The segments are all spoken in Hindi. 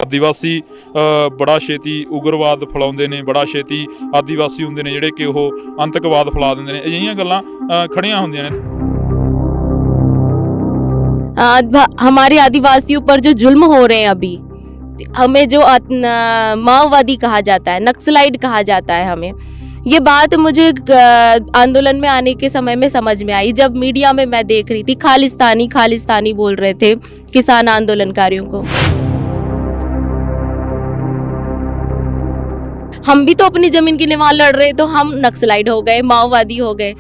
आदिवासी बड़ा छेती उग्रवाद फैलाਉਂਦੇ ਨੇ, बड़ा छेती आदिवासी ਹੁੰਦੇ ਨੇ ਜਿਹੜੇ ਕਿ ਉਹ ਅੰਤਕਵਾਦ ਫੈਲਾ ਦਿੰਦੇ ਨੇ। ਅਜਿਹੀਆਂ ਗੱਲਾਂ ਖੜੀਆਂ ਹੁੰਦੀਆਂ ਨੇ। हमारे आदिवासियों पर जो जुल्म हो रहे हैं अभी, हमें जो माओवादी कहा जाता है, नक्सलाइट कहा जाता है, हमें ये बात मुझे आंदोलन में आने के समय में समझ में आई, जब मीडिया में मैं देख रही थी खालिस्तानी खालिस्तानी बोल रहे थे किसान आंदोलनकारियों को। हम भी तो अपनी जमीन की निवाल लड़ रहे, तो हम नक्सलाइट हो गए, माओवादी हो गए।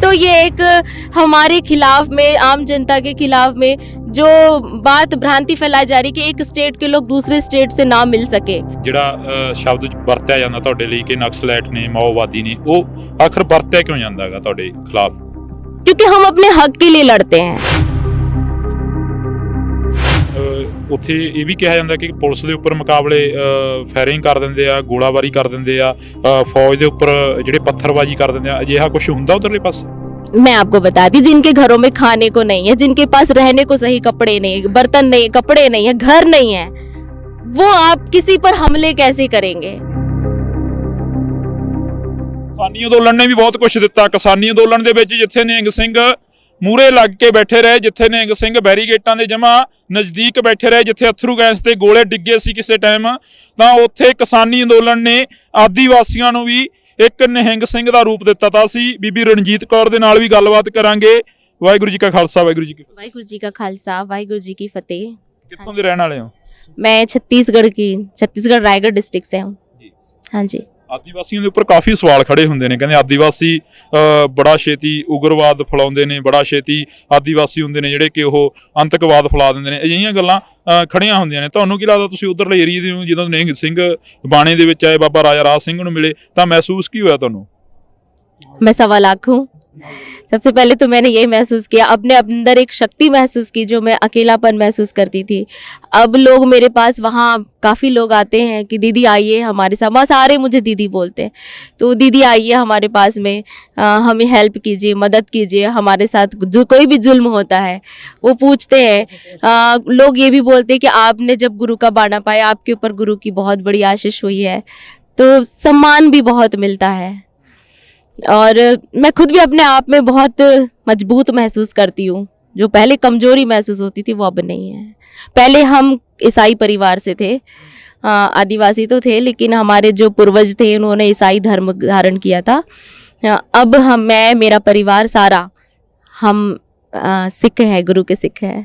तो ये एक हमारे खिलाफ में, आम जनता के खिलाफ में जो बात भ्रांति फैलाई जा रही कि एक स्टेट के लोग दूसरे स्टेट से ना मिल सके। ਜਿਹੜਾ ਸ਼ਬਦ ਵਰਤਿਆ ਜਾਂਦਾ ਤੁਹਾਡੇ ਲਈ ਕਿ ਨਕਸਲਾਈਟ ਨੇ, ਮਾਓਵਾਦੀ ਨੇ, ਉਹ ਆਖਰ ਵਰਤਿਆ ਕਿਉਂ ਜਾਂਦਾ ਹੈਗਾ ਤੁਹਾਡੇ ਖਿਲਾਫ? क्योंकि हम अपने हक के लिए लड़ते हैं। ਉੱਥੇ ਇਹ ਵੀ ਕਿਹਾ ਜਾਂਦਾ ਕਿ ਪੁਲਿਸ ਦੇ ਉੱਪਰ ਮੁਕਾਬਲੇ ਫਾਇਰਿੰਗ ਕਰ ਦਿੰਦੇ ਆ, ਗੋਲਾਬਾਰੀ ਕਰ ਦਿੰਦੇ ਆ, ਫੌਜ ਦੇ ਉੱਪਰ ਜਿਹੜੇ ਪੱਥਰਬਾਜ਼ੀ ਕਰ ਦਿੰਦੇ ਆ। ਅਜਿਹਾ ਕੁਝ ਹੁੰਦਾ ਉਧਰਲੇ ਪਾਸੇ? मैं आपको बताती, जिनके घरों में खाने को नहीं है, जिनके पास रहने को सही कपड़े नहीं, बर्तन नहीं, कपड़े नहीं है, घर नहीं है, वो आप किसी पर हमले कैसे करेंगे? ਕਿਸਾਨੀ ਅੰਦੋਲਨ ਨੇ ਵੀ ਬਹੁਤ ਕੁਝ ਦਿੱਤਾ। ਕਿਸਾਨੀ ਅੰਦੋਲਨ ਦੇ ਵਿੱਚ ਜਿੱਥੇ ਨਿਹੰਗ ਸਿੰਘ ਮੂਰੇ ਲੱਗ ਕੇ ਬੈਠੇ ਰਹੇ, ਜਿੱਥੇ ਨਿਹੰਗ ਸਿੰਘ ਬੈਰੀਗੇਟਾਂ ਦੇ ਜਮਾ ਨਜ਼ਦੀਕ ਬੈਠੇ ਰਹੇ, ਜਿੱਥੇ ਅਥਰੂ ਗੈਸ ਤੇ ਗੋਲੇ ਡਿੱਗੇ ਸੀ ਕਿਸੇ ਟਾਈਮ, ਤਾਂ ਉੱਥੇ ਕਿਸਾਨੀ ਅੰਦੋਲਨ ਨੇ ਆਦੀਵਾਸੀਆਂ ਨੂੰ ਵੀ ਇੱਕ ਨਿਹੰਗ ਸਿੰਘ ਦਾ ਰੂਪ ਦਿੱਤਾ ਤਾਂ ਸੀ। ਬੀਬੀ ਰਣਜੀਤ ਕੌਰ ਦੇ ਨਾਲ ਵੀ ਗੱਲਬਾਤ ਕਰਾਂਗੇ। ਵਾਹਿਗੁਰੂ ਜੀ ਕਾ ਖਾਲਸਾ, ਵਾਹਿਗੁਰੂ ਜੀ ਕੀ ਫਤਿਹ। वाहिगुरु जी का खालसा, वाहिगुरु जी की फतेह। ਕਿੱਥੋਂ ਦੇ ਰਹਿਣ ਵਾਲੇ ਹੋ? मैं छत्तीसगढ़ रायगढ़ डिस्ट्रिक्ट से हूँ। हाँ जी। ਆਦੀਵਾਸੀਆਂ ਦੇ ਉੱਪਰ ਕਾਫੀ ਸਵਾਲ ਖੜੇ ਹੁੰਦੇ ਨੇ। ਕਹਿੰਦੇ ਆਦੀਵਾਸੀ ਬੜਾ ਛੇਤੀ ਉਗਰਵਾਦ ਫੈਲਾਉਂਦੇ ਨੇ, ਬੜਾ ਛੇਤੀ ਆਦੀਵਾਸੀ ਹੁੰਦੇ ਨੇ ਜਿਹੜੇ ਕਿ ਉਹ ਅੰਤਕਵਾਦ ਫੈਲਾ ਦਿੰਦੇ ਨੇ। ਅਜਿਹੀਆਂ ਗੱਲਾਂ ਖੜੀਆਂ ਹੁੰਦੀਆਂ ਨੇ। ਤੁਹਾਨੂੰ ਕੀ ਲੱਗਦਾ, ਤੁਸੀਂ ਉਧਰਲੇ ਏਰੀਏ ਦੇ ਹੋ, ਜਦੋਂ ਨਿਹੰਗ ਸਿੰਘ ਬਾਣੇ ਦੇ ਵਿੱਚ ਆਏ, ਬਾਬਾ ਰਾਜਾ ਰਾਜ ਸਿੰਘ ਨੂੰ ਮਿਲੇ, ਤਾਂ ਮਹਿਸੂਸ ਕੀ ਹੋਇਆ ਤੁਹਾਨੂੰ? मैं 1.25 हूँ। सबसे पहले तो मैंने यही महसूस किया, अपने अंदर एक शक्ति महसूस की जो मैं अकेलापन महसूस करती थी। अब लोग मेरे पास, वहाँ काफ़ी लोग आते हैं कि दीदी आइए हमारे साथ, वहाँ सारे मुझे दीदी बोलते हैं, तो दीदी आइए हमारे पास में, हमें हेल्प कीजिए, मदद कीजिए, हमारे साथ जो कोई भी जुल्म होता है वो पूछते हैं। लोग ये भी बोलते हैं कि आपने जब गुरु का बाणा पाया, आपके ऊपर गुरु की बहुत बड़ी आशीष हुई है, तो सम्मान भी बहुत मिलता है। और मैं खुद भी अपने आप में बहुत मजबूत महसूस करती हूँ। जो पहले कमजोरी महसूस होती थी वो अब नहीं है। पहले हम ईसाई परिवार से थे, आदिवासी तो थे, लेकिन हमारे जो पूर्वज थे उन्होंने ईसाई धर्म धारण किया था। अब मैं, मेरा परिवार सारा, हम सिख हैं, गुरु के सिख हैं।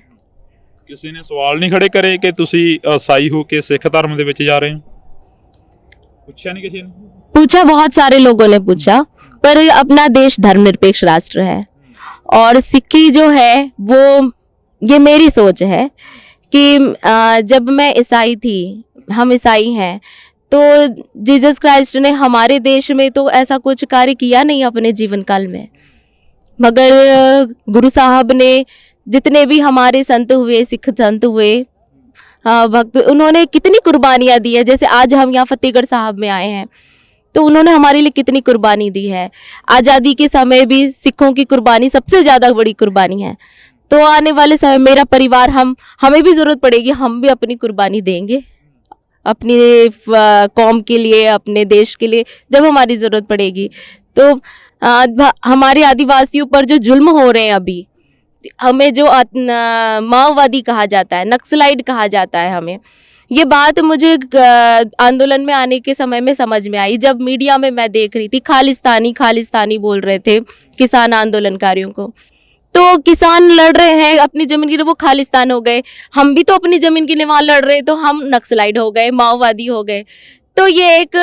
ਕਿਸੇ ਨੇ ਸਵਾਲ ਨਹੀਂ ਖੜੇ ਕਰੇ ਕਿ ਤੁਸੀਂ ਈਸਾਈ ਹੋ ਕੇ ਸਿੱਖ ਧਰਮ ਦੇ ਵਿੱਚ ਜਾ ਰਹੇ ਹੋ? ਪੁੱਛਿਆ ਨਹੀਂ ਕਿਸੇ ਨੇ? पूछा, बहुत सारे लोगों ने पूछा, पर अपना देश धर्मनिरपेक्ष राष्ट्र है, और सिक्की जो है वो, ये मेरी सोच है कि जब मैं ईसाई थी, हम ईसाई हैं, तो जीसस क्राइस्ट ने हमारे देश में तो ऐसा कुछ कार्य किया नहीं अपने जीवन काल में, मगर गुरु साहब ने, जितने भी हमारे संत हुए, सिख संत हुए, भक्त, उन्होंने कितनी कुर्बानियाँ दी है। जैसे आज हम यहाँ फतेहगढ़ साहब में आए हैं, तो उन्होंने हमारे लिए कितनी कुर्बानी दी है। आज़ादी के समय भी सिखों की कुर्बानी सबसे ज़्यादा बड़ी कुर्बानी है। तो आने वाले समय मेरा परिवार, हमें भी ज़रूरत पड़ेगी, हम भी अपनी कुर्बानी देंगे अपनी कौम के लिए, अपने देश के लिए, जब हमारी ज़रूरत पड़ेगी। तो हमारे आदिवासियों पर जो जुल्म हो रहे हैं अभी, हमें जो माओवादी कहा जाता है, नक्सलाइट कहा जाता है, हमें ये बात मुझे आंदोलन में आने के समय में समझ में आई, जब मीडिया में मैं देख रही थी खालिस्तानी खालिस्तानी बोल रहे थे किसान आंदोलनकारियों को। तो किसान लड़ रहे हैं अपनी ज़मीन की, तो वो खालिस्तान हो गए। हम भी तो अपनी ज़मीन की निवाल लड़ रहे, तो हम नक्सलाइट हो गए, माओवादी हो गए। तो ये एक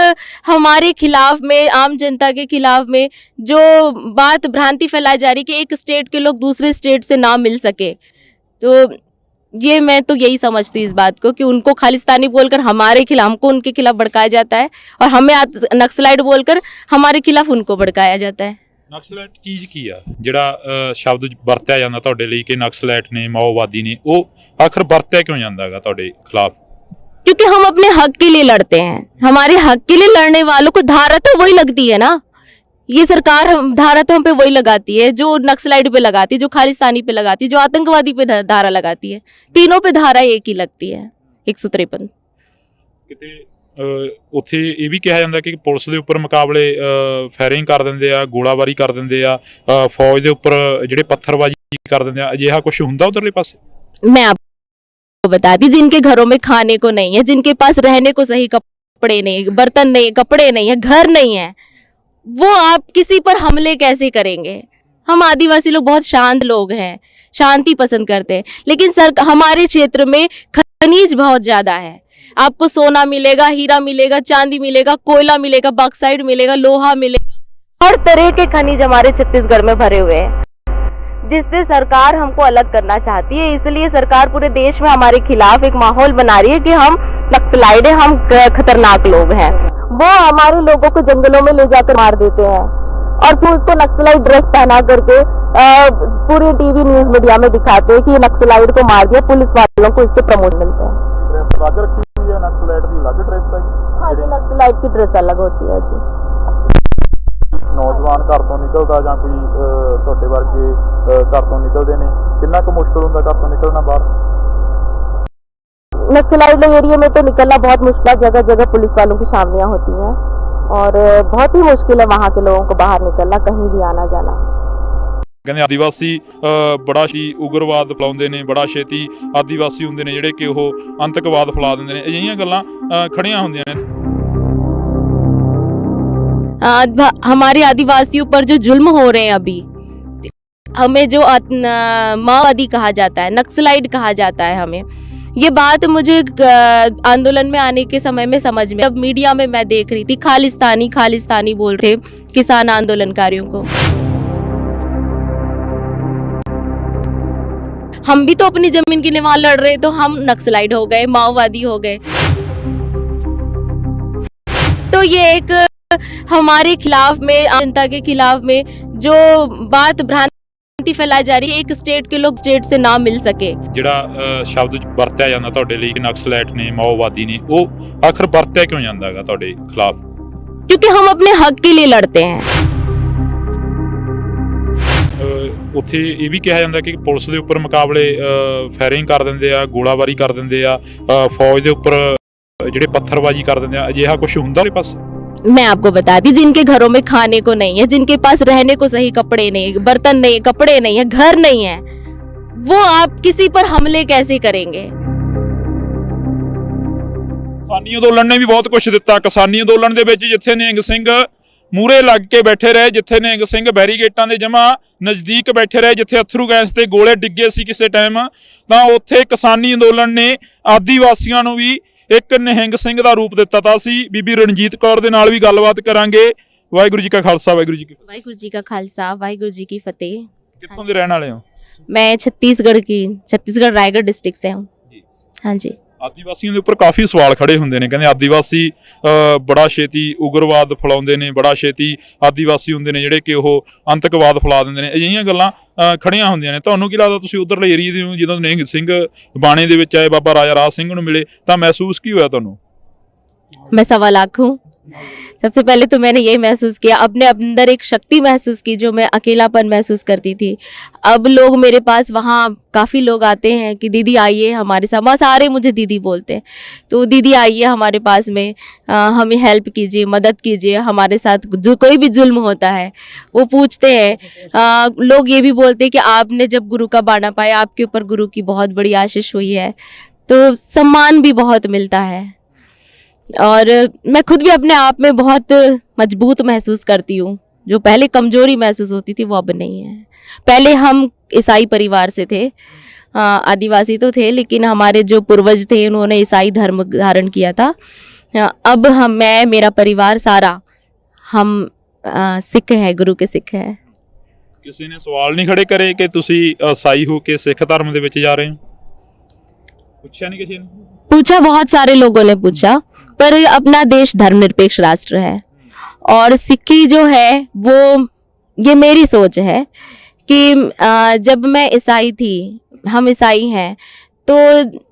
हमारे खिलाफ में, आम जनता के खिलाफ में जो बात भ्रांति फैलाई जा रही कि एक स्टेट के लोग दूसरे स्टेट से ना मिल सके, तो ये मैं तो यही समझती हूँ इस बात को, कि उनको खालिस्तानी बोलकर हमारे खिलाफ, हमको उनके खिलाफ भड़काया जाता है, और हमें नक्सलाइट बोलकर हमारे खिलाफ उनको भड़काया जाता है। ਨਕਸਲਾਈਟ ਚੀਜ਼ ਕੀ ਆ? ਜਿਹੜਾ ਸ਼ਬਦ ਵਰਤਿਆ ਜਾਂਦਾ ਤੁਹਾਡੇ ਲਈ ਕਿ ਨਕਸਲਾਈਟ ਨੇ, ਮਾਓਵਾਦੀ ਨੇ, ਉਹ ਆਖਰ ਵਰਤਿਆ ਕਿਉਂ ਜਾਂਦਾ ਹੈਗਾ ਤੁਹਾਡੇ ਖਿਲਾਫ? क्योंकि हम अपने हक के लिए लड़ते हैं। हमारे हक के लिए लड़ने वालों को धारा तो वही लगती है ना, ये सरकार धारा तो हम पे वही लगाती है जो नक्सलाइट पे लगाती है, जो खालिस्तानी पे लगाती है, जो आतंकवादी पे धारा लगाती है। तीनों पे धारा एक ही लगती है, 153। ਕਿਤੇ ਉੱਥੇ ਇਹ ਵੀ ਕਿਹਾ ਜਾਂਦਾ ਕਿ ਪੁਲਿਸ ਦੇ ਉੱਪਰ ਮੁਕਾਬਲੇ ਫਾਇਰਿੰਗ ਕਰ ਦਿੰਦੇ ਆ, ਗੋਲਾਬਾਰੀ ਕਰ ਦਿੰਦੇ ਆ, ਫੌਜ ਦੇ ਉੱਪਰ ਜਿਹੜੇ ਪੱਥਰਬਾਜੀ ਕਰ ਦਿੰਦੇ ਆ, ਅਜਿਹਾ ਕੁਝ ਹੁੰਦਾ ਉਧਰਲੇ ਪਾਸੇ? मैं आपको बताती, जिनके घरों में खाने को नहीं है, जिनके पास रहने को सही कपड़े नहीं, बर्तन नहीं, कपड़े नहीं है, घर नहीं है, वो आप किसी पर हमले कैसे करेंगे? हम आदिवासी लोग बहुत शांत लोग हैं, शांति पसंद करते हैं, लेकिन सर हमारे क्षेत्र में खनिज बहुत ज्यादा है। आपको सोना मिलेगा, हीरा मिलेगा, चांदी मिलेगा, कोयला मिलेगा, बॉक्साइट मिलेगा, लोहा मिलेगा, हर तरह के खनिज हमारे छत्तीसगढ़ में भरे हुए हैं, जिससे सरकार हमको अलग करना चाहती है। इसलिए सरकार पूरे देश में हमारे खिलाफ एक माहौल बना रही है कि हम नक्सलाइट हैं, हम खतरनाक लोग हैं। वो हमारे लोगों को जंगलों में ले जाकर मार देते हैं और फिर उसको नक्सलाइट ड्रेस पहना करके पूरे टीवी न्यूज मीडिया में दिखाते हैं कि ये नक्सलाइट को मार दिया, पुलिस वालों को इससे प्रमोट मिलते हैं। अलग रखी हुई है नक्सलाइट की, अलग ड्रेस है? हाँ जी, नक्सलाइट की ड्रेस अलग होती है जी। ਨੌਜਵਾਨ ਘਰ ਤੋਂ ਨਿਕਲਦਾ ਜਾਂ ਕੋਈ ਤੁਹਾਡੇ ਵਰਗੇ ਘਰ ਤੋਂ ਨਿਕਲਦੇ ਨੇ, ਕਿੰਨਾ ਕੁ ਮੁਸ਼ਕਲ ਹੁੰਦਾ ਘਰ ਤੋਂ ਨਿਕਲਣਾ ਬਾਹਰ? नक्सलाइट एरिया में तो निकलना बहुत मुश्किल है, जगह जगह पुलिस वालों की छावनियां होती हैं और बहुत ही मुश्किल है वहाँ के लोगों को बाहर निकलना, कहीं भी आना जाना। ਕਹਿੰਦੇ ਆਦੀਵਾਸੀ ਬੜਾ ਹੀ ਉਗਰਵਾਦ ਫੈਲਾਉਂਦੇ ਨੇ, ਬੜਾ ਛੇਤੀ ਆਦੀਵਾਸੀ ਹੁੰਦੇ ਨੇ ਜਿਹੜੇ ਕਿ ਉਹ ਅੰਤਕਵਾਦ ਫੈਲਾ ਦਿੰਦੇ ਨੇ, ਅਜਿਹੀਆਂ ਗੱਲਾਂ ਖੜੀਆਂ ਹੁੰਦੀਆਂ ਨੇ। हमारे आदिवासियों पर जो जुल्म हो रहे हैं अभी, हमें जो माओवादी कहा जाता है, नक्सलाइट कहा जाता है, हमें ये बात मुझे आंदोलन में आने के समय में समझ में, अब मीडिया में मैं देख रही थी खालिस्तानी खालिस्तानी बोल रहे किसान आंदोलनकारियों को। हम भी तो अपनी जमीन के लिए वहां लड़ रहे, तो हम नक्सलाइट हो गए, माओवादी हो गए। तो ये एक हमारे खिलाफ में, जनता के खिलाफ में जो बात भ्रांति फैलाई जा रही है, एक स्टेट के लोग स्टेट से ना मिल सके। ਜਿਹੜਾ ਸ਼ਬਦ ਵਰਤਿਆ ਜਾਂਦਾ ਤੁਹਾਡੇ ਲਈ ਨਕਸਲਾਈਟ ਨੇ, ਮਾਓਵਾਦੀ ਨੇ, ਉਹ ਆਖਰ ਵਰਤਿਆ ਕਿਉਂ ਜਾਂਦਾ ਹੈਗਾ ਤੁਹਾਡੇ ਖਿਲਾਫ? क्योंकि हम अपने हक के लिए लड़ते हैं। ਉੱਥੇ ਇਹ ਵੀ ਕਿਹਾ ਜਾਂਦਾ ਕਿ ਪੁਲਿਸ ਦੇ ਉੱਪਰ ਮੁਕਾਬਲੇ ਫਾਇਰਿੰਗ ਕਰ ਦਿੰਦੇ ਆ, ਗੋਲਾਬਾਰੀ ਕਰ ਦਿੰਦੇ ਆ, ਫੌਜ ਦੇ ਉੱਪਰ ਜਿਹੜੇ ਪੱਥਰਬਾਜੀ ਕਰ ਦਿੰਦੇ ਆ, ਅਜਿਹਾ ਕੁਝ ਹੁੰਦਾ ਉਹਦੇ ਪਾਸੇ? मैं आपको बताती, जिनके घरों में खाने को नहीं है, जिनके पास रहने को सही कपड़े नहीं, बर्तन नहीं, कपड़े नहीं है, घर नहीं है, वो आप किसी पर हमले कैसे करेंगे? ਕਿਸਾਨੀ ਅੰਦੋਲਨ ਨੇ ਵੀ ਬਹੁਤ ਕੁਝ ਦਿੱਤਾ। ਕਿਸਾਨੀ ਅੰਦੋਲਨ ਦੇ ਵਿੱਚ ਜਿੱਥੇ ਨਿਹੰਗ ਸਿੰਘ ਮੂਹਰੇ ਲੱਗ ਕੇ ਬੈਠੇ ਰਹੇ, ਜਿੱਥੇ ਨਿਹੰਗ ਸਿੰਘ ਬੈਰੀਗੇਟਾਂ ਦੇ ਜਮਾ ਨਜ਼ਦੀਕ ਬੈਠੇ ਰਹੇ, ਜਿੱਥੇ ਅਥਰੂ ਗੈਸ ਤੇ ਗੋਲੇ ਡਿੱਗੇ ਸੀ ਕਿਸੇ ਟਾਈਮ, ਤਾਂ ਉੱਥੇ ਕਿਸਾਨੀ ਅੰਦੋਲਨ ਨੇ ਆਦੀਵਾਸੀਆਂ ਨੂੰ ਵੀ ਇੱਕ ਨਿਹੰਗ ਸਿੰਘ ਦਾ ਰੂਪ ਦਿੱਤਾ ਤਾਂ ਸੀ। ਬੀਬੀ ਰਣਜੀਤ ਕੌਰ ਦੇ ਨਾਲ ਵੀ ਗੱਲਬਾਤ ਕਰਾਂਗੇ। ਵਾਹਿਗੁਰੂ ਜੀ ਕਾ ਖਾਲਸਾ, ਵਾਹਿਗੁਰੂ ਜੀ ਕੀ ਫਤਿਹ। वाहिगुरु जी का खालसा, वाहिगुरु जी की फतेह। ਕਿੱਥੋਂ ਦੇ ਰਹਿਣ ਵਾਲੇ ਹੋ? मैं छत्तीसगढ़ रायगढ़ डिस्ट्रिक्ट से हूँ। हाँ जी। ਆਦੀਵਾਸੀਆਂ ਦੇ ਉੱਪਰ ਕਾਫੀ ਸਵਾਲ ਖੜੇ ਹੁੰਦੇ ਨੇ, ਕਹਿੰਦੇ ਆਦੀਵਾਸੀ ਬੜਾ ਛੇਤੀ ਉਗਰਵਾਦ ਫੈਲਾਉਂਦੇ ਨੇ, ਬੜਾ ਛੇਤੀ ਆਦੀਵਾਸੀ ਹੁੰਦੇ ਨੇ ਜਿਹੜੇ ਕਿ ਉਹ ਅੰਤਕਵਾਦ ਫੈਲਾ ਦਿੰਦੇ ਨੇ, ਅਜਿਹੀਆਂ ਗੱਲਾਂ ਖੜੀਆਂ ਹੁੰਦੀਆਂ ਨੇ। ਤੁਹਾਨੂੰ ਕੀ ਲੱਗਦਾ, ਤੁਸੀਂ ਉਧਰਲੇ ਏਰੀਏ ਦੇ ਹੋ, ਜਦੋਂ ਨਿਹੰਗ ਸਿੰਘ ਬਾਣੇ ਦੇ ਵਿੱਚ ਆਏ, ਬਾਬਾ ਰਾਜਾ ਰਾਜ ਸਿੰਘ ਨੂੰ ਮਿਲੇ, ਤਾਂ ਮਹਿਸੂਸ ਕੀ ਹੋਇਆ ਤੁਹਾਨੂੰ? मैं 1.25 लाख हूँ। सबसे पहले तो मैंने यही महसूस किया, अपने अंदर एक शक्ति महसूस की जो मैं अकेलापन महसूस करती थी। अब लोग मेरे पास, वहाँ काफ़ी लोग आते हैं कि दीदी आइए हमारे साथ, वहाँ सारे मुझे दीदी बोलते हैं, तो दीदी आइए हमारे पास में, हमें हेल्प कीजिए, मदद कीजिए, हमारे साथ जो कोई भी जुल्म होता है वो पूछते हैं। लोग ये भी बोलते हैं कि आपने जब गुरु का बाणा पाया, आपके ऊपर गुरु की बहुत बड़ी आशीष हुई है, तो सम्मान भी बहुत मिलता है। और मैं खुद भी अपने आप में बहुत मजबूत महसूस करती हूँ। जो पहले कमजोरी महसूस होती थी वो अब नहीं है। पहले हम ईसाई परिवार से थे, आदिवासी तो थे, लेकिन हमारे जो पूर्वज थे उन्होंने ईसाई धर्म धारण किया था। अब मैं, मेरा परिवार सारा, हम सिख हैं, गुरु के सिख हैं। ਕਿਸੇ ਨੇ ਸਵਾਲ ਨਹੀਂ ਖੜੇ ਕਰੇ ਕਿ ਤੁਸੀਂ ਈਸਾਈ ਹੋ ਕੇ ਸਿੱਖ ਧਰਮ ਦੇ ਵਿੱਚ ਜਾ ਰਹੇ ਹੋ? ਪੁੱਛਿਆ ਨਹੀਂ ਕਿਸੇ ਨੇ? पूछा, बहुत सारे लोगों ने पूछा, पर अपना देश धर्मनिरपेक्ष राष्ट्र है और सिक्की जो है वो, ये मेरी सोच है कि जब मैं ईसाई थी, हम ईसाई हैं, तो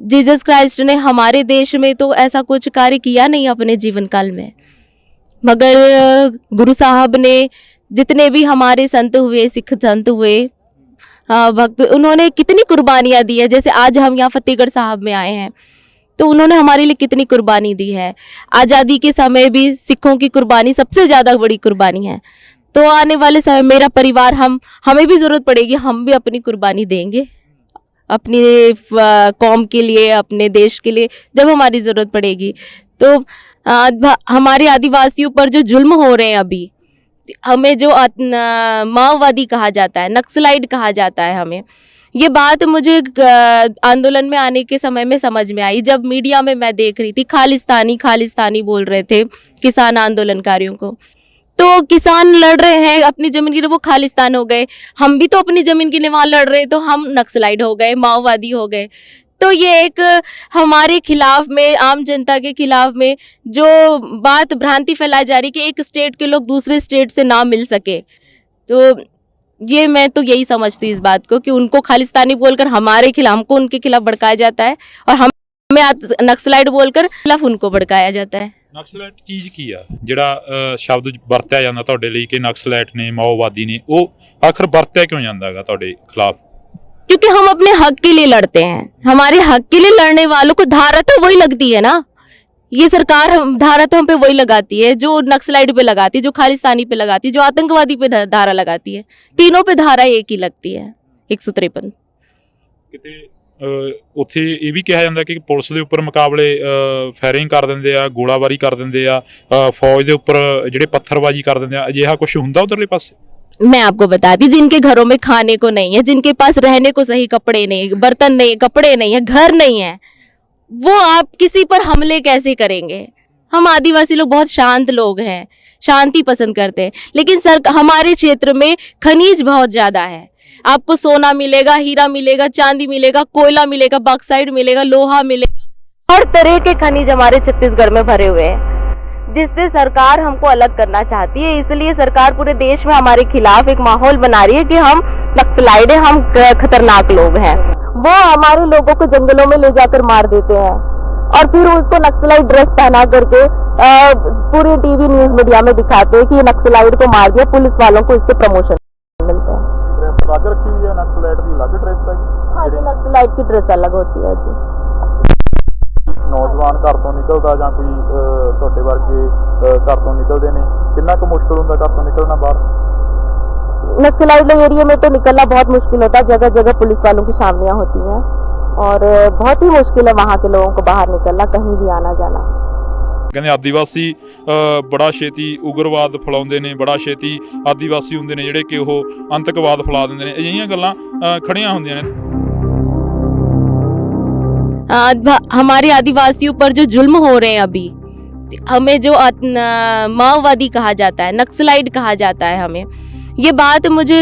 जीसस क्राइस्ट ने हमारे देश में तो ऐसा कुछ कार्य किया नहीं अपने जीवन काल में, मगर गुरु साहब ने जितने भी हमारे संत हुए, सिख संत हुए, भक्त, उन्होंने कितनी कुर्बानियाँ दी है। जैसे आज हम यहाँ फतेहगढ़ साहब में आए हैं तो उन्होंने हमारे लिए कितनी कुर्बानी दी है। आज़ादी के समय भी सिखों की कुर्बानी सबसे ज़्यादा बड़ी कुर्बानी है। तो आने वाले समय मेरा परिवार, हमें भी ज़रूरत पड़ेगी, हम भी अपनी कुर्बानी देंगे अपनी कौम के लिए, अपने देश के लिए, जब हमारी ज़रूरत पड़ेगी। तो हमारे आदिवासियों पर जो जुल्म हो रहे हैं अभी, हमें जो माओवादी कहा जाता है, नक्सलाइट कहा जाता है, हमें ये बात मुझे आंदोलन में आने के समय में समझ में आई। जब मीडिया में मैं देख रही थी खालिस्तानी खालिस्तानी बोल रहे थे किसान आंदोलनकारियों को, तो किसान लड़ रहे हैं अपनी जमीन के लिए, वो खालिस्तान हो गए। हम भी तो अपनी जमीन के लिए वहाँ लड़ रहे, तो हम नक्सलाइट हो गए, माओवादी हो गए। तो ये एक हमारे खिलाफ में, आम जनता के खिलाफ में जो बात भ्रांति फैलाई जा रही कि एक स्टेट के लोग दूसरे स्टेट से ना मिल सके, तो ये मैं तो यही समझती हूँ इस बात को कि उनको खालिस्तानी बोलकर हमारे खिलाफ, हमको उनके खिलाफ भड़काया जाता है, और हमें नक्सलाइट बोलकर खिलाफ उनको भड़काया जाता है। ਨਕਸਲੈਟ ਚੀਜ਼ ਕੀ ਆ ਜਿਹੜਾ ਸ਼ਬਦ ਵਰਤਿਆ ਜਾਂਦਾ ਤੁਹਾਡੇ ਲਈ ਕਿ ਨਕਸਲੈਟ ਨੇ, ਮਾਓਵਾਦੀ ਨੇ, ਉਹ ਆਖਰ ਵਰਤਿਆ ਕਿਉਂ ਜਾਂਦਾ ਹੈਗਾ ਤੁਹਾਡੇ ਖਿਲਾफ? क्योंकि हम अपने हक के लिए लड़ते हैं। हमारे हक के लिए लड़ने वालों को धारा तो वही लगती है ना। ये सरकार धारा तो हम पे वही लगाती है जो नक्सलाइट पे लगाती है, जो खालिस्तानी पे लगाती है, जो आतंकवादी पे धारा लगाती है। तीनों पे धारा एक ही लगती है, 153। ਕਿਤੇ ਉੱਥੇ ਇਹ ਵੀ ਕਿਹਾ ਜਾਂਦਾ ਕਿ ਪੁਲਿਸ ਦੇ ਉੱਪਰ ਮੁਕਾਬਲੇ ਫਾਇਰਿੰਗ ਕਰ ਦਿੰਦੇ ਆ, ਗੋਲਾਬਾਰੀ ਕਰ ਦਿੰਦੇ ਆ, ਫੌਜ ਦੇ ਉੱਪਰ ਜਿਹੜੇ ਪੱਥਰਬਾਜੀ ਕਰ ਦਿੰਦੇ ਆ, ਅਜਿਹਾ ਕੁਝ ਹੁੰਦਾ ਉਧਰਲੇ ਪਾਸੇ? मैं आपको बताती, जिनके घरों में खाने को नहीं है, जिनके पास रहने को सही कपड़े नहीं, बर्तन नहीं, कपड़े नहीं है, घर नहीं है, वो आप किसी पर हमले कैसे करेंगे? हम आदिवासी लोग बहुत शांत लोग हैं, शांति पसंद करते हैं, लेकिन हमारे क्षेत्र में खनिज बहुत ज़्यादा है। आपको सोना मिलेगा, हीरा मिलेगा, चांदी मिलेगा, कोयला मिलेगा, बॉक्साइट मिलेगा, लोहा मिलेगा, हर तरह के खनिज हमारे छत्तीसगढ़ में भरे हुए हैं, जिससे सरकार हमको अलग करना चाहती है। इसलिए सरकार पूरे देश में हमारे खिलाफ एक माहौल बना रही है कि हम नक्सलाइट हैं, हम खतरनाक लोग हैं। वो हमारे लोगों को जंगलों में ले जाकर मार देते हैं और फिर उसको नक्सलाइट ड्रेस पहना करके पूरे टीवी न्यूज मीडिया में दिखाते हैं कि ये नक्सलाइट को मार दिया, पुलिस वालों को इससे प्रमोशन मिलते हैं। ड्रेस अलग रखी हुई है, नक्सलाइट की अलग ड्रेस है? हाँ जी, नक्सलाइट की ड्रेस अलग होती है जी। ਨੌਜਵਾਨ ਘਰ ਤੋਂ ਨਿਕਲਦਾ ਜਾਂ ਕੋਈ ਤੁਹਾਡੇ ਵਰਗੇ ਘਰ ਤੋਂ ਨਿਕਲਦੇ ਨੇ, ਕਿੰਨਾ ਕੁ ਮੁਸ਼ਕਲ ਹੁੰਦਾ ਘਰ ਤੋਂ ਨਿਕਲਣਾ ਬਾਹਰ? नक्सलाइट एरिया में तो निकलना बहुत मुश्किल होता है, जगह जगह पुलिस वालों की छावनियां होती हैं और बहुत ही मुश्किल है वहाँ के लोगों को बाहर निकलना, कहीं भी आना जाना। ਕਹਿੰਦੇ ਆਦੀਵਾਸੀ ਬੜਾ ਛੇਤੀ ਉਗਰਵਾਦ ਫੈਲਾਉਂਦੇ ਨੇ, ਬੜਾ ਛੇਤੀ ਆਦੀਵਾਸੀ ਹੁੰਦੇ ਨੇ ਜਿਹੜੇ ਕਿ ਉਹ ਅੰਤਕਵਾਦ ਫੈਲਾ ਦਿੰਦੇ ਨੇ, ਅਜਿਹੀਆਂ ਗੱਲਾਂ ਖੜੀਆਂ ਹੁੰਦੀਆਂ ਨੇ। हमारे आदिवासियों पर जो जुल्म हो रहे हैं अभी, हमें जो माओवादी कहा जाता है, नक्सलाइट कहा जाता है, हमें ये बात मुझे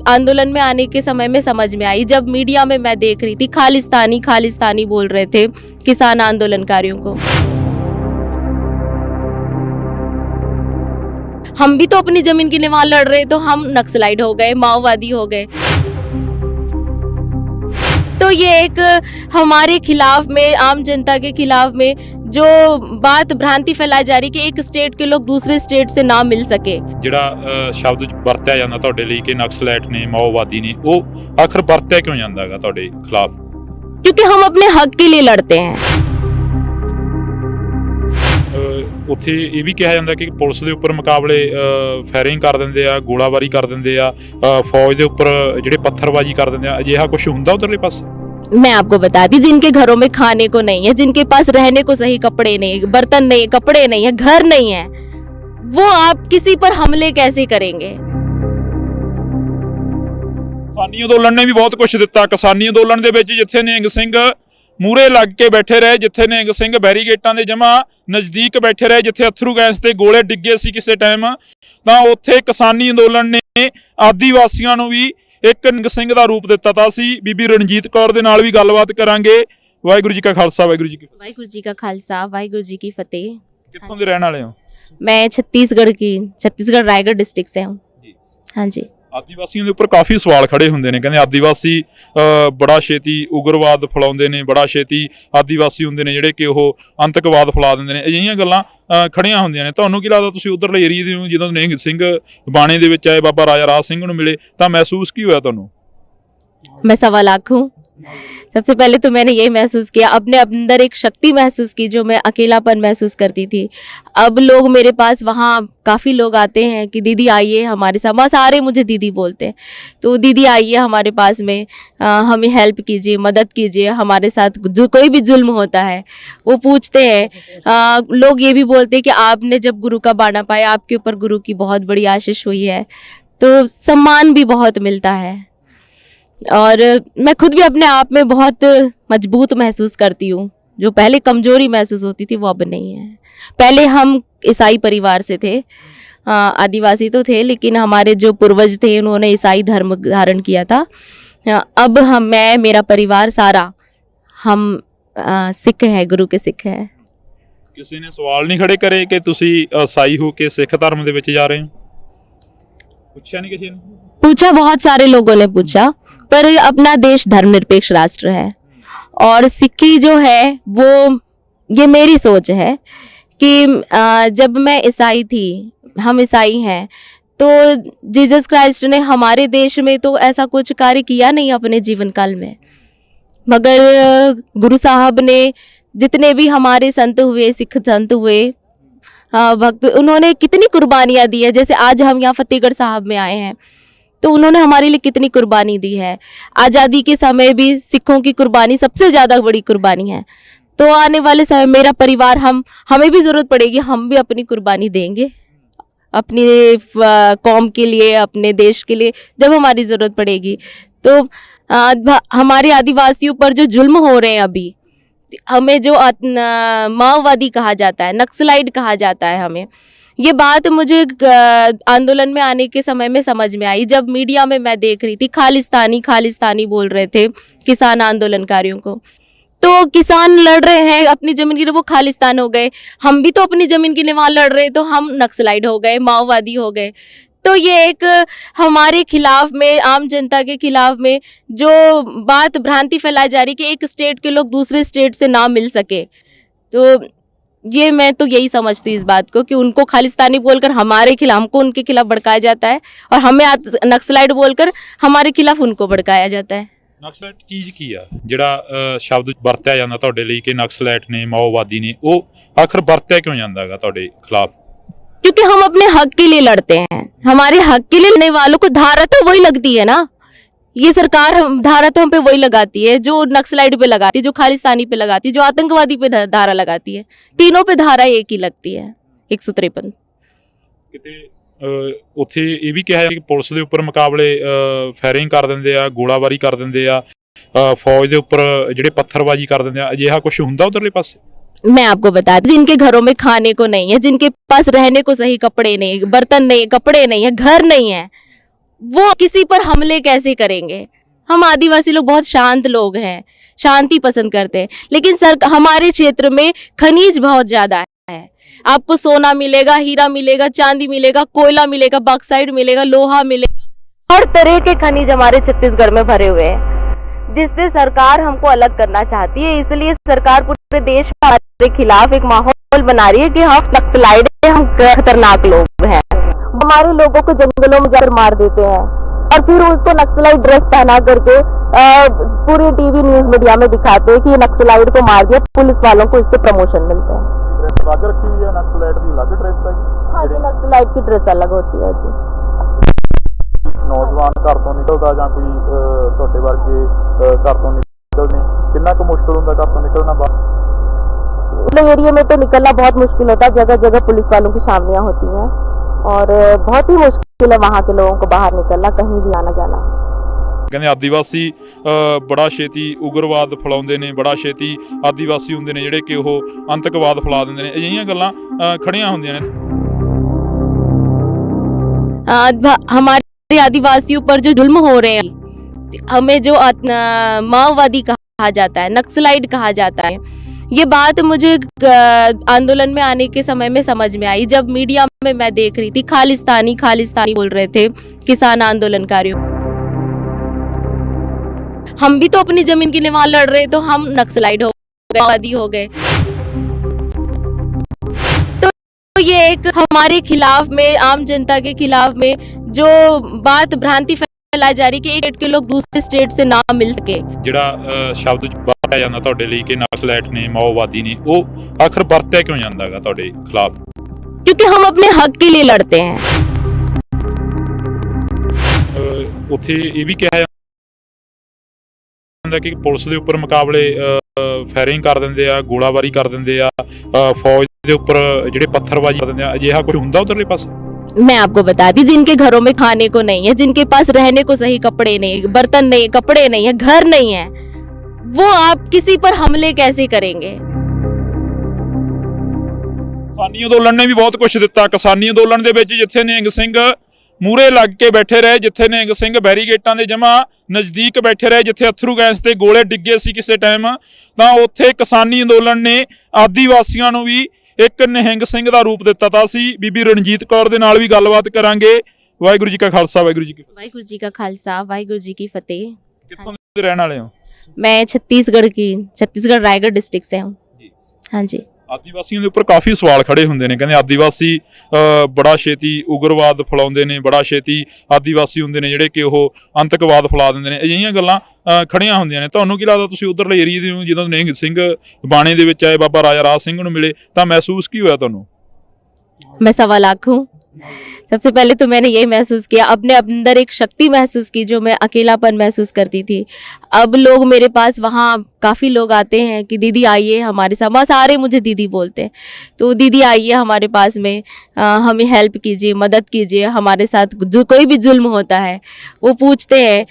आंदोलन में आने के समय में समझ में आई। जब मीडिया में मैं देख रही थी खालिस्तानी खालिस्तानी बोल रहे थे किसान आंदोलनकारियों को, हम भी तो अपनी जमीन के लिए वहां लड़ रहे, तो हम नक्सलाइट हो गए, माओवादी हो गए। तो ये एक हमारे खिलाफ में, आम जनता के खिलाफ में जो बात भ्रांति फैलाई जा रही कि एक स्टेट के लोग दूसरे स्टेट से ना मिल सके। ਜਿਹੜਾ ਸ਼ਬਦ ਵਰਤਿਆ ਜਾਂਦਾ ਤੁਹਾਡੇ ਲਈ ਕਿ ਨਕਸਲਾਈਟ ਨੇ, ਮਾਓਵਾਦੀ ਨੇ, ਉਹ ਆਖਰ ਵਰਤਿਆ ਕਿਉਂ ਜਾਂਦਾ ਹੈਗਾ ਤੁਹਾਡੇ ਖਿਲਾਫ? क्योंकि हम अपने हक के लिए लड़ते हैं। ਉੱਥੇ ਇਹ ਵੀ ਕਿਹਾ ਜਾਂਦਾ ਕਿ ਪੁਲਿਸ ਦੇ ਉੱਪਰ ਮੁਕਾਬਲੇ ਫਾਇਰਿੰਗ ਕਰ ਦਿੰਦੇ ਆ, ਗੋਲਾਬਾਰੀ ਕਰ ਦਿੰਦੇ ਆ, ਫੌਜ ਦੇ ਉੱਪਰ ਜਿਹੜੇ ਪੱਥਰਬਾਜੀ ਕਰ ਦਿੰਦੇ ਆ, ਅਜਿਹਾ ਕੁਝ ਹੁੰਦਾ ਉਧਰਲੇ ਪਾਸੇ? मैं आपको बताती, जिनके घरों में खाने को नहीं है, जिनके पास रहने को सही कपड़े नहीं, बर्तन नहीं, कपड़े नहीं है, घर नहीं है, वो आप किसी पर हमले कैसे करेंगे? ਕਿਸਾਨੀ ਅੰਦੋਲਨ ਨੇ ਵੀ ਬਹੁਤ ਕੁਝ ਦਿੱਤਾ। ਕਿਸਾਨੀ ਅੰਦੋਲਨ ਦੇ ਵਿੱਚ ਜਿੱਥੇ ਨਿਹੰਗ ਸਿੰਘ ਮੂਹਰੇ ਲੱਗ ਕੇ ਬੈਠੇ ਰਹੇ, ਜਿੱਥੇ ਨਿਹੰਗ ਸਿੰਘ ਬੈਰੀਗੇਟਾਂ ਦੇ ਜਮਾ ਨਜ਼ਦੀਕ ਬੈਠੇ ਰਹੇ, ਜਿੱਥੇ ਅਥਰੂ ਗੈਸ ਤੇ ਗੋਲੇ ਡਿੱਗੇ ਸੀ ਕਿਸੇ ਟਾਈਮ, ਤਾਂ ਉੱਥੇ ਕਿਸਾਨੀ ਅੰਦੋਲਨ ਨੇ ਆਦੀਵਾਸੀਆਂ ਨੂੰ ਵੀ ਇੱਕ ਨਿਹੰਗ ਸਿੰਘ ਦਾ ਰੂਪ ਦਿੱਤਾ ਤਾਂ ਅਸੀਂ ਬੀਬੀ ਰਣਜੀਤ ਕੌਰ ਦੇ ਨਾਲ ਵੀ ਗੱਲਬਾਤ ਕਰਾਂਗੇ। ਵਾਹਿਗੁਰੂ ਜੀ ਕਾ ਖਾਲਸਾ, ਵਾਹਿਗੁਰੂ ਜੀ ਕੀ ਫਤਿਹ। वाहिगुरु जी का खालसा, वाहिगुरु जी की फतेह। ਕਿੱਥੋਂ ਦੇ ਰਹਿਣ ਵਾਲੇ ਹੋ? मैं छत्तीसगढ़ रायगढ़ डिस्ट्रिक्ट से हूँ। जी। हाँ जी। ਆਦੀਵਾਸੀਆਂ ਦੇ ਉੱਪਰ ਕਾਫੀ ਸਵਾਲ ਖੜੇ ਹੁੰਦੇ ਨੇ, ਕਹਿੰਦੇ ਆਦੀਵਾਸੀ ਬੜਾ ਛੇਤੀ ਉਗਰਵਾਦ ਫੈਲਾਉਂਦੇ ਨੇ, ਬੜਾ ਛੇਤੀ ਆਦੀਵਾਸੀ ਹੁੰਦੇ ਨੇ ਜਿਹੜੇ ਕਿ ਉਹ ਅੰਤਕਵਾਦ ਫੈਲਾ ਦਿੰਦੇ ਨੇ। ਅਜਿਹੀਆਂ ਗੱਲਾਂ ਖੜੀਆਂ ਹੁੰਦੀਆਂ ਨੇ। ਤੁਹਾਨੂੰ ਕੀ ਲੱਗਦਾ, ਤੁਸੀਂ ਉਧਰਲੇ ਏਰੀਏ ਦੇ ਹੋ, ਜਦੋਂ ਨਿਹੰਗ ਸਿੰਘ ਬਾਣੇ ਦੇ ਵਿੱਚ ਆਏ, ਬਾਬਾ ਰਾਜਾ ਰਾਜ ਸਿੰਘ ਨੂੰ ਮਿਲੇ, ਤਾਂ ਮਹਿਸੂਸ ਕੀ ਹੋਇਆ ਤੁਹਾਨੂੰ? मैं 1.25 हूँ। सबसे पहले तो मैंने यही महसूस किया, अपने अंदर एक शक्ति महसूस की जो मैं अकेलापन महसूस करती थी। अब लोग मेरे पास वहाँ काफ़ी लोग आते हैं कि दीदी आइए हमारे साथ, वहाँ सारे मुझे दीदी बोलते हैं, तो दीदी आइए हमारे पास में, हमें हेल्प कीजिए, मदद कीजिए, हमारे साथ जो कोई भी जुल्म होता है वो पूछते हैं। लोग ये भी बोलते हैं कि आपने जब गुरु का बाना पाया, आपके ऊपर गुरु की बहुत बड़ी आशीष हुई है, तो सम्मान भी बहुत मिलता है। और मैं खुद भी अपने आप में बहुत मजबूत महसूस करती हूँ। जो पहले कमजोरी महसूस होती थी वो अब नहीं है। पहले हम ईसाई परिवार से थे, आदिवासी तो थे, लेकिन हमारे जो पूर्वज थे उन्होंने ईसाई धर्म धारण किया था। अब मैं मेरा परिवार सारा हम सिख हैं, गुरु के सिख हैं। ਕਿਸੇ ਨੇ ਸਵਾਲ ਨਹੀਂ ਖੜੇ ਕਰੇ ਕਿ ਤੁਸੀਂ ਈਸਾਈ ਹੋ ਕੇ ਸਿੱਖ ਧਰਮ ਦੇ ਵਿੱਚ ਜਾ ਰਹੇ ਹੋ? ਪੁੱਛਿਆ ਨਹੀਂ ਕਿਸੇ ਨੇ? पूछा, बहुत सारे लोगों ने पूछा, पर अपना देश धर्मनिरपेक्ष राष्ट्र है और सिक्की जो है वो, ये मेरी सोच है कि जब मैं ईसाई थी, हम ईसाई हैं, तो जीसस क्राइस्ट ने हमारे देश में तो ऐसा कुछ कार्य किया नहीं अपने जीवन काल में, मगर गुरु साहब ने जितने भी हमारे संत हुए, सिख संत हुए, भक्त, उन्होंने कितनी कुर्बानियाँ दी है। जैसे आज हम यहाँ फतेहगढ़ साहब में आए हैं, तो उन्होंने हमारे लिए कितनी कुर्बानी दी है। आज़ादी के समय भी सिखों की कुर्बानी सबसे ज़्यादा बड़ी कुर्बानी है। तो आने वाले समय मेरा परिवार, हमें भी ज़रूरत पड़ेगी, हम भी अपनी कुर्बानी देंगे अपनी कौम के लिए, अपने देश के लिए, जब हमारी ज़रूरत पड़ेगी। तो हमारे आदिवासियों पर जो जुल्म हो रहे हैं अभी, हमें जो माओवादी कहा जाता है, नक्सलाइट कहा जाता है, हमें ये बात मुझे आंदोलन में आने के समय में समझ में आई। जब मीडिया में मैं देख रही थी खालिस्तानी खालिस्तानी बोल रहे थे किसान आंदोलनकारियों को, तो किसान लड़ रहे हैं अपनी ज़मीन के लिए, वो खालिस्तान हो गए। हम भी तो अपनी ज़मीन के लिए वहाँ लड़ रहे, तो हम नक्सलाइट हो गए, माओवादी हो गए। तो ये एक हमारे खिलाफ में, आम जनता के खिलाफ में जो बात भ्रांति फैलाई जा रही कि एक स्टेट के लोग दूसरे स्टेट से ना मिल सके, तो ये मैं तो यही समझती हूँ इस बात को कि उनको खालिस्तानी बोलकर हमारे खिलाफ, हमको उनके खिलाफ भड़काया जाता है, और हमें नक्सलाइट बोलकर हमारे खिलाफ उनको भड़काया जाता है। ਨਕਸਲਾਈਟ ਚੀਜ਼ ਕੀ ਆ ਜਿਹੜਾ ਸ਼ਬਦ ਵਰਤਿਆ ਜਾਂਦਾ ਤੁਹਾਡੇ ਲਈ ਕਿ ਨਕਸਲਾਈਟ ਨੇ, ਮਾਓਵਾਦੀ ਨੇ, ਉਹ ਆਖਰ ਵਰਤਿਆ क्यों ਜਾਂਦਾ ਹੈਗਾ ਤੁਹਾਡੇ खिलाफ? क्योंकि हम अपने हक के लिए लड़ते हैं। हमारे हक के लिए लड़ने वालों को धारा तो वही लगती है ना। ये सरकार धारा तो हम पे वही लगाती है जो नक्सलाइट पे लगाती है, जो खालिस्तानी पे लगाती है, जो आतंकवादी पे धारा लगाती है। तीनों पे धारा एक ही लगती है, 153। ਕਿਤੇ ਉੱਥੇ ਇਹ ਵੀ ਕਿਹਾ ਕਿ ਪੁਲਿਸ ਦੇ ਉੱਪਰ ਮੁਕਾਬਲੇ ਫਾਇਰਿੰਗ ਕਰ ਦਿੰਦੇ ਆ, ਗੋਲਾਬਾਰੀ ਕਰ ਦਿੰਦੇ ਆ, ਫੌਜ ਦੇ ਉੱਪਰ ਜਿਹੜੇ ਪੱਥਰਬਾਜੀ ਕਰ ਦਿੰਦੇ ਆ, ਅਜਿਹਾ ਕੁਝ ਹੁੰਦਾ ਉਧਰਲੇ ਪਾਸੇ? मैं आपको बता दूं, जिनके घरों में खाने को नहीं है, जिनके पास रहने को सही कपड़े नहीं, बर्तन नहीं, कपड़े नहीं है, घर नहीं है, वो किसी पर हमले कैसे करेंगे? हम आदिवासी लोग बहुत शांत लोग हैं, शांति पसंद करते हैं, लेकिन हमारे क्षेत्र में खनिज बहुत ज्यादा है। आपको सोना मिलेगा, हीरा मिलेगा, चांदी मिलेगा, कोयला मिलेगा, बॉक्साइट मिलेगा, लोहा मिलेगा, हर तरह के खनिज हमारे छत्तीसगढ़ में भरे हुए हैं, जिससे सरकार हमको अलग करना चाहती है। इसलिए सरकार पूरे देश में हमारे खिलाफ एक माहौल बना रही है कि हम नक्सलाइट हैं, हम खतरनाक लोग हैं। हमारे लोगों को जंगलों में जाकर मार देते हैं और फिर उसको नक्सलाइट ड्रेस पहना करके पूरे टीवी न्यूज मीडिया में दिखाते हैं कि नक्सलाइट को मार दिया, पुलिस वालों को इससे प्रमोशन मिलते हैं। अलग रखी हुई है नक्सलाइट की, अलग ड्रेस है? हाँ जी, नक्सलाइट की ड्रेस अलग होती है जी। ਨੌਜਵਾਨ ਘਰ ਤੋਂ ਨਿਕਲਦਾ ਜਾਂ ਕੋਈ ਤੁਹਾਡੇ ਵਰਗੇ ਘਰ ਤੋਂ ਨਿਕਲਦੇ, ਕਿੰਨਾ ਕੁ ਮੁਸ਼ਕਲ ਹੁੰਦਾ ਘਰ ਤੋਂ ਨਿਕਲਣਾ बाहर? एरिया में तो निकलना बहुत मुश्किल होता है, जगह जगह पुलिस वालों की छावनियां होती हैं और बहुत ही मुश्किल है वहाँ के लोगों को बाहर निकलना, कहीं भी आना जाना। ਕਹਿੰਦੇ ਆਦੀਵਾਸੀ ਬੜਾ ਛੇਤੀ ਉਗਰਵਾਦ ਫੈਲਾਉਂਦੇ ਨੇ, ਬੜਾ ਛੇਤੀ ਆਦੀਵਾਸੀ ਹੁੰਦੇ ਨੇ ਜਿਹੜੇ ਕਿ ਉਹ ਅੰਤਕਵਾਦ ਫੈਲਾ ਦਿੰਦੇ ਨੇ। ਅਜਿਹੀਆਂ ਗੱਲਾਂ ਖੜੀਆਂ ਹੁੰਦੀਆਂ ਨੇ। हमारे आदिवासियों पर जो जुल्म हो रहे हैं, हमें जो माओवादी कहा जाता है, नक्सलाइट कहा जाता है, ये बात मुझे आंदोलन में आने के समय में समझ में आई, जब मीडिया में मैं देख रही थी खालिस्तानी खालिस्तानी बोल रहे थे किसान आंदोलनकारियों। हम भी तो अपनी जमीन के लिए वहां लड़ रहे, तो हम नक्सलाइट हो गए, माओवादी हो गए। तो ये एक हमारे खिलाफ में, आम जनता के खिलाफ में जो बात भ्रांति फैलाई जा रही कि एक के लोग दूसरे स्टेट से ना मिल सके। ਜਿਹੜਾ ਸ਼ਬਦ ਵਰਤਿਆ ਜਾਂਦਾ ਤੁਹਾਡੇ ਲਈ ਕਿ ਨਕਸਲੈਟ ਨੇ ਮਾਓਵਾਦੀ ਨੇ, ਉਹ ਆਖਰ ਵਰਤਿਆ ਕਿਉਂ ਜਾਂਦਾ ਹੈਗਾ ਤੁਹਾਡੇ ਖਿਲਾਫ? क्योंकि हम अपने हक के लिए लड़ते हैं। ਉੱਥੇ ਇਹ ਵੀ ਕਿਹਾ ਜਾਂਦਾ ਕਿ ਪੁਲਿਸ ਦੇ ਉੱਪਰ ਮੁਕਾਬਲੇ ਫਾਇਰਿੰਗ ਕਰ ਦਿੰਦੇ ਆ, ਗੋਲਾਬਾਰੀ ਕਰ ਦਿੰਦੇ ਆ, ਫੌਜ ਦੇ ਉੱਪਰ ਜਿਹੜੇ ਪੱਥਰਬਾਜ਼ੀ ਕਰ ਦਿੰਦੇ ਆ, ਅਜਿਹਾ ਕੁਝ ਹੁੰਦਾ ਉਧਰਲੇ ਪਾਸੇ? मैं आपको बता दी, जिनके घरों में खाने को नहीं है, जिनके पास रहने को सही कपड़े नहीं, बर्तन नहीं, कपड़े नहीं है, घर नहीं है, वो आप किसी पर हमले कैसे करेंगे? ਕਿਸਾਨੀ ਅੰਦੋਲਨ ਨੇ ਵੀ ਬਹੁਤ ਕੁਝ ਦਿੱਤਾ। ਕਿਸਾਨੀ ਅੰਦੋਲਨ ਦੇ ਵਿੱਚ ਜਿੱਥੇ ਨਿਹੰਗ ਸਿੰਘ ਮੂਹਰੇ ਲੱਗ ਕੇ ਬੈਠੇ ਰਹੇ, ਜਿੱਥੇ ਨਿਹੰਗ ਸਿੰਘ ਬੈਰੀਗੇਟਾਂ ਦੇ ਜਮਾ ਨਜ਼ਦੀਕ ਬੈਠੇ ਰਹੇ, ਜਿੱਥੇ ਅਥਰੂ ਗੈਸ ਤੇ ਗੋਲੇ ਡਿੱਗੇ ਸੀ ਕਿਸੇ ਟਾਈਮ, ਤਾਂ ਉੱਥੇ ਕਿਸਾਨੀ ਅੰਦੋਲਨ ਨੇ ਆਦੀਵਾਸੀਆਂ ਨੂੰ ਵੀ ਇੱਕ ਨਿਹੰਗ ਸਿੰਘ ਦਾ ਰੂਪ ਦਿੱਤਾ ਤਾਂ ਸੀ। ਬੀਬੀ ਰਣਜੀਤ ਕੌਰ ਦੇ ਨਾਲ ਵੀ ਗੱਲਬਾਤ ਕਰਾਂਗੇ। ਵਾਹਿਗੁਰੂ ਜੀ ਕਾ ਖਾਲਸਾ, ਵਾਹਿਗੁਰੂ ਜੀ ਕੀ ਫਤਿਹ। वाहिगुरु जी का खालसा, वाहिगुरु जी की फतेह। ਕਿੱਥੋਂ ਦੇ ਰਹਿਣ ਵਾਲੇ ਹੋ? मैं छत्तीसगढ़ रायगढ़ डिस्ट्रिक्ट से हूँ। हाँ जी। ਆਦੀਵਾਸੀਆਂ ਦੇ ਉੱਪਰ ਕਾਫੀ ਸਵਾਲ ਖੜੇ ਹੁੰਦੇ ਨੇ, ਕਹਿੰਦੇ ਆਦੀਵਾਸੀ ਬੜਾ ਛੇਤੀ ਉਗਰਵਾਦ ਫੈਲਾਉਂਦੇ ਨੇ, ਬੜਾ ਛੇਤੀ ਆਦੀਵਾਸੀ ਹੁੰਦੇ ਨੇ ਜਿਹੜੇ ਕਿ ਉਹ ਅੰਤਕਵਾਦ ਫੈਲਾ ਦਿੰਦੇ ਨੇ। ਅਜਿਹੀਆਂ ਗੱਲਾਂ ਖੜੀਆਂ ਹੁੰਦੀਆਂ ਨੇ। ਤੁਹਾਨੂੰ ਕੀ ਲੱਗਦਾ, ਤੁਸੀਂ ਉਧਰਲੇ ਏਰੀਏ ਦੇ ਹੋ, ਜਦੋਂ ਨਿਹੰਗ ਸਿੰਘ ਬਾਣੇ ਦੇ ਵਿੱਚ ਆਏ, ਬਾਬਾ ਰਾਜਾ ਰਾਜ ਸਿੰਘ ਨੂੰ ਮਿਲੇ, ਤਾਂ ਮਹਿਸੂਸ ਕੀ ਹੋਇਆ ਤੁਹਾਨੂੰ? मैं 1.25 हूँ। सबसे पहले तो मैंने यही महसूस किया, अपने अंदर एक शक्ति महसूस की जो मैं अकेलापन महसूस करती थी। अब लोग मेरे पास, वहाँ काफ़ी लोग आते हैं कि दीदी आइए हमारे साथ, वहाँ सारे मुझे दीदी बोलते हैं, तो दीदी आइए हमारे पास में, हमें हेल्प कीजिए, मदद कीजिए, हमारे साथ जो कोई भी जुल्म होता है वो पूछते हैं।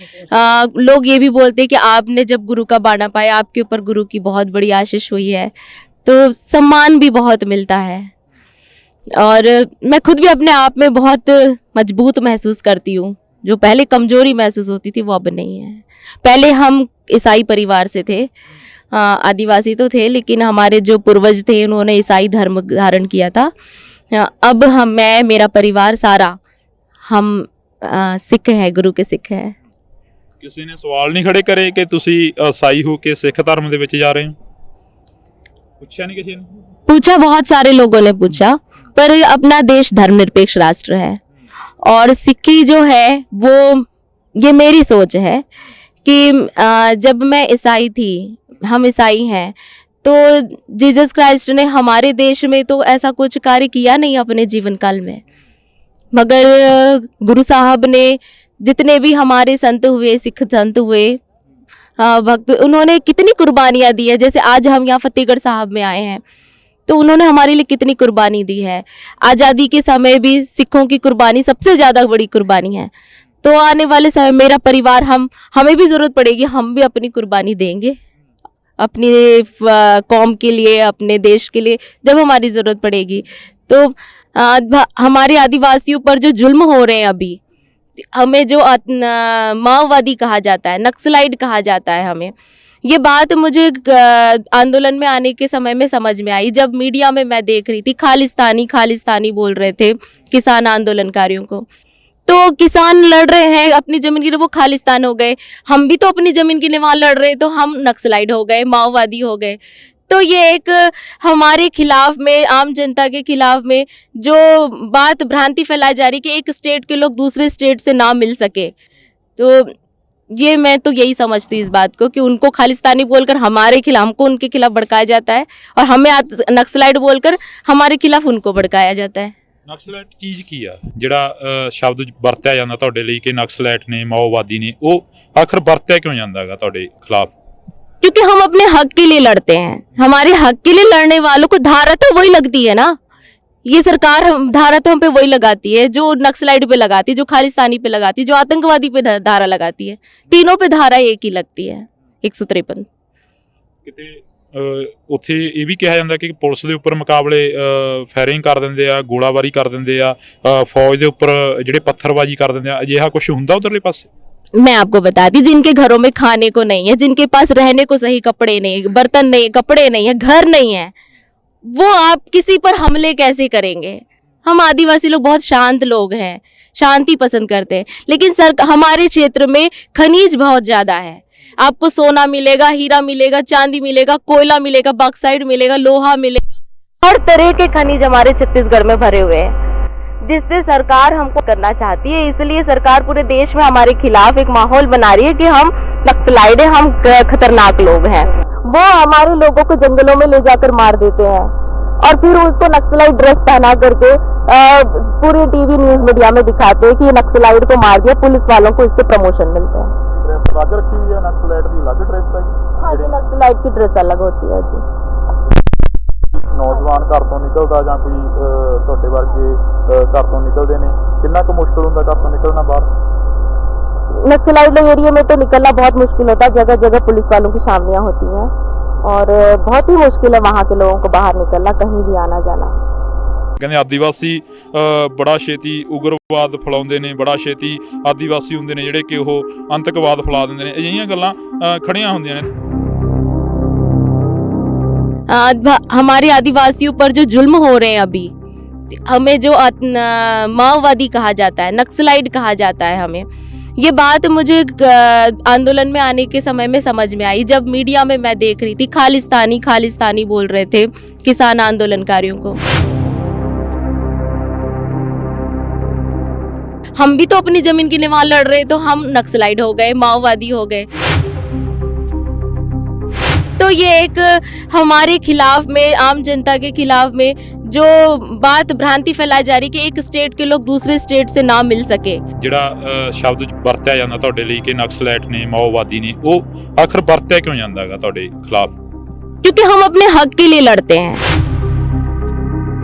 लोग ये भी बोलते हैं कि आपने जब गुरु का बाणा पाया, आपके ऊपर गुरु की बहुत बड़ी आशीष हुई है, तो सम्मान भी बहुत मिलता है। और मैं खुद भी अपने आप में बहुत मजबूत महसूस करती हूँ। जो पहले कमजोरी महसूस होती थी वो अब नहीं है। पहले हम ईसाई परिवार से थे, आदिवासी तो थे, लेकिन हमारे जो पूर्वज थे उन्होंने ईसाई धर्म धारण किया था। अब मैं, मेरा परिवार सारा, हम सिख हैं, गुरु के सिख हैं। ਕਿਸੇ ਨੇ ਸਵਾਲ ਨਹੀਂ ਖੜੇ ਕਰੇ ਕਿ ਤੁਸੀਂ ਈਸਾਈ ਹੋ ਕੇ ਸਿੱਖ ਧਰਮ ਦੇ ਵਿੱਚ ਜਾ ਰਹੇ ਹੋ? ਪੁੱਛਿਆ ਨਹੀਂ ਕਿਸੇ ਨੇ? पूछा, बहुत सारे लोगों ने पूछा, पर अपना देश धर्मनिरपेक्ष राष्ट्र है, और सिक्की जो है वो, ये मेरी सोच है कि जब मैं ईसाई थी, हम ईसाई हैं, तो जीसस क्राइस्ट ने हमारे देश में तो ऐसा कुछ कार्य किया नहीं अपने जीवन काल में, मगर गुरु साहब ने, जितने भी हमारे संत हुए, सिख संत हुए, भक्त, उन्होंने कितनी कुर्बानियाँ दी है। जैसे आज हम यहाँ फतेहगढ़ साहब में आए हैं, तो उन्होंने हमारे लिए कितनी कुर्बानी दी है। आज़ादी के समय भी सिखों की कुर्बानी सबसे ज़्यादा बड़ी कुर्बानी है। तो आने वाले समय मेरा परिवार, हमें भी ज़रूरत पड़ेगी, हम भी अपनी कुर्बानी देंगे अपनी कौम के लिए, अपने देश के लिए, जब हमारी ज़रूरत पड़ेगी। तो हमारे आदिवासियों पर जो जुल्म हो रहे हैं अभी, हमें जो माओवादी कहा जाता है, नक्सलाइट कहा जाता है, हमें ये बात मुझे आंदोलन में आने के समय में समझ में आई, जब मीडिया में मैं देख रही थी खालिस्तानी खालिस्तानी बोल रहे थे किसान आंदोलनकारियों को। तो किसान लड़ रहे हैं अपनी ज़मीन के लिए, वो खालिस्तान हो गए। हम भी तो अपनी ज़मीन के लिए वहाँ लड़ रहे, तो हम नक्सलाइट हो गए, माओवादी हो गए। तो ये एक हमारे खिलाफ में, आम जनता के खिलाफ में जो बात भ्रांति फैलाई जा रही कि एक स्टेट के लोग दूसरे स्टेट से ना मिल सके, तो ये मैं तो यही समझती हूँ इस बात को, कि उनको खालिस्तानी बोलकर हमारे खिलाफ, हमको उनके खिलाफ भड़काया जाता है, और हमें नक्सलाइट बोलकर हमारे खिलाफ उनको भड़काया जाता है। ਨਕਸਲੈਟ ਚੀਜ਼ ਕੀ ਆ? ਜਿਹੜਾ ਸ਼ਬਦ ਵਰਤਿਆ ਜਾਂਦਾ ਤੁਹਾਡੇ ਲਈ ਕਿ ਨਕਸਲੈਟ ਨੇ, ਮਾਓਵਾਦੀ ਨੇ, ਉਹ ਆਖਰ ਵਰਤਿਆ ਕਿਉਂ ਜਾਂਦਾ ਹੈਗਾ ਤੁਹਾਡੇ ਖਿਲਾਫ? क्योंकि हम अपने हक के लिए लड़ते हैं। हमारे हक के लिए लड़ने वालों को धारा तो वही लगती है ना। ये सरकार धारा तो हम पे वही लगाती है, जो नक्सलाइट पे लगाती है, जो खालिस्तानी पे लगाती है, जो आतंकवादी पे धारा लगाती है। तीनों पे धारा एक ही लगती है, 153। ਕਿਤੇ ਉੱਥੇ ਇਹ ਵੀ ਕਿਹਾ ਜਾਂਦਾ ਕਿ ਪੁਲਿਸ ਦੇ ਉੱਪਰ ਮੁਕਾਬਲੇ ਫਾਇਰਿੰਗ ਕਰ ਦਿੰਦੇ ਆ, ਗੋਲਾਬਾਰੀ ਕਰ ਦਿੰਦੇ ਆ, ਫੌਜ ਦੇ ਉੱਪਰ ਜਿਹੜੇ ਪੱਥਰਬਾਜ਼ੀ ਕਰ ਦਿੰਦੇ ਆ, ਅਜਿਹਾ ਕੁਝ ਹੁੰਦਾ ਉਧਰਲੇ ਪਾਸੇ? मैं आपको बताती, जिनके घरों में खाने को नहीं है, जिनके पास रहने को सही कपड़े नहीं, बर्तन नहीं, कपड़े नहीं है, घर नहीं है, वो आप किसी पर हमले कैसे करेंगे? हम आदिवासी लोग बहुत शांत लोग हैं, शांति पसंद करते हैं, लेकिन हमारे क्षेत्र में खनिज बहुत ज्यादा है। आपको सोना मिलेगा, हीरा मिलेगा, चांदी मिलेगा, कोयला मिलेगा, बॉक्साइट मिलेगा, लोहा मिलेगा, हर तरह के खनिज हमारे छत्तीसगढ़ में भरे हुए हैं, जिससे सरकार हमको करना चाहती है। इसलिए सरकार पूरे देश में हमारे खिलाफ एक माहौल बना रही है कि हम नक्सलाइट हैं, हम खतरनाक लोग हैं। वो हमारे लोगों को जंगलों में ले जाकर मार देते हैं और फिर उसको नक्सलाइट ड्रेस पहना करके पूरे टीवी न्यूज मीडिया में दिखाते हैं कि ये नक्सलाइट को मार दिया, पुलिस वालों को इससे प्रमोशन मिलते हैं। ड्रेस अलग रखी हुई है, नक्सलाइट की अलग ड्रेस है। हाँ जी, नक्सलाइट की ड्रेस अलग होती है जी। नौजवान घर तो निकलता ਜਾਂ ਕੋਈ ਤੁਹਾਡੇ ਵਰਗੇ घर तो निकलते ने, कितना कुछ मुश्किल होता घर तो निकलना बाहर? नक्सलाइट एरिया में तो निकलना बहुत मुश्किल होता है, जगह जगह पुलिस वालों की छावनियां होती हैं और बहुत ही मुश्किल है वहाँ के लोगों को बाहर निकलना, कहीं भी आना जाना। ਕਹਿੰਦੇ ਆਦੀਵਾਸੀ ਬੜਾ ਛੇਤੀ ਉਗਰਵਾਦ ਫੈਲਾਉਂਦੇ ਨੇ, ਬੜਾ ਛੇਤੀ ਆਦੀਵਾਸੀ ਹੁੰਦੇ ਨੇ ਜਿਹੜੇ ਕਿ ਉਹ ਅੰਤਕਵਾਦ ਫੈਲਾ ਦਿੰਦੇ ਨੇ। ਅਜਿਹੀਆਂ ਗੱਲਾਂ ਖੜੀਆਂ ਹੁੰਦੀਆਂ ਨੇ। हमारे आदिवासियों पर जो जुल्म हो रहे हैं अभी, हमें जो माओवादी कहा जाता है, नक्सलाइट कहा जाता है, हमें ये बात मुझे आंदोलन में आने के समय में समझ में आई, जब मीडिया में मैं देख रही थी खालिस्तानी खालिस्तानी बोल रहे थे किसान आंदोलनकारियों को। हम भी तो अपनी जमीन की निवाल लड़ रहे, तो हम नक्सलाइट हो गए, माओवादी हो गए। तो ये एक हमारे खिलाफ में, आम जनता के खिलाफ में जो बात भ्रांति फैलाई जा रही कि एक स्टेट के लोग दूसरे स्टेट से ना मिल सके। ਜਿਹੜਾ ਸ਼ਬਦ ਵਰਤਿਆ ਜਾਂਦਾ ਤੁਹਾਡੇ ਲਈ ਕਿ ਨਕਸਲਾਈਟ ਨੇ, ਮਾਓਵਾਦੀ ਨੇ, ਉਹ ਆਖਰ ਵਰਤਿਆ ਕਿਉਂ ਜਾਂਦਾ ਹੈਗਾ ਤੁਹਾਡੇ ਖਿਲਾਫ? क्योंकि हम अपने हक के लिए लड़ते हैं।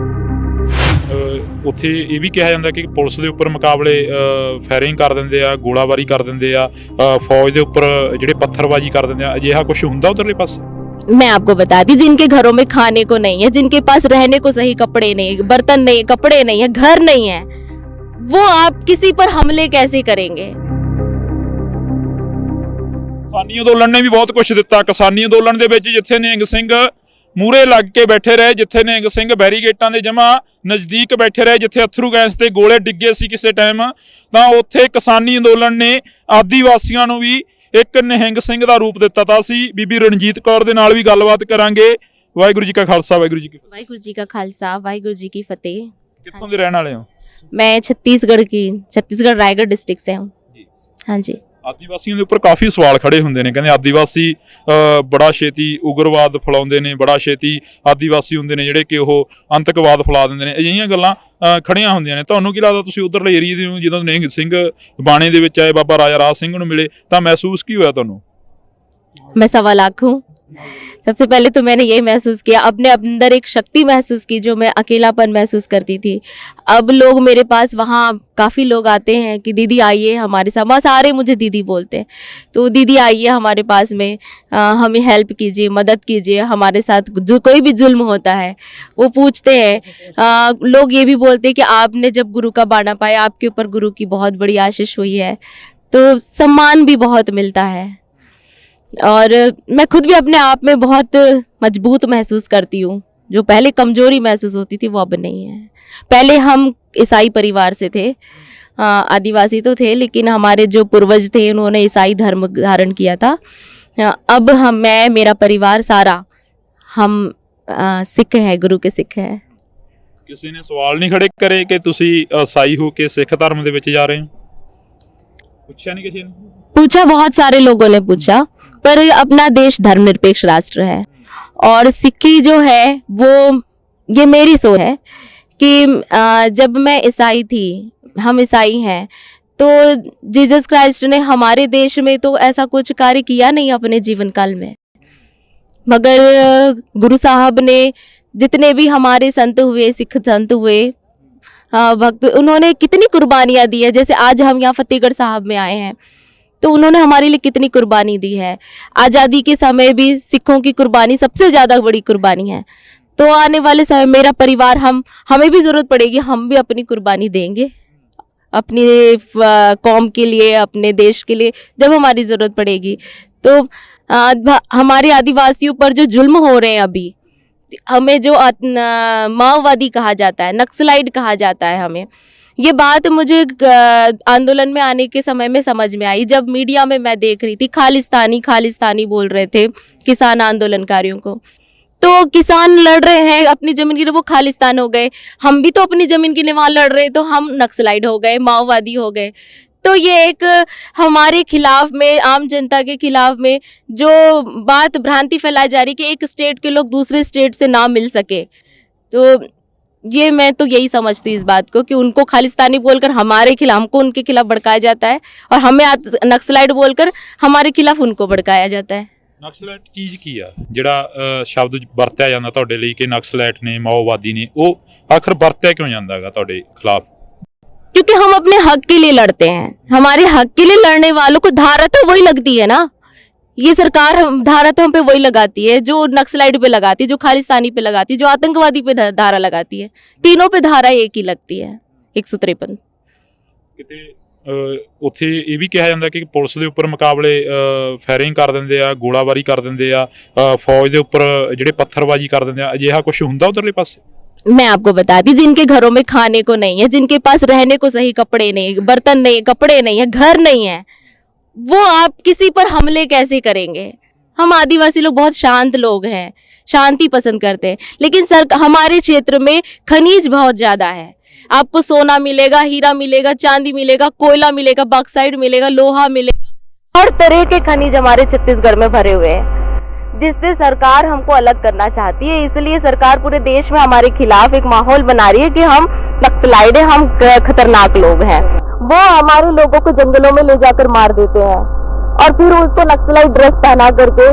ਉੱਥੇ ਇਹ ਵੀ ਕਿਹਾ ਜਾਂਦਾ ਕਿ ਪੁਲਿਸ ਦੇ ਉੱਪਰ ਮੁਕਾਬਲੇ ਫਾਇਰਿੰਗ ਕਰ ਦਿੰਦੇ ਆ, ਗੋਲਾਬਾਰੀ ਕਰ ਦਿੰਦੇ ਆ, ਫੌਜ ਦੇ ਉੱਪਰ ਜਿਹੜੇ ਪੱਥਰਬਾਜ਼ੀ ਕਰ ਦਿੰਦੇ ਆ। ਅਜਿਹਾ ਕੁਝ ਹੁੰਦਾ ਉਧਰਲੇ ਪਾਸੇ? मैं आपको बताती, जिनके घरों में खाने को नहीं है, जिनके पास रहने को सही कपड़े नहीं, बर्तन नहीं, कपड़े नहीं है, घर नहीं है, वो आप किसी पर हमले कैसे करेंगे? ਕਿਸਾਨੀ ਅੰਦੋਲਨ ਨੇ ਵੀ ਬਹੁਤ ਕੁਝ ਦਿੱਤਾ। ਕਿਸਾਨੀ ਅੰਦੋਲਨ ਦੇ ਵਿੱਚ ਜਿੱਥੇ ਨਿਹੰਗ ਸਿੰਘ ਮੂਹਰੇ ਲੱਗ ਕੇ ਬੈਠੇ ਰਹੇ, ਜਿੱਥੇ ਨਿਹੰਗ ਸਿੰਘ ਬੈਰੀਗੇਟਾਂ ਦੇ ਜਮਾ ਨਜ਼ਦੀਕ ਬੈਠੇ ਰਹੇ, ਜਿੱਥੇ ਅਥਰੂ ਗੈਸ ਤੇ ਗੋਲੇ ਡਿੱਗੇ ਸੀ ਕਿਸੇ ਟਾਈਮ, ਤਾਂ ਉੱਥੇ ਕਿਸਾਨੀ ਅੰਦੋਲਨ ਨੇ ਆਦੀਵਾਸੀਆਂ ਨੂੰ ਵੀ ਇੱਕ ਨਿਹੰਗ ਸਿੰਘ ਦਾ ਰੂਪ ਦਿੱਤਾ ਤਾਂ ਸੀ। ਬੀਬੀ ਰਣਜੀਤ ਕੌਰ ਦੇ ਨਾਲ ਵੀ ਗੱਲਬਾਤ ਕਰਾਂਗੇ। ਵਾਹਿਗੁਰੂ ਜੀ ਕਾ ਖਾਲਸਾ, ਵਾਹਿਗੁਰੂ ਜੀ ਕੀ ਫਤਿਹ। वाहिगुरु जी का खालसा, वाहिगुरु जी की फतेह। ਕਿੱਥੋਂ ਦੇ ਰਹਿਣ ਵਾਲੇ ਹੋ? मैं छत्तीसगढ़ रायगढ़ डिस्ट्रिक्ट से हूँ। हाँ जी। ਆਦੀਵਾਸੀਆਂ ਦੇ ਉੱਪਰ ਕਾਫੀ ਸਵਾਲ ਖੜੇ ਹੁੰਦੇ ਨੇ। ਕਹਿੰਦੇ ਆਦੀਵਾਸੀ ਬੜਾ ਛੇਤੀ ਉਗਰਵਾਦ ਫੈਲਾਉਂਦੇ ਨੇ, ਬੜਾ ਛੇਤੀ ਆਦੀਵਾਸੀ ਹੁੰਦੇ ਨੇ ਜਿਹੜੇ ਕਿ ਉਹ ਅੰਤਕਵਾਦ ਫੈਲਾ ਦਿੰਦੇ ਨੇ। ਅਜਿਹੀਆਂ ਗੱਲਾਂ ਖੜੀਆਂ ਹੁੰਦੀਆਂ ਨੇ। ਤੁਹਾਨੂੰ ਕੀ ਲੱਗਦਾ, ਤੁਸੀਂ ਉਧਰਲੇ ਏਰੀਏ ਦੇ ਹੋ, ਜਦੋਂ ਨਿਹੰਗ ਸਿੰਘ ਬਾਣੇ ਦੇ ਵਿੱਚ ਆਏ, ਬਾਬਾ ਰਾਜਾ ਰਾਜ ਸਿੰਘ ਨੂੰ ਮਿਲੇ, ਤਾਂ ਮਹਿਸੂਸ ਕੀ ਹੋਇਆ ਤੁਹਾਨੂੰ? मैं 1.25 लाख हूँ। सबसे पहले तो मैंने यही महसूस किया, अपने अंदर एक शक्ति महसूस की जो मैं अकेलापन महसूस करती थी। अब लोग मेरे पास, वहाँ काफ़ी लोग आते हैं कि दीदी आइए हमारे साथ, वहाँ सारे मुझे दीदी बोलते हैं, तो दीदी आइए हमारे पास में, हमें हेल्प कीजिए, मदद कीजिए, हमारे साथ जो कोई भी जुल्म होता है वो पूछते हैं। लोग ये भी बोलते हैं कि आपने जब गुरु का बाना पाया, आपके ऊपर गुरु की बहुत बड़ी आशीष हुई है, तो सम्मान भी बहुत मिलता है। और मैं खुद भी अपने आप में बहुत मजबूत महसूस करती हूँ। जो पहले कमजोरी महसूस होती थी वो अब नहीं है। पहले हम ईसाई परिवार से थे, आदिवासी तो थे, लेकिन हमारे जो पूर्वज थे उन्होंने ईसाई धर्म धारण किया था। अब मैं, मेरा परिवार सारा, हम सिख हैं, गुरु के सिख हैं। ਕਿਸੇ ਨੇ ਸਵਾਲ ਨਹੀਂ ਖੜੇ ਕਰੇ ਕਿ ਤੁਸੀਂ ਈਸਾਈ ਹੋ ਕੇ ਸਿੱਖ ਧਰਮ ਦੇ ਵਿੱਚ ਜਾ ਰਹੇ ਹੋ? ਪੁੱਛਿਆ ਨਹੀਂ ਕਿਸੇ ਨੇ? पूछा, बहुत सारे लोगों ने पूछा, पर अपना देश धर्मनिरपेक्ष राष्ट्र है और सिक्की जो है वो, ये मेरी सोच है कि जब मैं ईसाई थी, हम ईसाई हैं, तो जीसस क्राइस्ट ने हमारे देश में तो ऐसा कुछ कार्य किया नहीं अपने जीवन काल में, मगर गुरु साहब ने, जितने भी हमारे संत हुए, सिख संत हुए, भक्त, उन्होंने कितनी कुर्बानियाँ दी है। जैसे आज हम यहाँ फतेहगढ़ साहब में आए हैं, तो उन्होंने हमारे लिए कितनी कुर्बानी दी है। आज़ादी के समय भी सिखों की कुर्बानी सबसे ज़्यादा बड़ी कुर्बानी है। तो आने वाले समय मेरा परिवार, हमें भी ज़रूरत पड़ेगी, हम भी अपनी कुर्बानी देंगे अपनी कौम के लिए, अपने देश के लिए जब हमारी ज़रूरत पड़ेगी। तो हमारे आदिवासियों पर जो जुल्म हो रहे हैं अभी, हमें जो माओवादी कहा जाता है, नक्सलाइट कहा जाता है, हमें ये बात मुझे आंदोलन में आने के समय में समझ में आई, जब मीडिया में मैं देख रही थी खालिस्तानी खालिस्तानी बोल रहे थे किसान आंदोलनकारियों को। तो किसान लड़ रहे हैं अपनी जमीन के लिए, वो खालिस्तान हो गए। हम भी तो अपनी जमीन के लिए वहाँ लड़ रहे, तो हम नक्सलाइट हो गए, माओवादी हो गए। तो ये एक हमारे खिलाफ में, आम जनता के खिलाफ में जो बात भ्रांति फैलाई जा रही कि एक स्टेट के लोग दूसरे स्टेट से ना मिल सके, तो ये मैं तो यही समझती हूँ इस बात को कि उनको खालिस्तानी बोलकर हमारे खिलाफ, हमको उनके खिलाफ भड़काया जाता है, और हमें नक्सलाइट बोलकर हमारे खिलाफ उनको भड़काया जाता है। ਨਕਸਲਾਈਟ ਚੀਜ਼ ਕੀ ਆ ਜਿਹੜਾ ਸ਼ਬਦ ਵਰਤਿਆ ਜਾਂਦਾ ਤੁਹਾਡੇ ਲਈ ਕਿ ਨਕਸਲਾਈਟ ਨੇ, ਮਾਓਵਾਦੀ ਨੇ, ਉਹ ਆਖਰ ਵਰਤਿਆ ਕਿਉਂ ਜਾਂਦਾ ਹੈਗਾ ਤੁਹਾਡੇ ਖਿਲਾफ? क्योंकि हम अपने हक के लिए लड़ते हैं। हमारे हक के लिए लड़ने वालों को धारा तो वही लगती है ना। ये सरकार धारा तो हम पे वही लगाती है जो नक्सलाइट पे लगाती है, जो खालिस्तानी पे लगाती है, जो आतंकवादी पे धारा लगाती है। तीनों पे धारा एक ही लगती है, 153। ਕਿਤੇ ਉੱਥੇ ਇਹ ਵੀ ਕਿਹਾ ਜਾਂਦਾ ਕਿ ਪੁਲਿਸ ਦੇ ਉੱਪਰ ਮੁਕਾਬਲੇ ਫਾਇਰਿੰਗ ਕਰ ਦਿੰਦੇ ਆ, ਗੋਲਾਬਾਰੀ ਕਰ ਦਿੰਦੇ ਆ, ਫੌਜ ਦੇ ਉੱਪਰ ਜਿਹੜੇ ਪੱਥਰਬਾਜੀ ਕਰ ਦਿੰਦੇ ਆ, ਅਜਿਹਾ ਕੁਝ ਹੁੰਦਾ ਉਧਰਲੇ ਪਾਸੇ? मैं आपको बताती, जिनके घरों में खाने को नहीं है, जिनके पास रहने को सही कपड़े नहीं, बर्तन नहीं, कपड़े नहीं है, घर नहीं है, वो आप किसी पर हमले कैसे करेंगे? हम आदिवासी लोग बहुत शांत लोग हैं, शांति पसंद करते हैं, लेकिन हमारे क्षेत्र में खनिज बहुत ज़्यादा है। आपको सोना मिलेगा, हीरा मिलेगा, चांदी मिलेगा, कोयला मिलेगा, बॉक्साइट मिलेगा, लोहा मिलेगा, हर तरह के खनिज हमारे छत्तीसगढ़ में भरे हुए हैं, जिससे सरकार हमको अलग करना चाहती है। इसलिए सरकार पूरे देश में हमारे खिलाफ एक माहौल बना रही है कि हम नक्सलाइट हैं, हम खतरनाक लोग हैं। वो हमारे लोगों को जंगलों में ले जाकर मार देते हैं और फिर उसको नक्सलाइट ड्रेस पहना करके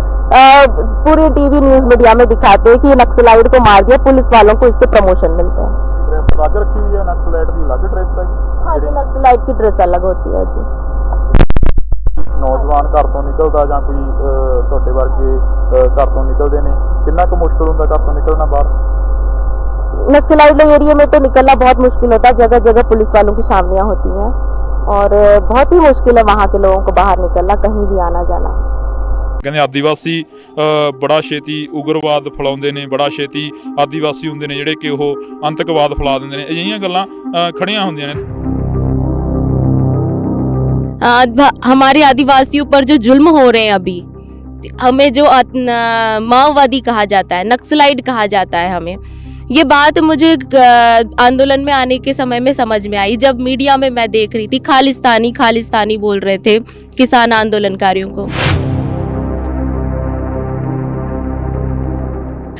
पूरे टीवी न्यूज मीडिया में दिखाते हैं कि ये नक्सलाइट को मार दिया, पुलिस वालों को इससे प्रमोशन मिलते हैं। ड्रेस अलग रखी हुई है, नक्सलाइट की अलग ड्रेस है? हाँ जी, नक्सलाइट की ड्रेस अलग होती है जी। ਨੌਜਵਾਨ ਘਰ ਤੋਂ ਨਿਕਲਦਾ ਜਾਂ ਕੋਈ ਤੁਹਾਡੇ ਵਰਗੇ ਘਰ ਤੋਂ ਨਿਕਲਦੇ ਨੇ, ਕਿੰਨਾ ਕੁ ਮੁਸ਼ਕਲ ਹੁੰਦਾ ਘਰ ਤੋਂ ਨਿਕਲਣਾ ਬਾਹਰ? नक्सलाइट एरिया में तो निकलना बहुत मुश्किल होता है, जगह जगह पुलिस वालों की छावनियां होती हैं और बहुत ही मुश्किल है वहाँ के लोगों को बाहर निकलना, कहीं भी आना जाना। ਕਹਿੰਦੇ ਆਦੀਵਾਸੀ ਬੜਾ ਛੇਤੀ ਉਗਰਵਾਦ ਫੈਲਾਉਂਦੇ ਨੇ, ਬੜਾ ਛੇਤੀ ਆਦੀਵਾਸੀ ਹੁੰਦੇ ਨੇ ਜਿਹੜੇ ਕਿ ਉਹ ਅੰਤਕਵਾਦ ਫੈਲਾ ਦਿੰਦੇ ਨੇ, ਅਜਿਹੀਆਂ ਗੱਲਾਂ ਖੜੀਆਂ ਹੁੰਦੀਆਂ ਨੇ। हमारे आदिवासियों पर जो जुल्म हो रहे हैं अभी, हमें जो माओवादी कहा जाता है, नक्सलाइट कहा जाता है, हमें ये बात मुझे आंदोलन में आने के समय में समझ में आई, जब मीडिया में मैं देख रही थी खालिस्तानी खालिस्तानी बोल रहे थे किसान आंदोलनकारियों को।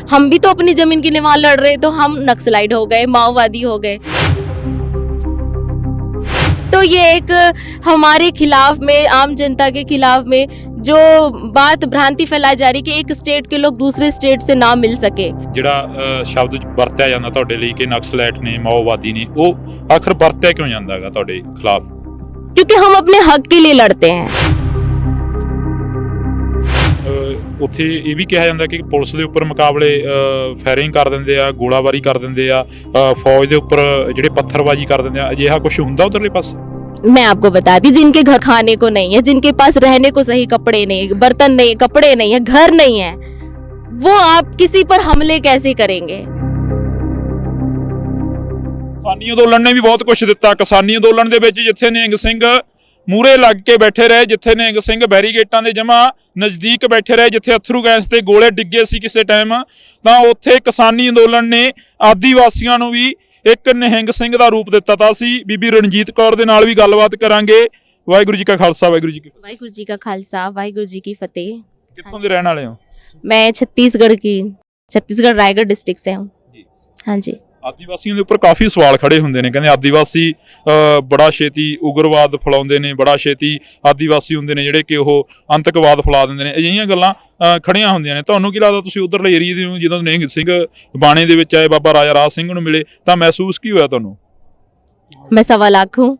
हम भी तो अपनी जमीन के लिए वहां लड़ रहे, तो हम नक्सलाइट हो गए, माओवादी हो गए। तो ये एक हमारे खिलाफ में, आम जनता के खिलाफ में जो बात भ्रांति फैलाई जा रही कि एक स्टेट के लोग दूसरे स्टेट से ना मिल सके। ਜਿਹੜਾ ਸ਼ਬਦ ਵਰਤਿਆ ਜਾਂਦਾ ਤੁਹਾਡੇ ਲਈ ਕਿ ਨਕਸਲਾਈਟ ਨੇ, ਮਾਓਵਾਦੀ ਨੇ, ਉਹ ਆਖਰ ਵਰਤਿਆ ਕਿਉਂ ਜਾਂਦਾ ਹੈਗਾ ਤੁਹਾਡੇ ਖਿਲਾਫ? क्योंकि हम अपने हक के लिए लड़ते हैं। ਉੱਥੇ ਇਹ ਵੀ ਕਿਹਾ ਜਾਂਦਾ ਕਿ ਪੁਲਿਸ ਦੇ ਉੱਪਰ ਮੁਕਾਬਲੇ ਫਾਇਰਿੰਗ ਕਰ ਦਿੰਦੇ ਆ, ਗੋਲਾਬਾਰੀ ਕਰ ਦਿੰਦੇ ਆ, ਫੌਜ ਦੇ ਉੱਪਰ ਜਿਹੜੇ ਪੱਥਰਬਾਜੀ ਕਰ ਦਿੰਦੇ ਆ, ਅਜਿਹਾ ਕੁਝ ਹੁੰਦਾ ਉਧਰਲੇ ਪਾਸੇ? मैं आपको बताती, जिनके घर खाने को नहीं है, जिनके पास रहने को सही कपड़े नहीं, बर्तन नहीं, कपड़े नहीं है, घर नहीं है, वो आप किसी पर हमले कैसे करेंगे? ਕਿਸਾਨੀ ਅੰਦੋਲਨ ਨੇ ਵੀ ਬਹੁਤ ਕੁਝ ਦਿੱਤਾ। ਕਿਸਾਨੀ ਅੰਦੋਲਨ ਦੇ ਵਿੱਚ ਜਿੱਥੇ ਨਿਹੰਗ ਸਿੰਘ ਮੂਰੇ ਲੱਗ ਕੇ ਬੈਠੇ ਰਹੇ, ਜਿੱਥੇ ਨਿਹੰਗ ਸਿੰਘ ਬੈਰੀਗੇਟਾਂ ਦੇ ਜਮਾ ਨਜ਼ਦੀਕ ਬੈਠੇ ਰਹੇ, ਜਿੱਥੇ ਅਥਰੂ ਗੈਸ ਤੇ ਗੋਲੇ ਡਿੱਗੇ ਸੀ ਕਿਸੇ ਟਾਈਮ, ਤਾਂ ਉੱਥੇ ਕਿਸਾਨੀ ਅੰਦੋਲਨ ਨੇ ਆਦੀਵਾਸੀਆਂ ਨੂੰ ਵੀ ਇੱਕ ਨਿਹੰਗ ਸਿੰਘ ਦਾ ਰੂਪ ਦਿੱਤਾ। ਤਾਂ ਅਸੀਂ ਬੀਬੀ ਰਣਜੀਤ ਕੌਰ ਦੇ ਨਾਲ ਵੀ ਗੱਲਬਾਤ ਕਰਾਂਗੇ। ਵਾਹਿਗੁਰੂ ਜੀ ਕਾ ਖਾਲਸਾ, ਵਾਹਿਗੁਰੂ ਜੀ ਕੀ ਫਤਿਹ। वाहिगुरु जी का खालसा, वाहिगुरु जी की फतेह। ਕਿੱਥੋਂ ਦੇ ਰਹਿਣ ਵਾਲੇ ਹੋ? मैं छत्तीसगढ़ रायगढ़ डिस्ट्रिक्ट से हूँ। हाँ जी। ਆਦੀਵਾਸੀਆਂ ਦੇ ਉੱਪਰ ਕਾਫੀ ਸਵਾਲ ਖੜੇ ਹੁੰਦੇ ਨੇ, ਕਹਿੰਦੇ ਆਦੀਵਾਸੀ ਬੜਾ ਛੇਤੀ ਉਗਰਵਾਦ ਫੈਲਾਉਂਦੇ ਨੇ, ਬੜਾ ਛੇਤੀ ਆਦੀਵਾਸੀ ਹੁੰਦੇ ਨੇ ਜਿਹੜੇ ਕਿ ਉਹ ਅੰਤਕਵਾਦ ਫੈਲਾ ਦਿੰਦੇ ਨੇ, ਅਜਿਹੀਆਂ ਗੱਲਾਂ ਖੜੀਆਂ ਹੁੰਦੀਆਂ ਨੇ। ਤੁਹਾਨੂੰ ਕੀ ਲੱਗਦਾ, ਤੁਸੀਂ ਉਧਰਲੇ ਏਰੀਏ ਦੇ ਹੋ, ਜਦੋਂ ਨਿਹੰਗ ਸਿੰਘ ਬਾਣੇ ਦੇ ਵਿੱਚ ਆਏ, ਬਾਬਾ ਰਾਜਾ ਰਾਜ ਸਿੰਘ ਨੂੰ ਮਿਲੇ, ਤਾਂ ਮਹਿਸੂਸ ਕੀ ਹੋਇਆ ਤੁਹਾਨੂੰ? मैं 1.25 लाख हूँ।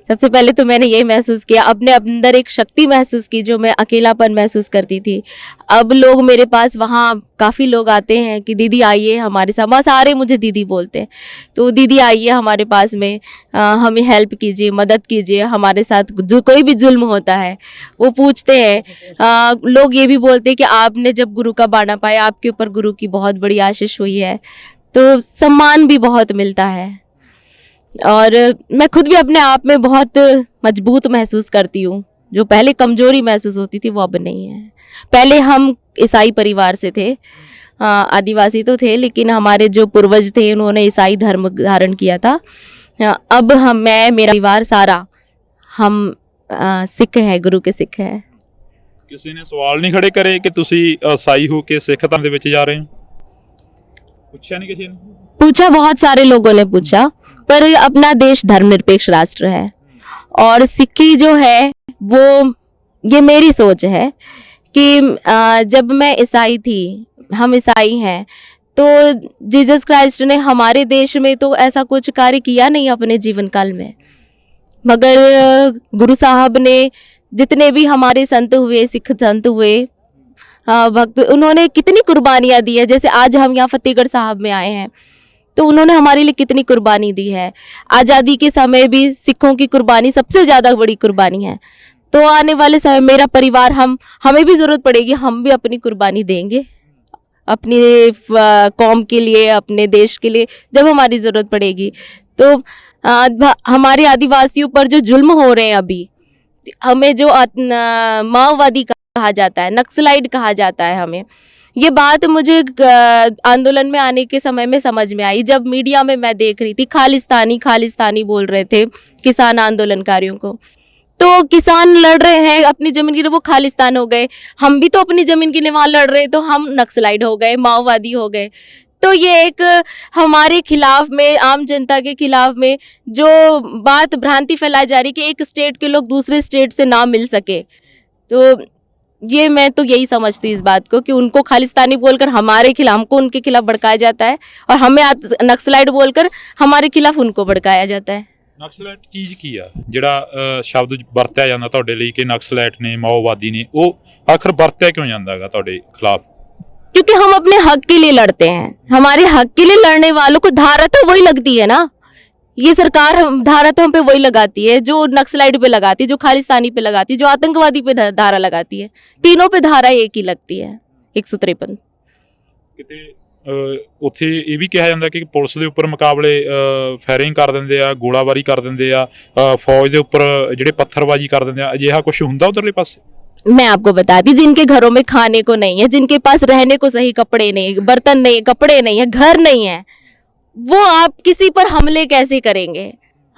सबसे पहले तो मैंने यही महसूस किया, अपने अंदर एक शक्ति महसूस की जो मैं अकेलापन महसूस करती थी। अब लोग मेरे पास, वहाँ काफ़ी लोग आते हैं कि दीदी आइए हमारे साथ, वहाँ सारे मुझे दीदी बोलते हैं, तो दीदी आइए हमारे पास में, हमें हेल्प कीजिए, मदद कीजिए, हमारे साथ जो कोई भी जुल्म होता है वो पूछते हैं। लोग ये भी बोलते हैं कि आपने जब गुरु का बाना पाया, आपके ऊपर गुरु की बहुत बड़ी आशीष हुई है, तो सम्मान भी बहुत मिलता है। और मैं खुद भी अपने आप में बहुत मजबूत महसूस करती हूँ। जो पहले कमजोरी महसूस होती थी वो अब नहीं है। पहले हम ईसाई परिवार से थे, आदिवासी तो थे, लेकिन हमारे जो पूर्वज थे उन्होंने ईसाई धर्म धारण किया था। अब मैं, मेरा परिवार सारा, हम सिख हैं, गुरु के सिख हैं। ਕਿਸੇ ਨੇ ਸਵਾਲ ਨਹੀਂ ਖੜੇ ਕਰੇ ਕਿ ਤੁਸੀਂ ਈਸਾਈ ਹੋ ਕੇ ਸਿੱਖ ਧਰਮ ਦੇ ਵਿੱਚ ਜਾ ਰਹੇ ਹੋ? ਪੁੱਛਿਆ ਨਹੀਂ ਕਿਸੇ ਨੇ? पूछा, बहुत सारे लोगों ने पूछा, पर अपना देश धर्मनिरपेक्ष राष्ट्र है और सिक्की जो है वो, ये मेरी सोच है कि जब मैं ईसाई थी, हम ईसाई हैं, तो जीसस क्राइस्ट ने हमारे देश में तो ऐसा कुछ कार्य किया नहीं अपने जीवन काल में, मगर गुरु साहब ने, जितने भी हमारे संत हुए, सिख संत हुए, भक्त, उन्होंने कितनी कुर्बानियाँ दी है। जैसे आज हम यहाँ फतेहगढ़ साहब में आए हैं, तो उन्होंने हमारे लिए कितनी कुर्बानी दी है। आज़ादी के समय भी सिखों की कुर्बानी सबसे ज़्यादा बड़ी कुर्बानी है। तो आने वाले समय मेरा परिवार, हमें भी ज़रूरत पड़ेगी, हम भी अपनी कुर्बानी देंगे अपनी कौम के लिए, अपने देश के लिए, जब हमारी ज़रूरत पड़ेगी। तो हमारे आदिवासियों पर जो जुल्म हो रहे हैं अभी, हमें जो माओवादी कहा जाता है, नक्सलाइट कहा जाता है, हमें ये बात मुझे आंदोलन में आने के समय में समझ में आई, जब मीडिया में मैं देख रही थी खालिस्तानी खालिस्तानी बोल रहे थे किसान आंदोलनकारियों को। तो किसान लड़ रहे हैं अपनी जमीन के लिए, वो खालिस्तान हो गए। हम भी तो अपनी जमीन के लिए वहाँ लड़ रहे, तो हम नक्सलाइट हो गए, माओवादी हो गए। तो ये एक हमारे खिलाफ में, आम जनता के खिलाफ में जो बात, भ्रांति फैलाई जा रही कि एक स्टेट के लोग दूसरे स्टेट से ना मिल सके, तो ये मैं तो यही समझती हूँ इस बात को कि उनको खालिस्तानी बोलकर हमारे खिलाफ, हमको उनके खिलाफ भड़काया जाता है, और हमें नक्सलाइट बोलकर हमारे खिलाफ उनको भड़काया जाता है। ਨਕਸਲਾਈਟ ਚੀਜ਼ ਕੀ ਆ ਜਿਹੜਾ ਸ਼ਬਦ ਵਰਤਿਆ ਜਾਂਦਾ ਤੁਹਾਡੇ ਲਈ ਕਿ ਨਕਸਲਾਈਟ ਨੇ, ਮਾਓਵਾਦੀ ਨੇ, ਉਹ ਆਖਰ ਵਰਤਿਆ क्यों ਜਾਂਦਾ ਹੈਗਾ ਤੁਹਾਡੇ खिलाफ? क्योंकि हम अपने हक के लिए लड़ते हैं। हमारे हक के लिए लड़ने वालों को धारा तो वही लगती है ना, ये सरकार धारा तो हम पे वही लगाती है जो नक्सलाइट पे लगाती है, जो खालिस्तानी पे लगाती है, जो आतंकवादी पे धारा लगाती है। तीनों पे धारा एक ही लगती है, 153। ਕਿਤੇ ਉੱਥੇ ਇਹ ਵੀ ਕਿਹਾ ਜਾਂਦਾ ਕਿ ਪੁਲਿਸ ਦੇ ਉੱਪਰ ਮੁਕਾਬਲੇ ਫਾਇਰਿੰਗ ਕਰ ਦਿੰਦੇ ਆ, ਗੋਲਾਬਾਰੀ ਕਰ ਦਿੰਦੇ ਆ, ਫੌਜ ਦੇ ਉੱਪਰ ਜਿਹੜੇ ਪੱਥਰਬਾਜੀ ਕਰ ਦਿੰਦੇ ਆ, ਅਜਿਹਾ ਕੁਝ ਹੁੰਦਾ ਉਧਰਲੇ ਪਾਸੇ? मैं आपको बताती, जिनके घरों में खाने को नहीं है, जिनके पास रहने को सही कपड़े नहीं, बर्तन नहीं, कपड़े नहीं है, घर नहीं है, वो आप किसी पर हमले कैसे करेंगे?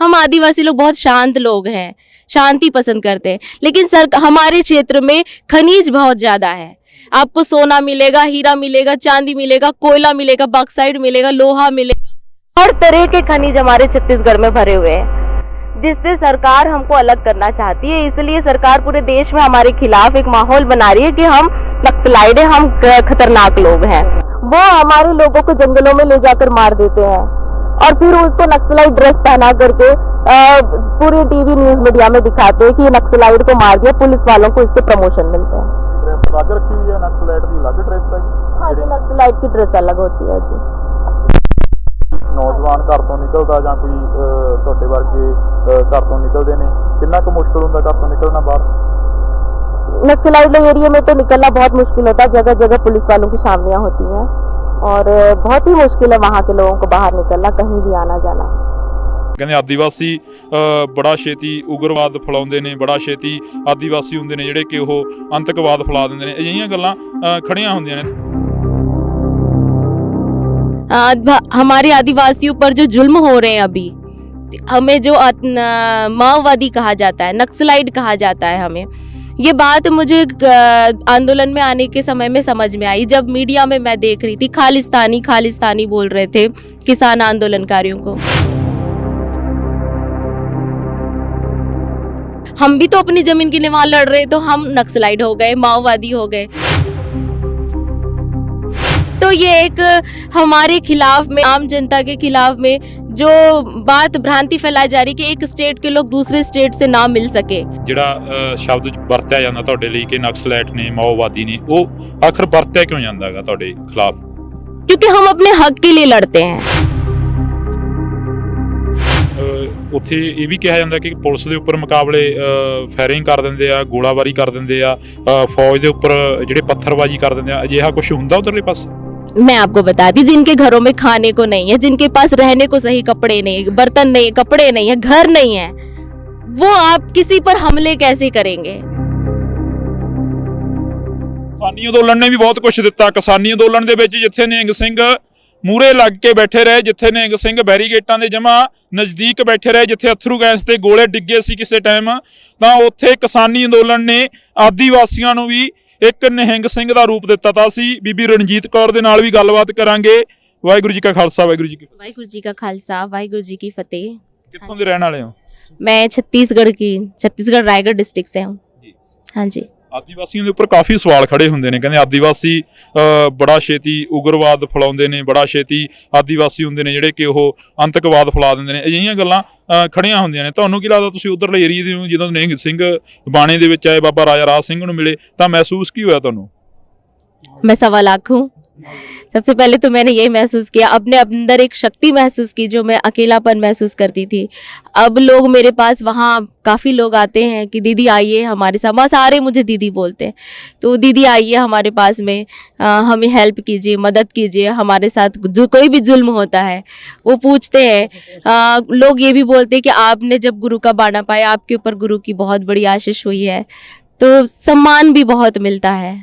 हम आदिवासी लोग बहुत शांत लोग हैं, शांति पसंद करते हैं, लेकिन हमारे क्षेत्र में खनिज बहुत ज़्यादा है। आपको सोना मिलेगा, हीरा मिलेगा, चांदी मिलेगा, कोयला मिलेगा, बॉक्साइट मिलेगा, लोहा मिलेगा, हर तरह के खनिज हमारे छत्तीसगढ़ में भरे हुए हैं, जिससे सरकार हमको अलग करना चाहती है। इसलिए सरकार पूरे देश में हमारे खिलाफ एक माहौल बना रही है कि हम नक्सलाइट हैं, हम खतरनाक लोग हैं। वो हमारे लोगों को जंगलों में ले जाकर मार देते हैं और फिर उसको नक्सलाइट ड्रेस पहना करके पूरे टीवी न्यूज मीडिया में दिखाते हैं कि ये नक्सलाइट को मार दिया, पुलिस वालों को इससे प्रमोशन मिलते हैं। अलग रखी हुई है नक्सलाइट की, अलग ड्रेस है? हाँ जी, नक्सलाइट की ड्रेस अलग होती है जी। नौजवान घर तो निकलता ਜਾਂ ਕੋਈ ਤੁਹਾਡੇ ਵਰਗੇ ਘਰ ਤੋਂ ਨਿਕਲਦੇ ਨੇ, ਕਿੰਨਾ ਕੁ ਮੁਸ਼ਕਲ ਹੁੰਦਾ ਘਰ ਤੋਂ ਨਿਕਲਣਾ ਬਾਹਰ? नक्सलाइट एरिया में तो निकलना बहुत मुश्किल होता है, जगह जगह पुलिस वालों की छावनियां होती हैं और बहुत ही मुश्किल है वहाँ के लोगों को बाहर निकलना, कहीं भी आना जाना। ਕਹਿੰਦੇ ਆਦੀਵਾਸੀ ਬੜਾ ਛੇਤੀ ਉਗਰਵਾਦ ਫੈਲਾਉਂਦੇ ਨੇ, ਬੜਾ ਛੇਤੀ ਆਦੀਵਾਸੀ ਹੁੰਦੇ ਨੇ ਜਿਹੜੇ ਕਿ ਉਹ ਅੰਤਕਵਾਦ ਫੈਲਾ ਦਿੰਦੇ ਨੇ, ਅਜਿਹੀਆਂ ਗੱਲਾਂ ਖੜੀਆਂ ਹੁੰਦੀਆਂ ਨੇ। हमारे आदिवासियों पर जो जुल्म हो रहे हैं अभी, हमें जो माओवादी कहा जाता है, नक्सलाइट कहा जाता है, हमें ये बात मुझे आंदोलन में आने के समय में समझ में आई, जब मीडिया में मैं देख रही थी खालिस्तानी खालिस्तानी बोल रहे थे किसान आंदोलनकारियों को। हम भी तो अपनी जमीन के लिए वहां लड़ रहे, तो हम नक्सलाइट हो गए, माओवादी हो गए। तो ये एक हमारे खिलाफ में, आम जनता के खिलाफ में जो बात भ्रांति फैलाई जा रही कि एक स्टेट के लोग दूसरे स्टेट से ना मिल सके। ਜਿਹੜਾ ਸ਼ਬਦ ਵਰਤਿਆ ਜਾਂਦਾ ਤੁਹਾਡੇ ਲਈ ਕਿ ਨਕਸਲੈਟ ਨੇ, ਮਾਓਵਾਦੀ ਨੇ, ਉਹ ਆਖਰ ਵਰਤਿਆ ਕਿਉਂ ਜਾਂਦਾ ਹੈਗਾ ਤੁਹਾਡੇ ਖਿਲਾਫ? क्योंकि हम अपने हक के लिए लड़ते हैं। ਉੱਥੇ ਇਹ ਵੀ ਕਿਹਾ ਜਾਂਦਾ ਕਿ ਪੁਲਿਸ ਦੇ ਉੱਪਰ ਮੁਕਾਬਲੇ ਫਾਇਰਿੰਗ ਕਰ ਦਿੰਦੇ ਆ, ਗੋਲਾਬਾਰੀ ਕਰ ਦਿੰਦੇ ਆ, ਫੌਜ ਦੇ ਉੱਪਰ ਜਿਹੜੇ ਪੱਥਰਬਾਜ਼ੀ ਕਰ ਦਿੰਦੇ ਆ, ਅਜਿਹਾ ਕੁਝ ਹੁੰਦਾ ਉਧਰਲੇ ਪਾਸੇ? मैं आपको बताती, जिनके घरों में खाने को नहीं है, जिनके पास रहने को सही कपड़े नहीं, बर्तन नहीं, कपड़े नहीं है, घर नहीं है, वो आप किसी पर हमले कैसे करेंगे? ਕਿਸਾਨੀ ਅੰਦੋਲਨ ਨੇ ਵੀ ਬਹੁਤ ਕੁਝ ਦਿੱਤਾ। ਕਿਸਾਨੀ ਅੰਦੋਲਨ ਦੇ ਵਿੱਚ ਜਿੱਥੇ ਨਿਹੰਗ ਸਿੰਘ ਮੂਰੇ ਲੱਗ ਕੇ ਬੈਠੇ ਰਹੇ, ਜਿੱਥੇ ਨਿਹੰਗ ਸਿੰਘ ਬੈਰੀਗੇਟਾਂ ਦੇ ਜਮਾ ਨਜ਼ਦੀਕ ਬੈਠੇ ਰਹੇ, ਜਿੱਥੇ ਅਥਰੂ ਗੈਸ ਤੇ ਗੋਲੇ ਡਿੱਗੇ ਸੀ ਕਿਸੇ ਟਾਈਮ, ਤਾਂ ਉੱਥੇ ਕਿਸਾਨੀ ਅੰਦੋਲਨ ਨੇ ਆਦੀਵਾਸੀਆਂ ਨੂੰ ਵੀ ਇੱਕ ਨਿਹੰਗ ਸਿੰਘ ਦਾ ਰੂਪ ਦਿੱਤਾ। ਤਾਂ ਅਸੀਂ ਬੀਬੀ ਰਣਜੀਤ ਕੌਰ ਦੇ ਨਾਲ ਵੀ ਗੱਲਬਾਤ ਕਰਾਂਗੇ। ਵਾਹਿਗੁਰੂ ਜੀ ਕਾ ਖਾਲਸਾ, ਵਾਹਿਗੁਰੂ ਜੀ ਕੀ ਫਤਿਹ। वाहिगुरु जी का खालसा, वाहिगुरु जी की फतेह। ਕਿੱਥੋਂ ਦੇ ਰਹਿਣ ਵਾਲੇ ਹੋ? मैं छत्तीसगढ़ रायगढ़ डिस्ट्रिक्ट से हूँ। हाँ जी। ਆਦੀਵਾਸੀਆਂ ਦੇ ਉੱਪਰ ਕਾਫੀ ਸਵਾਲ ਖੜੇ ਹੁੰਦੇ ਨੇ, ਕਹਿੰਦੇ ਆਦੀਵਾਸੀ ਬੜਾ ਛੇਤੀ ਉਗਰਵਾਦ ਫੈਲਾਉਂਦੇ ਨੇ, ਬੜਾ ਛੇਤੀ ਆਦੀਵਾਸੀ ਹੁੰਦੇ ਨੇ ਜਿਹੜੇ ਕਿ ਉਹ ਅੰਤਕਵਾਦ ਫੈਲਾ ਦਿੰਦੇ ਨੇ। ਅਜਿਹੀਆਂ ਗੱਲਾਂ ਖੜੀਆਂ ਹੁੰਦੀਆਂ ਨੇ। ਤੁਹਾਨੂੰ ਕੀ ਲੱਗਦਾ, ਤੁਸੀਂ ਉਧਰਲੇ ਏਰੀਏ ਦੇ ਹੋ, ਜਦੋਂ ਨਿਹੰਗ ਸਿੰਘ ਬਾਣੇ ਦੇ ਵਿੱਚ ਆਏ, ਬਾਬਾ ਰਾਜਾ ਰਾਜ ਸਿੰਘ ਨੂੰ ਮਿਲੇ, ਤਾਂ ਮਹਿਸੂਸ ਕੀ ਹੋਇਆ ਤੁਹਾਨੂੰ? मैं 1.25 हूँ। सबसे पहले तो मैंने यही महसूस किया, अपने अंदर एक शक्ति महसूस की जो मैं अकेलापन महसूस करती थी। अब लोग मेरे पास, वहाँ काफ़ी लोग आते हैं कि दीदी आइए हमारे साथ, वहाँ सारे मुझे दीदी बोलते हैं, तो दीदी आइए हमारे पास में, हमें हेल्प कीजिए, मदद कीजिए, हमारे साथ जो कोई भी जुल्म होता है वो पूछते हैं। लोग ये भी बोलते हैं कि आपने जब गुरु का बाणा पाया, आपके ऊपर गुरु की बहुत बड़ी आशीष हुई है, तो सम्मान भी बहुत मिलता है।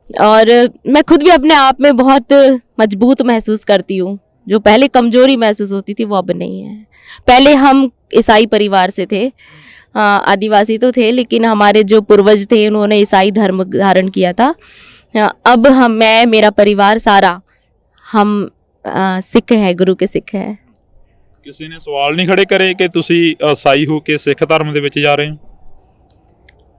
और मैं खुद भी अपने आप में बहुत मजबूत महसूस करती हूँ। जो पहले कमजोरी महसूस होती थी वो अब नहीं है। पहले हम ईसाई परिवार से थे, आदिवासी तो थे, लेकिन हमारे जो पूर्वज थे उन्होंने ईसाई धर्म धारण किया था। अब मैं, मेरा परिवार सारा, हम सिख हैं, गुरु के सिख हैं। ਕਿਸੇ ਨੇ ਸਵਾਲ ਨਹੀਂ ਖੜੇ ਕਰੇ ਕਿ ਤੁਸੀਂ ਈਸਾਈ ਹੋ ਕੇ ਸਿੱਖ ਧਰਮ ਦੇ ਵਿੱਚ ਜਾ ਰਹੇ ਹੋ?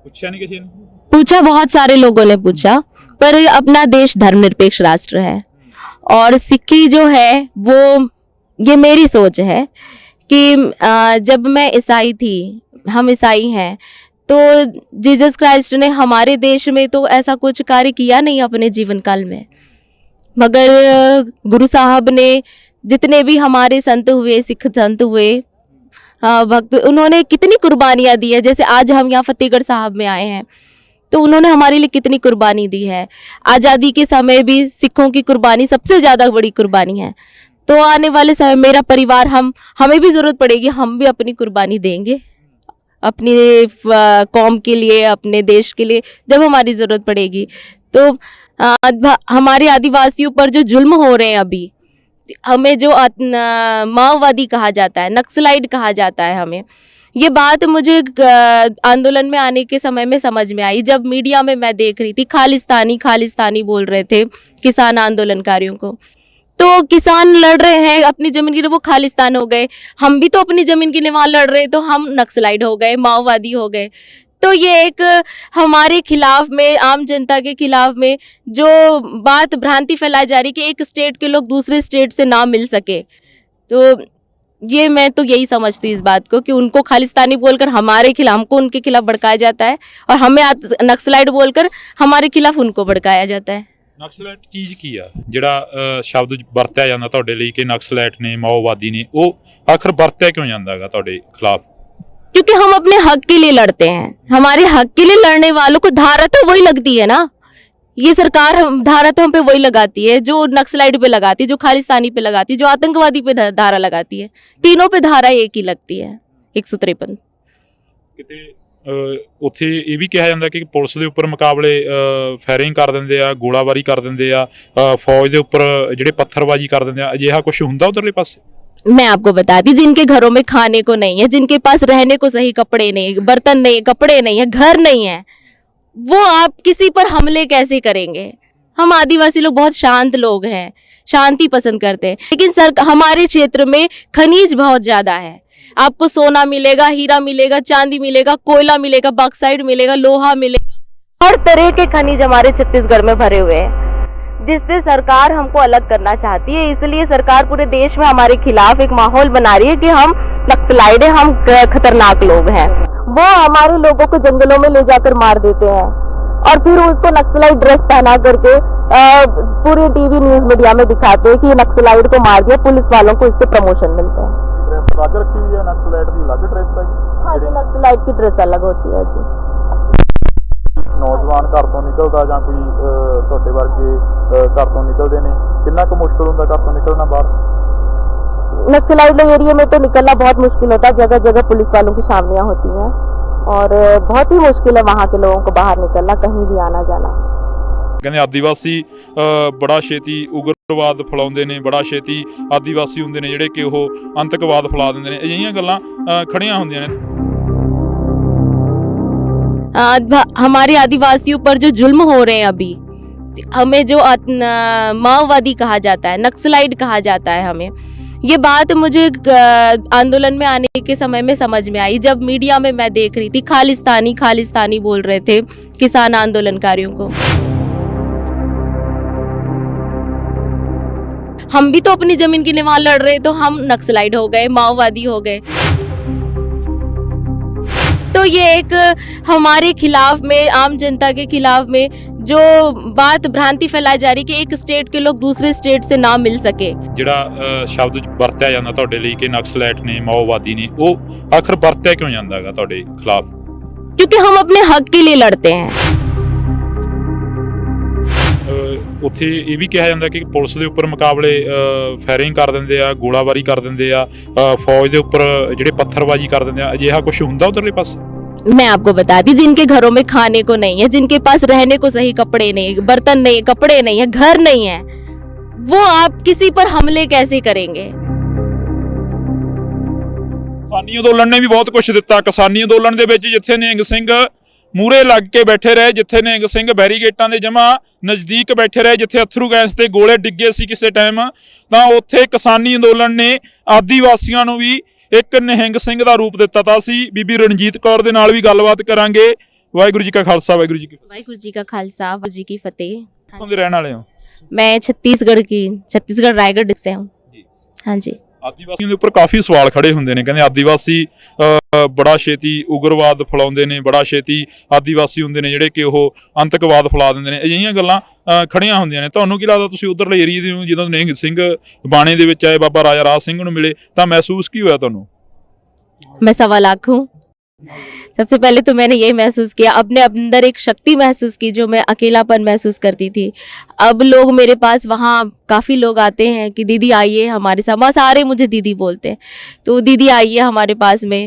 ਪੁੱਛਿਆ ਨਹੀਂ ਕਿਸੇ ਨੇ? पूछा, बहुत सारे लोगों ने पूछा, पर अपना देश धर्मनिरपेक्ष राष्ट्र है और सिक्की जो है वो, ये मेरी सोच है कि जब मैं ईसाई थी, हम ईसाई हैं, तो जीसस क्राइस्ट ने हमारे देश में तो ऐसा कुछ कार्य किया नहीं अपने जीवन काल में, मगर गुरु साहब ने, जितने भी हमारे संत हुए, सिख संत हुए, भक्त, उन्होंने कितनी कुर्बानियाँ दी है। जैसे आज हम यहाँ फतेहगढ़ साहब में आए हैं, तो उन्होंने हमारे लिए कितनी कुर्बानी दी है। आज़ादी के समय भी सिखों की कुर्बानी सबसे ज़्यादा बड़ी कुर्बानी है। तो आने वाले समय मेरा परिवार, हमें भी ज़रूरत पड़ेगी, हम भी अपनी कुर्बानी देंगे अपनी कौम के लिए, अपने देश के लिए, जब हमारी ज़रूरत पड़ेगी। तो हमारे आदिवासियों पर जो जुल्म हो रहे हैं अभी, हमें जो माओवादी कहा जाता है, नक्सलाइट कहा जाता है, हमें ये बात मुझे आंदोलन में आने के समय में समझ में आई, जब मीडिया में मैं देख रही थी खालिस्तानी बोल रहे थे किसान आंदोलनकारियों को। तो किसान लड़ रहे हैं अपनी ज़मीन के लिए, वो खालिस्तान हो गए। हम भी तो अपनी ज़मीन के लिए वहाँ लड़ रहे, तो हम नक्सलाइट हो गए, माओवादी हो गए। तो ये एक हमारे खिलाफ में, आम जनता के खिलाफ में जो बात भ्रांति फैलाई जा रही कि एक स्टेट के लोग दूसरे स्टेट से ना मिल सके, तो ये मैं तो यही समझती हूँ इस बात को कि उनको खालिस्तानी बोलकर हमारे खिलाफ, हमको उनके खिलाफ भड़काया जाता है, और हमें नक्सलाइट बोलकर हमारे खिलाफ उनको भड़काया जाता है। ਨਕਸਲੈਟ ਚੀਜ਼ ਕੀ ਆ ਜਿਹੜਾ ਸ਼ਬਦ ਵਰਤਿਆ ਜਾਂਦਾ ਤੁਹਾਡੇ ਲਈ ਕਿ ਨਕਸਲੈਟ ਨੇ, ਮਾਓਵਾਦੀ ਨੇ, ਉਹ ਆਖਰ ਵਰਤਿਆ ਕਿਉਂ ਜਾਂਦਾ ਹੈਗਾ ਤੁਹਾਡੇ ਖਿਲਾਫ? क्योंकि हम अपने हक के लिए लड़ते हैं। हमारे हक के लिए लड़ने वालों को धारा तो वही लगती है ना, ये सरकार धारा तो हम पे वही लगाती है जो नक्सलाइट पे लगाती है, जो खालिस्तानी पे लगाती है, जो आतंकवादी पे धारा लगाती है। तीनों पे धारा एक ही लगती है, 153। ਕਿਤੇ ਉੱਥੇ ਇਹ ਵੀ ਕਿਹਾ ਜਾਂਦਾ ਕਿ ਪੁਲਿਸ ਦੇ ਉੱਪਰ ਮੁਕਾਬਲੇ ਫਾਇਰਿੰਗ ਕਰ ਦਿੰਦੇ ਆ, ਗੋਲਾਬਾਰੀ ਕਰ ਦਿੰਦੇ ਆ, ਫੌਜ ਦੇ ਉੱਪਰ ਜਿਹੜੇ ਪੱਥਰਬਾਜੀ ਕਰ ਦਿੰਦੇ ਆ, ਅਜਿਹਾ ਕੁਝ ਹੁੰਦਾ ਉਧਰਲੇ ਪਾਸੇ? मैं आपको बताती, जिनके घरों में खाने को नहीं है, जिनके पास रहने को सही कपड़े नहीं, बर्तन नहीं, कपड़े नहीं है, घर नहीं है, वो आप किसी पर हमले कैसे करेंगे? हम आदिवासी लोग बहुत शांत लोग हैं, शांति पसंद करते हैं, लेकिन हमारे क्षेत्र में खनिज बहुत ज़्यादा है। आपको सोना मिलेगा, हीरा मिलेगा, चांदी मिलेगा, कोयला मिलेगा, बॉक्साइट मिलेगा, लोहा मिलेगा, हर तरह के खनिज हमारे छत्तीसगढ़ में भरे हुए हैं। जिससे सरकार हमको अलग करना चाहती है। इसलिए सरकार पूरे देश में हमारे खिलाफ एक माहौल बना रही है कि हम नक्सलाइट हैं, हम खतरनाक लोग हैं। वो हमारे लोगों को जंगलों में ले जाकर मार देते हैं और फिर उसको नक्सलाइट ड्रेस पहना करके पूरे टीवी न्यूज मीडिया में दिखाते हैं कि ये नक्सलाइट को मार दिया, पुलिस वालों को इससे प्रमोशन मिलता है। ड्रेस अलग रखी हुई है, नक्सलाइट की अलग ड्रेस है। हाँ जी, नक्सलाइट की ड्रेस अलग होती है जी। नौजवान घर तो निकलता ਜਾਂ ਕੋਈ ਤੁਹਾਡੇ ਵਰਗੇ घर तो निकलते ਨੇ, कितना ਕੁ मुश्किल ਹੁੰਦਾ घर तो निकलना बाहर? नक्सलाइट एरिया में तो निकलना बहुत मुश्किल होता है, जगह जगह पुलिस वालों की छावनियां होती हैं और बहुत ही मुश्किल है वहाँ के लोगों को बाहर निकलना, कहीं भी आना जाना। ਕਹਿੰਦੇ ਆਦੀਵਾਸੀ ਬੜਾ ਛੇਤੀ ਉਗਰਵਾਦ ਫੈਲਾਉਂਦੇ ਨੇ, ਬੜਾ ਛੇਤੀ ਆਦੀਵਾਸੀ ਹੁੰਦੇ ਨੇ ਜਿਹੜੇ ਕਿ ਉਹ ਅੰਤਕਵਾਦ ਫੈਲਾ ਦਿੰਦੇ ਨੇ। ਅਜਿਹੀਆਂ ਗੱਲਾਂ ਖੜੀਆਂ ਹੁੰਦੀਆਂ ਨੇ। हमारे आदिवासियों पर जो जुल्म हो रहे हैं अभी, हमें जो माओवादी कहा जाता है, नक्सलाइट कहा जाता है, हमें ये बात मुझे आंदोलन में आने के समय में समझ में आई, जब मीडिया में मैं देख रही थी खालिस्तानी खालिस्तानी बोल रहे थे किसान आंदोलनकारियों को। हम भी तो अपनी जमीन की निवाल लड़ रहे, तो हम नक्सलाइट हो गए, माओवादी हो गए। तो ये एक हमारे खिलाफ में, आम जनता के खिलाफ में जो बात भ्रांति फैलाई जा रही कि एक स्टेट के लोग दूसरे स्टेट से ना मिल सके। ਜਿਹੜਾ ਸ਼ਬਦ ਵਰਤਿਆ ਜਾਂਦਾ ਤੁਹਾਡੇ ਲਈ ਕਿ ਨਕਸਲਾਈਟ ਨੇ, ਮਾਓਵਾਦੀ ਨੇ, ਉਹ ਆਖਰ ਵਰਤਿਆ ਕਿਉਂ ਜਾਂਦਾ ਹੈਗਾ ਤੁਹਾਡੇ ਖਿਲਾਫ? क्योंकि हम अपने हक के लिए लड़ते हैं। ਉੱਥੇ ਇਹ ਵੀ ਕਿਹਾ ਜਾਂਦਾ ਕਿ ਪੁਲਿਸ ਦੇ ਉੱਪਰ ਮੁਕਾਬਲੇ ਫਾਇਰਿੰਗ ਕਰ ਦਿੰਦੇ ਆ, ਗੋਲਾਬਾਰੀ ਕਰ ਦਿੰਦੇ ਆ, ਫੌਜ ਦੇ ਉੱਪਰ ਜਿਹੜੇ ਪੱਥਰਬਾਜ਼ੀ ਕਰ ਦਿੰਦੇ ਆ। ਅਜਿਹਾ ਕੁਝ ਹੁੰਦਾ ਉਧਰਲੇ ਪਾਸੇ? मैं आपको बता दी, जिनके घरों में खाने को नहीं है, जिनके पास रहने को सही कपड़े नहीं, बर्तन नहीं, कपड़े नहीं है, घर नहीं है, वो आप किसी पर हमले कैसे करेंगे? ਕਿਸਾਨੀ ਅੰਦੋਲਨ ਨੇ ਵੀ ਬਹੁਤ ਕੁਝ ਦਿੱਤਾ। ਕਿਸਾਨੀ ਅੰਦੋਲਨ ਦੇ ਵਿੱਚ ਜਿੱਥੇ ਨਿਹੰਗ ਸਿੰਘ ਮੂਰੇ ਲੱਗ ਕੇ ਬੈਠੇ ਰਹੇ, ਜਿੱਥੇ ਨਿਹੰਗ ਸਿੰਘ ਬੈਰੀਗੇਟਾਂ ਦੇ ਜਮਾ ਨਜ਼ਦੀਕ ਬੈਠੇ ਰਹੇ, ਜਿੱਥੇ ਅਥਰੂ ਗੈਸ ਤੇ ਗੋਲੇ ਡਿੱਗੇ ਸੀ ਕਿਸੇ ਟਾਈਮ, ਤਾਂ ਉੱਥੇ ਕਿਸਾਨੀ ਅੰਦੋਲਨ ਨੇ ਆਦੀਵਾਸੀਆਂ ਨੂੰ ਵੀ ਇੱਕ ਨਿਹੰਗ ਸਿੰਘ ਦਾ ਰੂਪ ਦਿੱਤਾ। ਤਾਂ ਅਸੀਂ ਬੀਬੀ ਰਣਜੀਤ ਕੌਰ ਦੇ ਨਾਲ ਵੀ ਗੱਲਬਾਤ ਕਰਾਂਗੇ। ਵਾਹਿਗੁਰੂ ਜੀ ਕਾ ਖਾਲਸਾ, ਵਾਹਿਗੁਰੂ ਜੀ ਕੀ ਫਤਿਹ। वाहिगुरु जी का खालसा, वाहिगुरु जी की फतेह। ਕਿੱਥੋਂ ਦੇ ਰਹਿਣ ਵਾਲੇ ਹੋ? मैं छत्तीसगढ़ रायगढ़ डिस्ट्रिक्ट से हूँ। हाँ जी। ਆਦੀਵਾਸੀਆਂ ਦੇ ਉੱਪਰ ਕਾਫੀ ਸਵਾਲ ਖੜੇ ਹੁੰਦੇ ਨੇ। ਕਹਿੰਦੇ ਆਦੀਵਾਸੀ ਬੜਾ ਛੇਤੀ ਉਗਰਵਾਦ ਫੈਲਾਉਂਦੇ ਨੇ, ਬੜਾ ਛੇਤੀ ਆਦੀਵਾਸੀ ਹੁੰਦੇ ਨੇ ਜਿਹੜੇ ਕਿ ਉਹ ਅੰਤਕਵਾਦ ਫੈਲਾ ਦਿੰਦੇ ਨੇ। ਅਜਿਹੀਆਂ ਗੱਲਾਂ ਖੜੀਆਂ ਹੁੰਦੀਆਂ ਨੇ। ਤੁਹਾਨੂੰ ਕੀ ਲੱਗਦਾ, ਤੁਸੀਂ ਉਧਰਲੇ ਏਰੀਏ ਦੇ ਹੋ, ਜਦੋਂ ਨਿਹੰਗ ਸਿੰਘ ਬਾਣੇ ਦੇ ਵਿੱਚ ਆਏ, ਬਾਬਾ ਰਾਜਾ ਰਾਜ ਸਿੰਘ ਨੂੰ ਮਿਲੇ, ਤਾਂ ਮਹਿਸੂਸ ਕੀ ਹੋਇਆ ਤੁਹਾਨੂੰ? मैं 1.25 लाख हूँ। सबसे पहले तो मैंने यही महसूस किया, अपने अंदर एक शक्ति महसूस की, जो मैं अकेलापन महसूस करती थी। अब लोग मेरे पास, वहाँ काफ़ी लोग आते हैं कि दीदी आइए हमारे साथ, वहाँ सारे मुझे दीदी बोलते हैं, तो दीदी आइए हमारे पास में,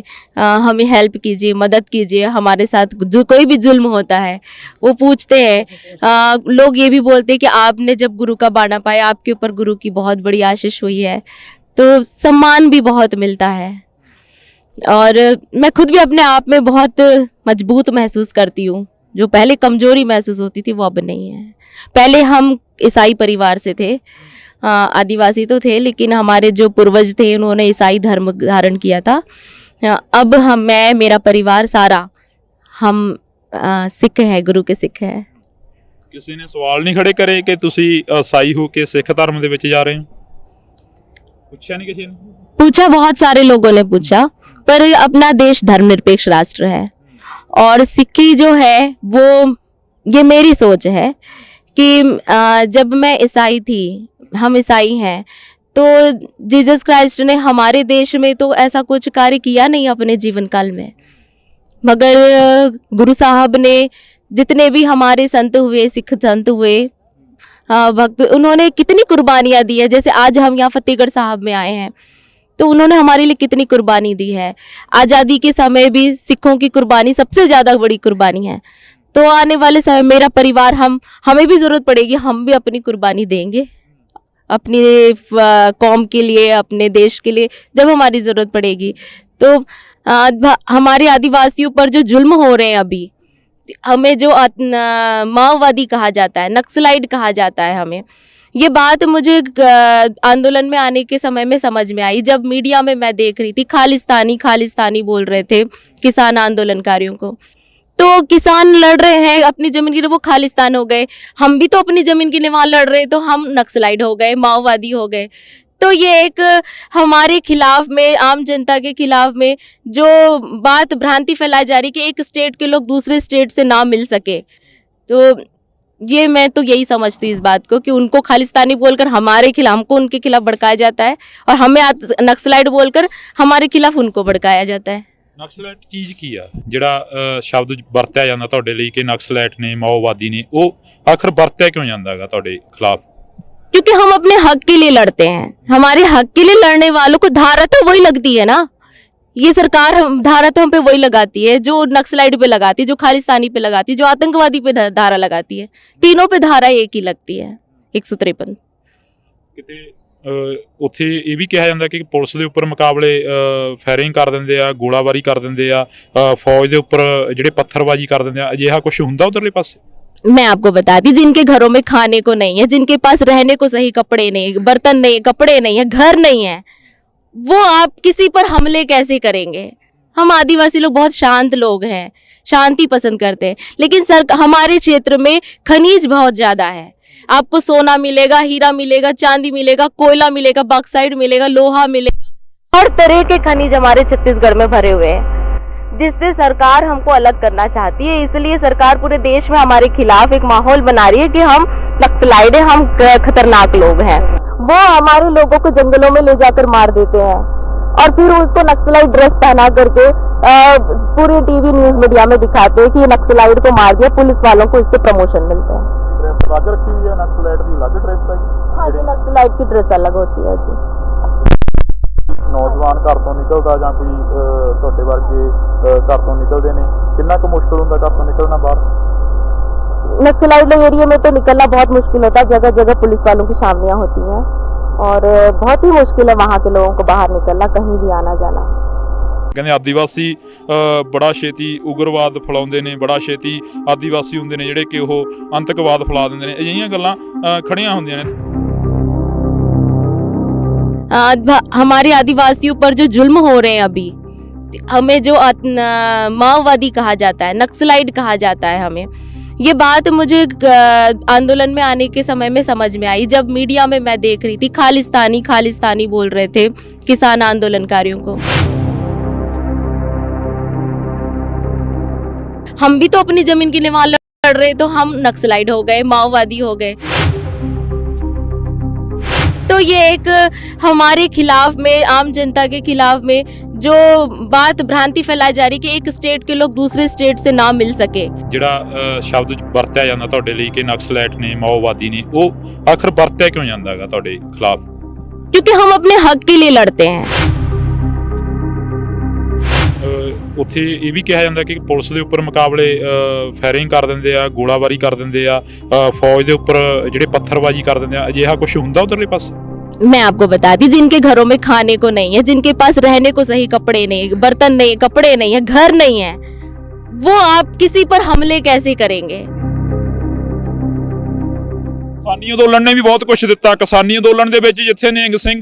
हमें हेल्प कीजिए, मदद कीजिए, हमारे साथ जो कोई भी जुल्म होता है वो पूछते हैं। लोग ये भी बोलते हैं कि आपने जब गुरु का बाना पाया, आपके ऊपर गुरु की बहुत बड़ी आशीष हुई है, तो सम्मान भी बहुत मिलता है। और मैं खुद भी अपने आप में बहुत मजबूत महसूस करती हूँ। जो पहले कमजोरी महसूस होती थी वो अब नहीं है। पहले हम ईसाई परिवार से थे, आदिवासी तो थे, लेकिन हमारे जो पूर्वज थे उन्होंने ईसाई धर्म धारण किया था। अब मैं, मेरा परिवार सारा, हम सिख हैं, गुरु के सिख हैं। ਕਿਸੇ ਨੇ ਸਵਾਲ ਨਹੀਂ ਖੜੇ ਕਰੇ ਕਿ ਤੁਸੀਂ ਈਸਾਈ ਹੋ ਕੇ ਸਿੱਖ ਧਰਮ ਦੇ ਵਿੱਚ ਜਾ ਰਹੇ ਹੋ? ਪੁੱਛਿਆ ਨਹੀਂ ਕਿਸੇ ਨੇ? पूछा, बहुत सारे लोगों ने पूछा, पर अपना देश धर्मनिरपेक्ष राष्ट्र है और सिक्की जो है वो, ये मेरी सोच है कि जब मैं ईसाई थी, हम ईसाई हैं, तो जीसस क्राइस्ट ने हमारे देश में तो ऐसा कुछ कार्य किया नहीं अपने जीवन काल में, मगर गुरु साहब ने, जितने भी हमारे संत हुए, सिख संत हुए, भक्त, उन्होंने कितनी कुर्बानियाँ दी है। जैसे आज हम यहाँ फतेहगढ़ साहब में आए हैं, तो उन्होंने हमारे लिए कितनी कुर्बानी दी है। आज़ादी के समय भी सिखों की कुर्बानी सबसे ज़्यादा बड़ी कुर्बानी है। तो आने वाले समय मेरा परिवार, हमें भी ज़रूरत पड़ेगी, हम भी अपनी कुर्बानी देंगे अपनी कौम के लिए, अपने देश के लिए, जब हमारी ज़रूरत पड़ेगी। तो हमारे आदिवासियों पर जो जुल्म हो रहे हैं अभी, हमें जो माओवादी कहा जाता है, नक्सलाइट कहा जाता है, हमें ये बात मुझे आंदोलन में आने के समय में समझ में आई, जब मीडिया में मैं देख रही थी खालिस्तानी खालिस्तानी बोल रहे थे किसान आंदोलनकारियों को। तो किसान लड़ रहे हैं अपनी जमीन के लिए, वो खालिस्तान हो गए। हम भी तो अपनी जमीन के लिए वहां लड़ रहे, तो हम नक्सलाइट हो गए, माओवादी हो गए। तो ये एक हमारे खिलाफ में, आम जनता के खिलाफ में जो बात भ्रांति फैलाई जा रही कि एक स्टेट के लोग दूसरे स्टेट से ना मिल सके, तो ये मैं तो यही समझती हूँ इस बात को कि उनको खालिस्तानी बोलकर हमारे खिलाफ, हमको उनके खिलाफ भड़काया जाता है, और हमें नक्सलाइट बोलकर हमारे खिलाफ उनको भड़काया जाता है। ਨਕਸਲਾਈਟ ਚੀਜ਼ ਕੀ ਆ ਜਿਹੜਾ ਸ਼ਬਦ ਵਰਤਿਆ ਜਾਂਦਾ ਤੁਹਾਡੇ ਲਈ ਕਿ ਨਕਸਲਾਈਟ ਨੇ, ਮਾਓਵਾਦੀ ਨੇ, ਉਹ ਆਖਰ ਵਰਤਿਆ ਕਿਉਂ ਜਾਂਦਾ ਹੈਗਾ ਤੁਹਾਡੇ ਖਿਲਾਫ? क्योंकि हम अपने हक के लिए लड़ते हैं। हमारे हक के लिए लड़ने वालों को धारा तो वही लगती है ना। ये सरकार धारा तो हम पे वही लगाती है जो नक्सलाइट पे लगाती है, जो खालिस्तानी पे लगाती है, जो आतंकवादी पे धारा लगाती है। तीनों पे धारा एक ही लगती है, 153। ਕਿਤੇ ਉੱਥੇ ਇਹ ਵੀ ਕਿਹਾ ਜਾਂਦਾ ਕਿ ਪੁਲਿਸ ਦੇ ਉੱਪਰ ਮੁਕਾਬਲੇ ਫਾਇਰਿੰਗ ਕਰ ਦਿੰਦੇ ਆ, ਗੋਲਾਬਾਰੀ ਕਰ ਦਿੰਦੇ ਆ, ਫੌਜ ਦੇ ਉੱਪਰ ਜਿਹੜੇ ਪੱਥਰਬਾਜ਼ੀ ਕਰ ਦਿੰਦੇ ਆ, ਅਜਿਹਾ ਕੁਝ ਹੁੰਦਾ ਉਧਰਲੇ ਪਾਸੇ? मैं आपको बताती, जिनके घरों में खाने को नहीं है, जिनके पास रहने को सही कपड़े नहीं, बर्तन नहीं, कपड़े नहीं है, घर नहीं है, वो आप किसी पर हमले कैसे करेंगे? हम आदिवासी लोग बहुत शांत लोग हैं, शांति पसंद करते हैं, लेकिन हमारे क्षेत्र में खनिज बहुत ज्यादा है। आपको सोना मिलेगा, हीरा मिलेगा, चांदी मिलेगा, कोयला मिलेगा, बॉक्साइट मिलेगा, लोहा मिलेगा, हर तरह के खनिज हमारे छत्तीसगढ़ में भरे हुए हैं, जिससे सरकार हमको अलग करना चाहती है। इसलिए सरकार पूरे देश में हमारे खिलाफ एक माहौल बना रही है कि हम नक्सलाइट हैं, हम खतरनाक लोग हैं। वो हमारे लोगों को जंगलों में ले जाकर मार देते हैं और फिर उसको नक्सलाइट ड्रेस पहना करके पूरे टीवी न्यूज मीडिया में दिखाते हैं कि ये नक्सलाइट को मार दिया, पुलिस वालों को इससे प्रमोशन मिलते हैं। ड्रेस अलग रखी हुई है, नक्सलाइट की अलग ड्रेस है? हाँ जी, नक्सलाइट की ड्रेस अलग होती है जी। ਨੌਜਵਾਨ ਘਰ ਤੋਂ ਨਿਕਲਦਾ ਜਾਂ ਕੋਈ ਤੁਹਾਡੇ ਵਰਗੇ ਘਰ ਤੋਂ ਨਿਕਲਦੇ ਨੇ, ਕਿੰਨਾ ਕੁ ਮੁਸ਼ਕਲ ਹੁੰਦਾ ਘਰ ਤੋਂ ਨਿਕਲਣਾ ਬਾਹਰ? नक्सलाइट एरिया में तो निकलना बहुत मुश्किल होता है, जगह जगह पुलिस वालों की छावनियां होती हैं और बहुत ही मुश्किल है वहाँ के लोगों को बाहर निकलना, कहीं भी आना जाना। ਕਹਿੰਦੇ ਆਦੀਵਾਸੀ ਬੜਾ ਛੇਤੀ ਉਗਰਵਾਦ ਫੈਲਾਉਂਦੇ ਨੇ, ਬੜਾ ਛੇਤੀ ਆਦੀਵਾਸੀ ਹੁੰਦੇ ਨੇ ਜਿਹੜੇ ਕਿ ਉਹ ਅੰਤਕਵਾਦ ਫੈਲਾ ਦਿੰਦੇ ਨੇ, ਅਜਿਹੀਆਂ ਗੱਲਾਂ ਖੜੀਆਂ ਹੁੰਦੀਆਂ ਨੇ। हमारे आदिवासियों पर जो जुल्म हो रहे हैं अभी, हमें जो माओवादी कहा जाता है, नक्सलाइट कहा जाता है, हमें ये बात मुझे आंदोलन में आने के समय में समझ में आई, जब मीडिया में मैं देख रही थी खालिस्तानी खालिस्तानी बोल रहे थे किसान आंदोलनकारियों को। हम भी तो अपनी जमीन के लिए वहां लड़ रहे, तो हम नक्सलाइट हो गए, माओवादी हो गए। तो ये एक हमारे खिलाफ में, आम जनता के खिलाफ में जो बात भ्रांति फैलाई जा रही कि एक स्टेट के लोग दूसरे स्टेट से ना मिल सके। ਜਿਹੜਾ ਸ਼ਬਦ ਵਰਤਿਆ ਜਾਂਦਾ ਤੁਹਾਡੇ ਲਈ ਕਿ ਨਕਸਲਾਈਟ ਨੇ, ਮਾਓਵਾਦੀ ਨੇ, ਉਹ ਆਖਰ ਵਰਤਿਆ ਕਿਉਂ ਜਾਂਦਾ ਹੈਗਾ ਤੁਹਾਡੇ ਖਿਲਾਫ? क्योंकि हम अपने हक के लिए लड़ते हैं। ਉੱਥੇ ਇਹ ਵੀ ਕਿਹਾ ਜਾਂਦਾ ਕਿ ਪੁਲਿਸ ਦੇ ਉੱਪਰ ਮੁਕਾਬਲੇ ਫਾਇਰਿੰਗ ਕਰ ਦਿੰਦੇ ਆ, ਗੋਲਾਬਾਰੀ ਕਰ ਦਿੰਦੇ ਆ, ਫੌਜ ਦੇ ਉੱਪਰ ਜਿਹੜੇ ਪੱਥਰਬਾਜ਼ੀ ਕਰ ਦਿੰਦੇ ਆ, ਅਜਿਹਾ ਕੁਝ ਹੁੰਦਾ ਉਧਰਲੇ ਪਾਸੇ? मैं आपको बताती, जिनके घरों में खाने को नहीं है, जिनके पास रहने को सही कपड़े नहीं, बर्तन नहीं, कपड़े नहीं है, घर नहीं है, वो आप किसी पर हमले कैसे करेंगे? ਕਿਸਾਨੀ ਅੰਦੋਲਨ ਨੇ ਵੀ ਬਹੁਤ ਕੁਝ ਦਿੱਤਾ। ਕਿਸਾਨੀ ਅੰਦੋਲਨ ਦੇ ਵਿੱਚ ਜਿੱਥੇ ਨਿਹੰਗ ਸਿੰਘ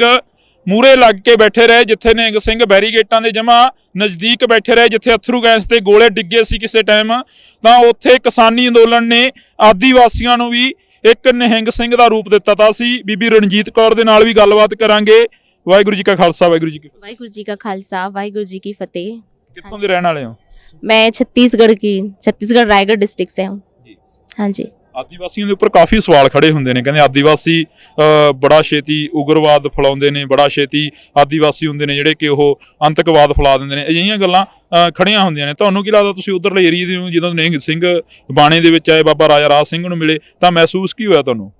ਮੂਰੇ ਲੱਗ ਕੇ ਬੈਠੇ ਰਹੇ, ਜਿੱਥੇ ਨਿਹੰਗ ਸਿੰਘ ਬੈਰੀਗੇਟਾਂ ਦੇ ਜਮਾ ਨਜ਼ਦੀਕ ਬੈਠੇ ਰਹੇ, ਜਿੱਥੇ ਅਥਰੂ ਗੈਸ ਤੇ ਗੋਲੇ ਡਿੱਗੇ ਸੀ ਕਿਸੇ ਟਾਈਮ, ਤਾਂ ਉੱਥੇ ਕਿਸਾਨੀ ਅੰਦੋਲਨ ਨੇ ਆਦੀਵਾਸੀਆਂ ਨੂੰ ਵੀ ਇੱਕ ਨਿਹੰਗ ਸਿੰਘ ਦਾ ਰੂਪ ਦਿੱਤਾ। ਤਾਂ ਅਸੀਂ ਬੀਬੀ ਰਣਜੀਤ ਕੌਰ ਦੇ ਨਾਲ ਵੀ ਗੱਲਬਾਤ ਕਰਾਂਗੇ। ਵਾਹਿਗੁਰੂ ਜੀ ਕਾ ਖਾਲਸਾ, ਵਾਹਿਗੁਰੂ ਜੀ ਕੀ ਫਤਿਹ। वाहिगुरु जी का खालसा, वाहिगुरु जी की फतेह। ਕਿੱਥੋਂ ਦੇ ਰਹਿਣ ਵਾਲੇ ਹੋ? मैं छत्तीसगढ़ रायगढ़ डिस्ट्रिक्ट से हूँ। जी। हाँ जी। ਆਦੀਵਾਸੀਆਂ ਦੇ ਉੱਪਰ ਕਾਫੀ ਸਵਾਲ ਖੜੇ ਹੁੰਦੇ ਨੇ, ਕਹਿੰਦੇ ਆਦੀਵਾਸੀ ਬੜਾ ਛੇਤੀ ਉਗਰਵਾਦ ਫੈਲਾਉਂਦੇ ਨੇ, ਬੜਾ ਛੇਤੀ ਆਦੀਵਾਸੀ ਹੁੰਦੇ ਨੇ ਜਿਹੜੇ ਕਿ ਉਹ ਅੰਤਕਵਾਦ ਫੈਲਾ ਦਿੰਦੇ ਨੇ, ਅਜਿਹੀਆਂ ਗੱਲਾਂ ਖੜੀਆਂ ਹੁੰਦੀਆਂ ਨੇ। ਤੁਹਾਨੂੰ ਕੀ ਲੱਗਦਾ, ਤੁਸੀਂ ਉਧਰਲੇ ਏਰੀਏ ਦੇ ਹੋ, ਜਦੋਂ ਨਿਹੰਗ ਸਿੰਘ ਬਾਣੇ ਦੇ ਵਿੱਚ ਆਏ, ਬਾਬਾ ਰਾਜਾ ਰਾਜ ਸਿੰਘ ਨੂੰ ਮਿਲੇ, ਤਾਂ ਮਹਿਸੂਸ ਕੀ ਹੋਇਆ ਤੁਹਾਨੂੰ?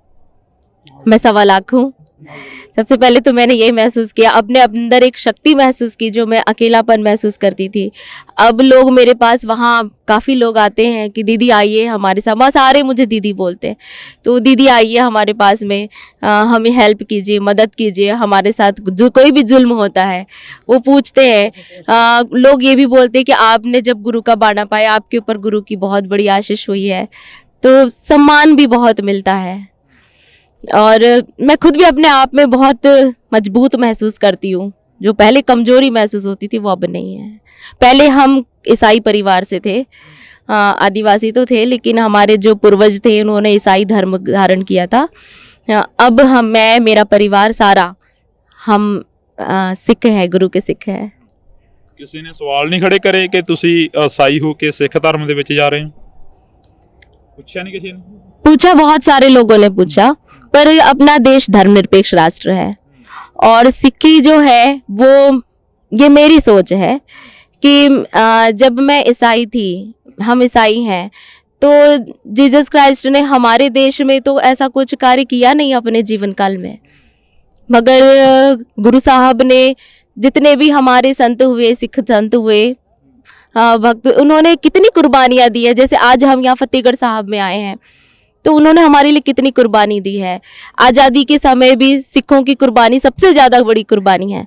मैं 1.25 लाख हूँ। सबसे पहले तो मैंने यही महसूस किया, अपने अंदर एक शक्ति महसूस की जो मैं अकेलापन महसूस करती थी। अब लोग मेरे पास, वहाँ काफ़ी लोग आते हैं कि दीदी आइए हमारे साथ, वहाँ सारे मुझे दीदी बोलते हैं, तो दीदी आइए हमारे पास में, हमें हेल्प कीजिए, मदद कीजिए, हमारे साथ जो कोई भी जुल्म होता है वो पूछते हैं। लोग ये भी बोलते हैं कि आपने जब गुरु का बाना पाया, आपके ऊपर गुरु की बहुत बड़ी आशीष हुई है, तो सम्मान भी बहुत मिलता है। और मैं खुद भी अपने आप में बहुत मजबूत महसूस करती हूँ। जो पहले कमजोरी महसूस होती थी वो अब नहीं है। पहले हम ईसाई परिवार से थे, आदिवासी तो थे, लेकिन हमारे जो पूर्वज थे उन्होंने ईसाई धर्म धारण किया था। अब मैं मेरा परिवार सारा हम सिख हैं, गुरु के सिख हैं। ਕਿਸੇ ਨੇ ਸਵਾਲ ਨਹੀਂ ਖੜੇ ਕਰੇ ਕਿ ਤੁਸੀਂ ਈਸਾਈ ਹੋ ਕੇ ਸਿੱਖ ਧਰਮ ਦੇ ਵਿੱਚ ਜਾ ਰਹੇ ਹੋ? ਪੁੱਛਿਆ ਨਹੀਂ ਕਿਸੇ ਨੇ? पूछा, बहुत सारे लोगों ने पूछा, पर अपना देश धर्मनिरपेक्ष राष्ट्र है और सिक्की जो है वो, ये मेरी सोच है कि जब मैं ईसाई थी, हम ईसाई हैं, तो जीसस क्राइस्ट ने हमारे देश में तो ऐसा कुछ कार्य किया नहीं अपने जीवन काल में, मगर गुरु साहब ने जितने भी हमारे संत हुए, सिख संत हुए, भक्त, उन्होंने कितनी कुर्बानियाँ दी है। जैसे आज हम यहाँ फतेहगढ़ साहब में आए हैं तो उन्होंने हमारे लिए कितनी कुर्बानी दी है। आज़ादी के समय भी सिखों की कुर्बानी सबसे ज़्यादा बड़ी कुर्बानी है।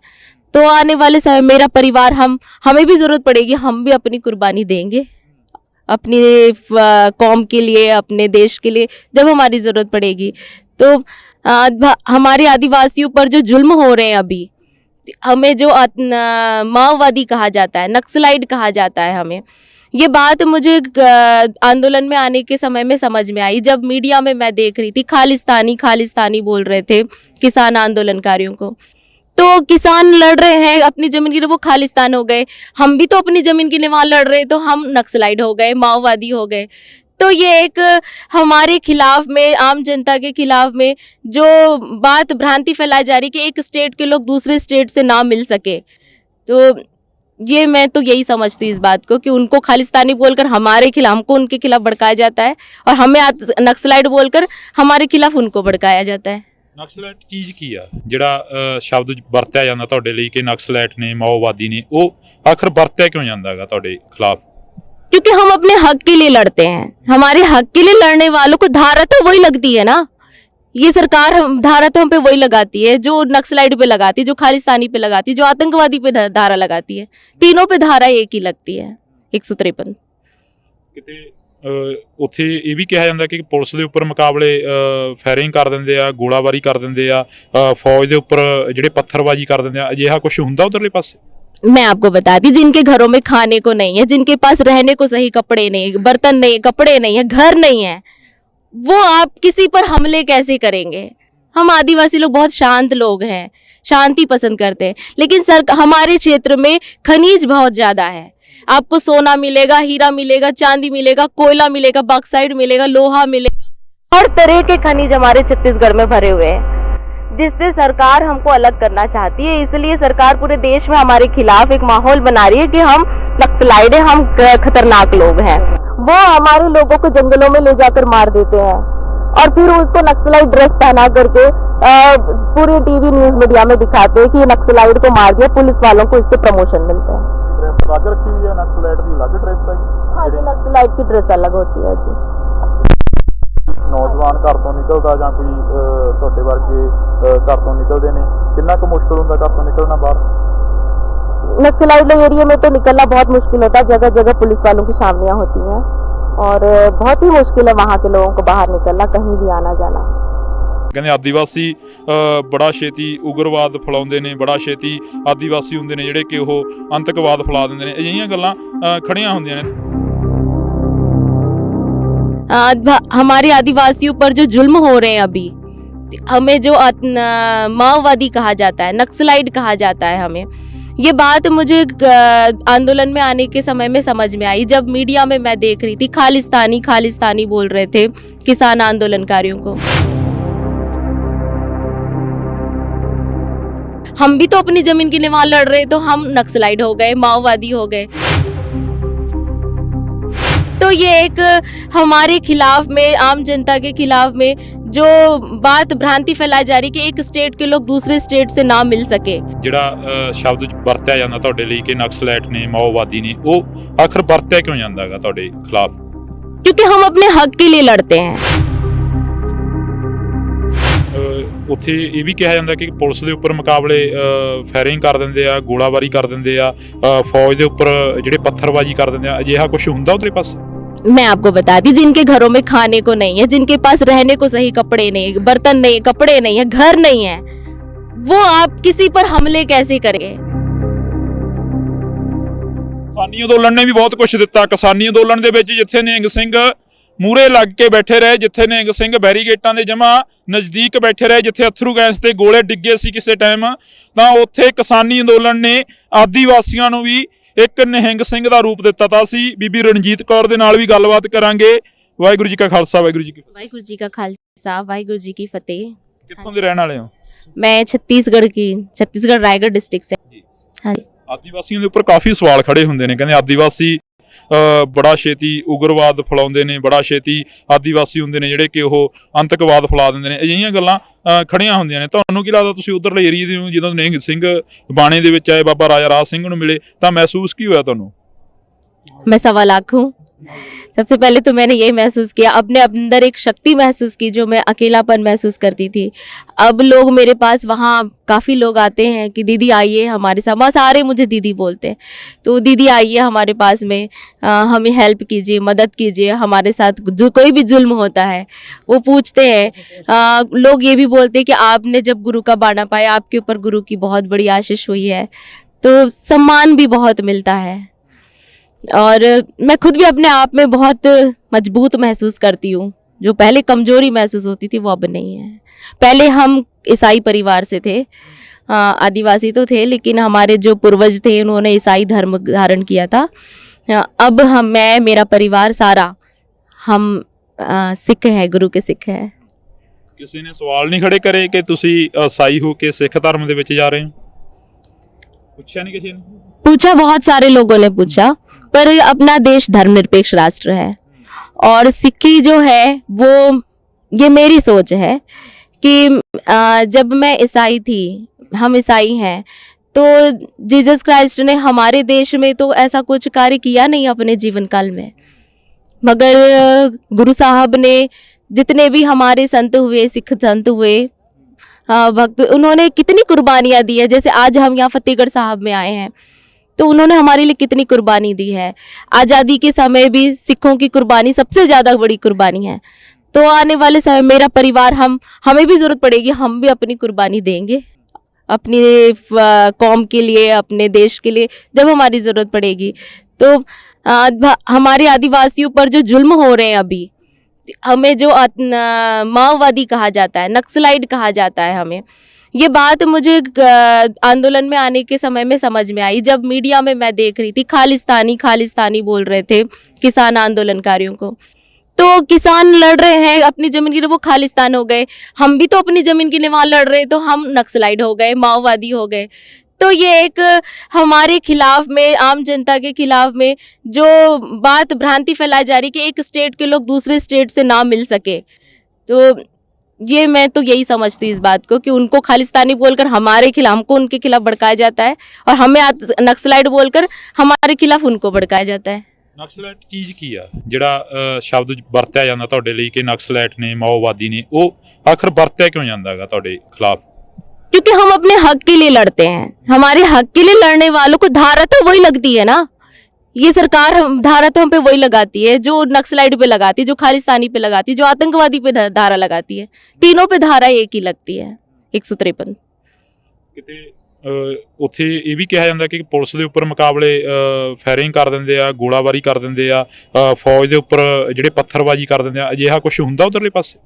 तो आने वाले समय मेरा परिवार, हमें भी ज़रूरत पड़ेगी, हम भी अपनी कुर्बानी देंगे अपनी कौम के लिए, अपने देश के लिए जब हमारी ज़रूरत पड़ेगी। तो हमारे आदिवासियों पर जो जुल्म हो रहे हैं अभी, हमें जो माओवादी कहा जाता है, नक्सलाइट कहा जाता है, हमें ये बात मुझे आंदोलन में आने के समय में समझ में आई। जब मीडिया में मैं देख रही थी खालिस्तानी खालिस्तानी बोल रहे थे किसान आंदोलनकारियों को, तो किसान लड़ रहे हैं अपनी ज़मीन के लिए, वो खालिस्तान हो गए। हम भी तो अपनी ज़मीन के लिए वहाँ लड़ रहे, तो हम नक्सलाइट हो गए, माओवादी हो गए। तो ये एक हमारे खिलाफ में, आम जनता के खिलाफ में जो बात भ्रांति फैलाई जा रही कि एक स्टेट के लोग दूसरे स्टेट से ना मिल सके, तो ये मैं तो यही समझती हूँ इस बात को कि उनको खालिस्तानी बोलकर हमारे खिलाफ, हमको उनके खिलाफ भड़काया जाता है, और हमें नक्सलाइट बोलकर हमारे खिलाफ उनको भड़काया जाता है। ਨਕਸਲਾਈਟ ਚੀਜ਼ ਕੀ ਆ ਜਿਹੜਾ ਸ਼ਬਦ ਵਰਤਿਆ ਜਾਂਦਾ ਤੁਹਾਡੇ ਲਈ ਕਿ ਨਕਸਲਾਈਟ ਨੇ, ਮਾਓਵਾਦੀ ਨੇ, ਉਹ ਆਖਰ ਵਰਤਿਆ क्यों ਜਾਂਦਾ ਹੈਗਾ ਤੁਹਾਡੇ खिलाफ? क्योंकि हम अपने हक के लिए लड़ते हैं। हमारे हक के लिए लड़ने वालों को धारा तो वही लगती है ना, ये सरकार धारा तो हम पे वही लगाती है जो नक्सलाइट पे लगाती है, जो खालिस्तानी पे लगाती है, जो आतंकवादी पे धारा लगाती है। तीनों पे धारा एक ही लगती है, 153। ਕਿਤੇ ਉੱਥੇ ਇਹ ਵੀ ਕਿਹਾ ਜਾਂਦਾ ਕਿ ਪੁਲਿਸ ਦੇ ਉੱਪਰ ਮੁਕਾਬਲੇ ਫਾਇਰਿੰਗ ਕਰ ਦਿੰਦੇ ਆ, ਗੋਲਾਬਾਰੀ ਕਰ ਦਿੰਦੇ ਆ, ਫੌਜ ਦੇ ਉੱਪਰ ਜਿਹੜੇ ਪੱਥਰਬਾਜੀ ਕਰ ਦਿੰਦੇ ਆ, ਅਜਿਹਾ ਕੁਝ ਹੁੰਦਾ ਉਧਰਲੇ ਪਾਸੇ? मैं आपको बताती, जिनके घरों में खाने को नहीं है, जिनके पास रहने को सही कपड़े नहीं, बर्तन नहीं, कपड़े नहीं है, घर नहीं है, वो आप किसी पर हमले कैसे करेंगे? हम आदिवासी लोग बहुत शांत लोग हैं, शांति पसंद करते हैं, लेकिन हमारे क्षेत्र में खनिज बहुत ज़्यादा है। आपको सोना मिलेगा, हीरा मिलेगा, चांदी मिलेगा, कोयला मिलेगा, बॉक्साइट मिलेगा, लोहा मिलेगा, हर तरह के खनिज हमारे छत्तीसगढ़ में भरे हुए हैं, जिससे सरकार हमको अलग करना चाहती है। इसलिए सरकार पूरे देश में हमारे खिलाफ एक माहौल बना रही है कि हम नक्सलाइट हैं, हम खतरनाक लोग हैं। वो हमारे लोगों को जंगलों में ले जाकर मार देते हैं और फिर उसको नक्सलाइट ड्रेस पहना करके पूरे टीवी न्यूज मीडिया में दिखाते हैं कि नक्सलाइट को मार दिया, पुलिस वालों को इससे प्रमोशन मिलता है। अलग रखी हुई है नक्सलाइट की, अलग ड्रेस है? हाँ जी, नक्सलाइट की ड्रेस अलग होती है जी। ਨੌਜਵਾਨ ਘਰ ਤੋਂ ਨਿਕਲਦਾ ਜਾਂ ਕੋਈ ਤੁਹਾਡੇ ਵਰਗੇ ਘਰ ਤੋਂ ਨਿਕਲਦੇ ਨੇ, ਕਿੰਨਾ ਕੁ ਮੁਸ਼ਕਲ ਹੁੰਦਾ ਘਰ ਤੋਂ ਨਿਕਲਣਾ ਬਾਹਰ? नक्सलाइट एरिया में तो निकलना बहुत मुश्किल होता है, जगह जगह पुलिस वालों की छावनियां होती हैं और बहुत ही मुश्किल है वहाँ के लोगों को बाहर निकलना, कहीं भी आना जाना। ਕਹਿੰਦੇ ਆਦੀਵਾਸੀ ਬੜਾ ਛੇਤੀ ਉਗਰਵਾਦ ਫੈਲਾਉਂਦੇ ਨੇ, ਬੜਾ ਛੇਤੀ ਆਦੀਵਾਸੀ ਹੁੰਦੇ ਨੇ ਜਿਹੜੇ ਕਿ ਉਹ ਆਤੰਕਵਾਦ ਫੈਲਾ ਦਿੰਦੇ ਨੇ, ਅਜਿਹੀਆਂ ਗੱਲਾਂ ਖੜੀਆਂ ਹੁੰਦੀਆਂ ਨੇ। हमारे आदिवासियों पर जो जुल्म हो रहे हैं अभी, हमें जो माओवादी कहा जाता है, नक्सलाइट कहा जाता है, हमें ये बात मुझे आंदोलन में आने के समय में समझ में आई। जब मीडिया में मैं देख रही थी खालिस्तानी खालिस्तानी बोल रहे थे किसान आंदोलनकारियों को, हम भी तो अपनी जमीन के लिए वहां लड़ रहे, तो हम नक्सलाइट हो गए, माओवादी हो गए। तो ये एक हमारे खिलाफ में, आम जनता के खिलाफ में जो बात भ्रांति फैलाई जा रही कि एक स्टेट के लोग दूसरे स्टेट से ना मिल सके। ਜਿਹੜਾ ਸ਼ਬਦ ਵਰਤਿਆ ਜਾਂਦਾ ਤੁਹਾਡੇ ਲਈ ਕਿ ਨਕਸਲਾਈਟ ਨੇ, ਮਾਓਵਾਦੀ ਨੇ, ਉਹ ਆਖਰ ਵਰਤਿਆ ਕਿਉਂ ਜਾਂਦਾ ਹੈਗਾ ਤੁਹਾਡੇ ਖਿਲਾਫ? क्योंकि हम अपने हक के लिए लड़ते हैं। ਉੱਥੇ ਇਹ ਵੀ ਕਿਹਾ ਜਾਂਦਾ ਕਿ ਪੁਲਿਸ ਦੇ ਉੱਪਰ ਮੁਕਾਬਲੇ ਫਾਇਰਿੰਗ ਕਰ ਦਿੰਦੇ ਆ, ਗੋਲਾਬਾਰੀ ਕਰ ਦਿੰਦੇ ਆ, ਫੌਜ ਦੇ ਉੱਪਰ ਜਿਹੜੇ ਪੱਥਰਬਾਜੀ ਕਰ ਦਿੰਦੇ ਆ, ਅਜਿਹਾ ਕੁਝ ਹੁੰਦਾ ਉਧਰਲੇ ਪਾਸੇ? मैं आपको बताती, जिनके घरों में खाने को नहीं है, जिनके पास रहने को सही कपड़े नहीं, बर्तन नहीं, कपड़े नहीं है, घर नहीं है, वो आप किसी पर हमले कैसे करेंगे? ਕਿਸਾਨੀ ਅੰਦੋਲਨ ਨੇ ਵੀ ਬਹੁਤ ਕੁਝ ਦਿੱਤਾ। ਕਿਸਾਨੀ ਅੰਦੋਲਨ ਦੇ ਵਿੱਚ ਜਿੱਥੇ ਨਿਹੰਗ ਸਿੰਘ ਮੂਰੇ ਲੱਗ ਕੇ ਬੈਠੇ ਰਹੇ, ਜਿੱਥੇ ਨਿਹੰਗ ਸਿੰਘ ਬੈਰੀਗੇਟਾਂ ਦੇ ਜਮਾ ਨਜ਼ਦੀਕ ਬੈਠੇ ਰਹੇ, ਜਿੱਥੇ ਅਥਰੂ ਗੈਸ ਤੇ ਗੋਲੇ ਡਿੱਗੇ ਸੀ ਕਿਸੇ ਟਾਈਮ, ਤਾਂ ਉੱਥੇ ਕਿਸਾਨੀ ਅੰਦੋਲਨ ਨੇ ਆਦੀਵਾਸੀਆਂ ਨੂੰ ਵੀ ਇੱਕ ਨਿਹੰਗ ਸਿੰਘ ਦਾ ਰੂਪ ਦਿੱਤਾ। ਤਾਂ ਅਸੀਂ ਬੀਬੀ ਰਣਜੀਤ ਕੌਰ ਦੇ ਨਾਲ ਵੀ ਗੱਲਬਾਤ ਕਰਾਂਗੇ। ਵਾਹਿਗੁਰੂ ਜੀ ਕਾ ਖਾਲਸਾ, ਵਾਹਿਗੁਰੂ ਜੀ ਕੀ ਫਤਿਹ। वाहिगुरु जी का खालसा वाहिगुरु जी की फतेह। ਕਿੱਥੋਂ ਦੇ ਰਹਿਣ ਵਾਲੇ ਹੋ? मैं छत्तीसगढ़ रायगढ़ डिस्ट्रिक्ट से। हाँ जी। ਆਦੀਵਾਸੀਆਂ ਦੇ ਉੱਪਰ ਕਾਫੀ ਸਵਾਲ ਖੜੇ ਹੁੰਦੇ ਨੇ। ਕਹਿੰਦੇ ਆਦੀਵਾਸੀ ਬੜਾ ਛੇਤੀ ਉਗਰਵਾਦ ਫੈਲਾਉਂਦੇ ਨੇ, ਬੜਾ ਛੇਤੀ ਆਦੀਵਾਸੀ ਹੁੰਦੇ ਨੇ ਜਿਹੜੇ ਕਿ ਉਹ ਅੰਤਕਵਾਦ ਫੈਲਾ ਦਿੰਦੇ ਨੇ। ਅਜਿਹੀਆਂ ਗੱਲਾਂ ਖੜੀਆਂ ਹੁੰਦੀਆਂ ਨੇ। ਤੁਹਾਨੂੰ ਕੀ ਲੱਗਦਾ, ਤੁਸੀਂ ਉਧਰਲੇ ਏਰੀਏ ਦੇ ਹੋ, ਜਦੋਂ ਨਿਹੰਗ ਸਿੰਘ ਬਾਣੇ ਦੇ ਵਿੱਚ ਆਏ, ਬਾਬਾ ਰਾਜਾ ਰਾਜ ਸਿੰਘ ਨੂੰ ਮਿਲੇ, ਤਾਂ ਮਹਿਸੂਸ ਕੀ ਹੋਇਆ ਤੁਹਾਨੂੰ? मैं 1.25 लाख हूँ। सबसे पहले तो मैंने यही महसूस किया, अपने अंदर एक शक्ति महसूस की जो मैं अकेलापन महसूस करती थी। अब लोग मेरे पास, वहाँ काफ़ी लोग आते हैं कि दीदी आइए हमारे साथ, वहाँ सारे मुझे दीदी बोलते हैं, तो दीदी आइए हमारे पास में, हमें हेल्प कीजिए, मदद कीजिए, हमारे साथ जो कोई भी जुल्म होता है वो पूछते हैं। लोग ये भी बोलते हैं कि आपने जब गुरु का बाणा पाया, आपके ऊपर गुरु की बहुत बड़ी आशीष हुई है, तो सम्मान भी बहुत मिलता है। और मैं खुद भी अपने आप में बहुत मजबूत महसूस करती हूँ। जो पहले कमजोरी महसूस होती थी वो अब नहीं है। पहले हम ईसाई परिवार से थे, आदिवासी तो थे, लेकिन हमारे जो पूर्वज थे उन्होंने ईसाई धर्म धारण किया था। अब मैं, मेरा परिवार सारा, हम सिख हैं, गुरु के सिख हैं। ਕਿਸੇ ਨੇ ਸਵਾਲ ਨਹੀਂ ਖੜੇ ਕਰੇ ਕਿ ਤੁਸੀਂ ਈਸਾਈ ਹੋ ਕੇ ਸਿੱਖ ਧਰਮ ਦੇ ਵਿੱਚ ਜਾ ਰਹੇ ਹੋ? ਪੁੱਛਿਆ ਨਹੀਂ ਕਿਸੇ ਨੇ? पूछा, बहुत सारे लोगों ने पूछा, पर अपना देश धर्मनिरपेक्ष राष्ट्र है और सिक्की जो है वो, ये मेरी सोच है कि जब मैं ईसाई थी, हम ईसाई हैं, तो जीसस क्राइस्ट ने हमारे देश में तो ऐसा कुछ कार्य किया नहीं अपने जीवन काल में, मगर गुरु साहब ने, जितने भी हमारे संत हुए, सिख संत हुए, भक्त, उन्होंने कितनी कुर्बानियाँ दी है। जैसे आज हम यहाँ फतेहगढ़ साहब में आए हैं, तो उन्होंने हमारे लिए कितनी कुर्बानी दी है। आज़ादी के समय भी सिखों की कुर्बानी सबसे ज़्यादा बड़ी कुर्बानी है। तो आने वाले समय मेरा परिवार, हमें भी ज़रूरत पड़ेगी, हम भी अपनी कुर्बानी देंगे अपनी कौम के लिए, अपने देश के लिए, जब हमारी ज़रूरत पड़ेगी। तो हमारे आदिवासियों पर जो जुल्म हो रहे हैं अभी, हमें जो माओवादी कहा जाता है, नक्सलाइट कहा जाता है, हमें ये बात मुझे आंदोलन में आने के समय में समझ में आई। जब मीडिया में मैं देख रही थी, खालिस्तानी बोल रहे थे किसान आंदोलनकारियों को, तो किसान लड़ रहे हैं अपनी जमीन के लिए, वो खालिस्तान हो गए। हम भी तो अपनी जमीन के लिए वहाँ लड़ रहे, तो हम नक्सलाइट हो गए, माओवादी हो गए। तो ये एक हमारे खिलाफ में, आम जनता के खिलाफ में जो बात, भ्रांति फैलाई जा रही कि एक स्टेट के लोग दूसरे स्टेट से ना मिल सके, तो ये मैं तो यही समझती हूँ इस बात को कि उनको खालिस्तानी बोलकर हमारे खिलाफ, हमको उनके खिलाफ भड़काया जाता है, और हमें नक्सलाइट बोलकर हमारे खिलाफ उनको भड़काया जाता है। ਨਕਸਲਾਈਟ ਚੀਜ਼ ਕੀ ਆ, ਜਿਹੜਾ ਸ਼ਬਦ ਵਰਤਿਆ ਜਾਂਦਾ ਤੁਹਾਡੇ ਲਈ ਕਿ ਨਕਸਲਾਈਟ ਨੇ, ਮਾਓਵਾਦੀ ਨੇ, ਉਹ ਆਖਰ ਵਰਤਿਆ ਕਿਉਂ ਜਾਂਦਾ ਹੈਗਾ ਤੁਹਾਡੇ ਖਿਲਾਫ? क्योंकि हम अपने हक के लिए लड़ते हैं। हमारे हक के लिए लड़ने वालों को धारा तो वही लगती है ना। ये सरकार धारा तो हम पे वही लगाती है जो नक्सलाइट पे लगाती है, जो खालिस्तानी पे लगाती है, जो आतंकवादी पे धारा लगाती है। तीनों पे धारा एक ही लगती है, 153। ਕਿਤੇ ਉੱਥੇ ਇਹ ਵੀ ਕਿਹਾ ਜਾਂਦਾ ਕਿ ਪੁਲਿਸ ਦੇ ਉੱਪਰ ਮੁਕਾਬਲੇ ਫਾਇਰਿੰਗ ਕਰ ਦਿੰਦੇ ਆ, ਗੋਲਾਬਾਰੀ ਕਰ ਦਿੰਦੇ ਆ, ਫੌਜ ਦੇ ਉੱਪਰ ਜਿਹੜੇ ਪੱਥਰਬਾਜ਼ੀ ਕਰ ਦਿੰਦੇ ਆ, ਅਜਿਹਾ ਕੁਝ ਹੁੰਦਾ ਉਧਰਲੇ ਪਾਸੇ?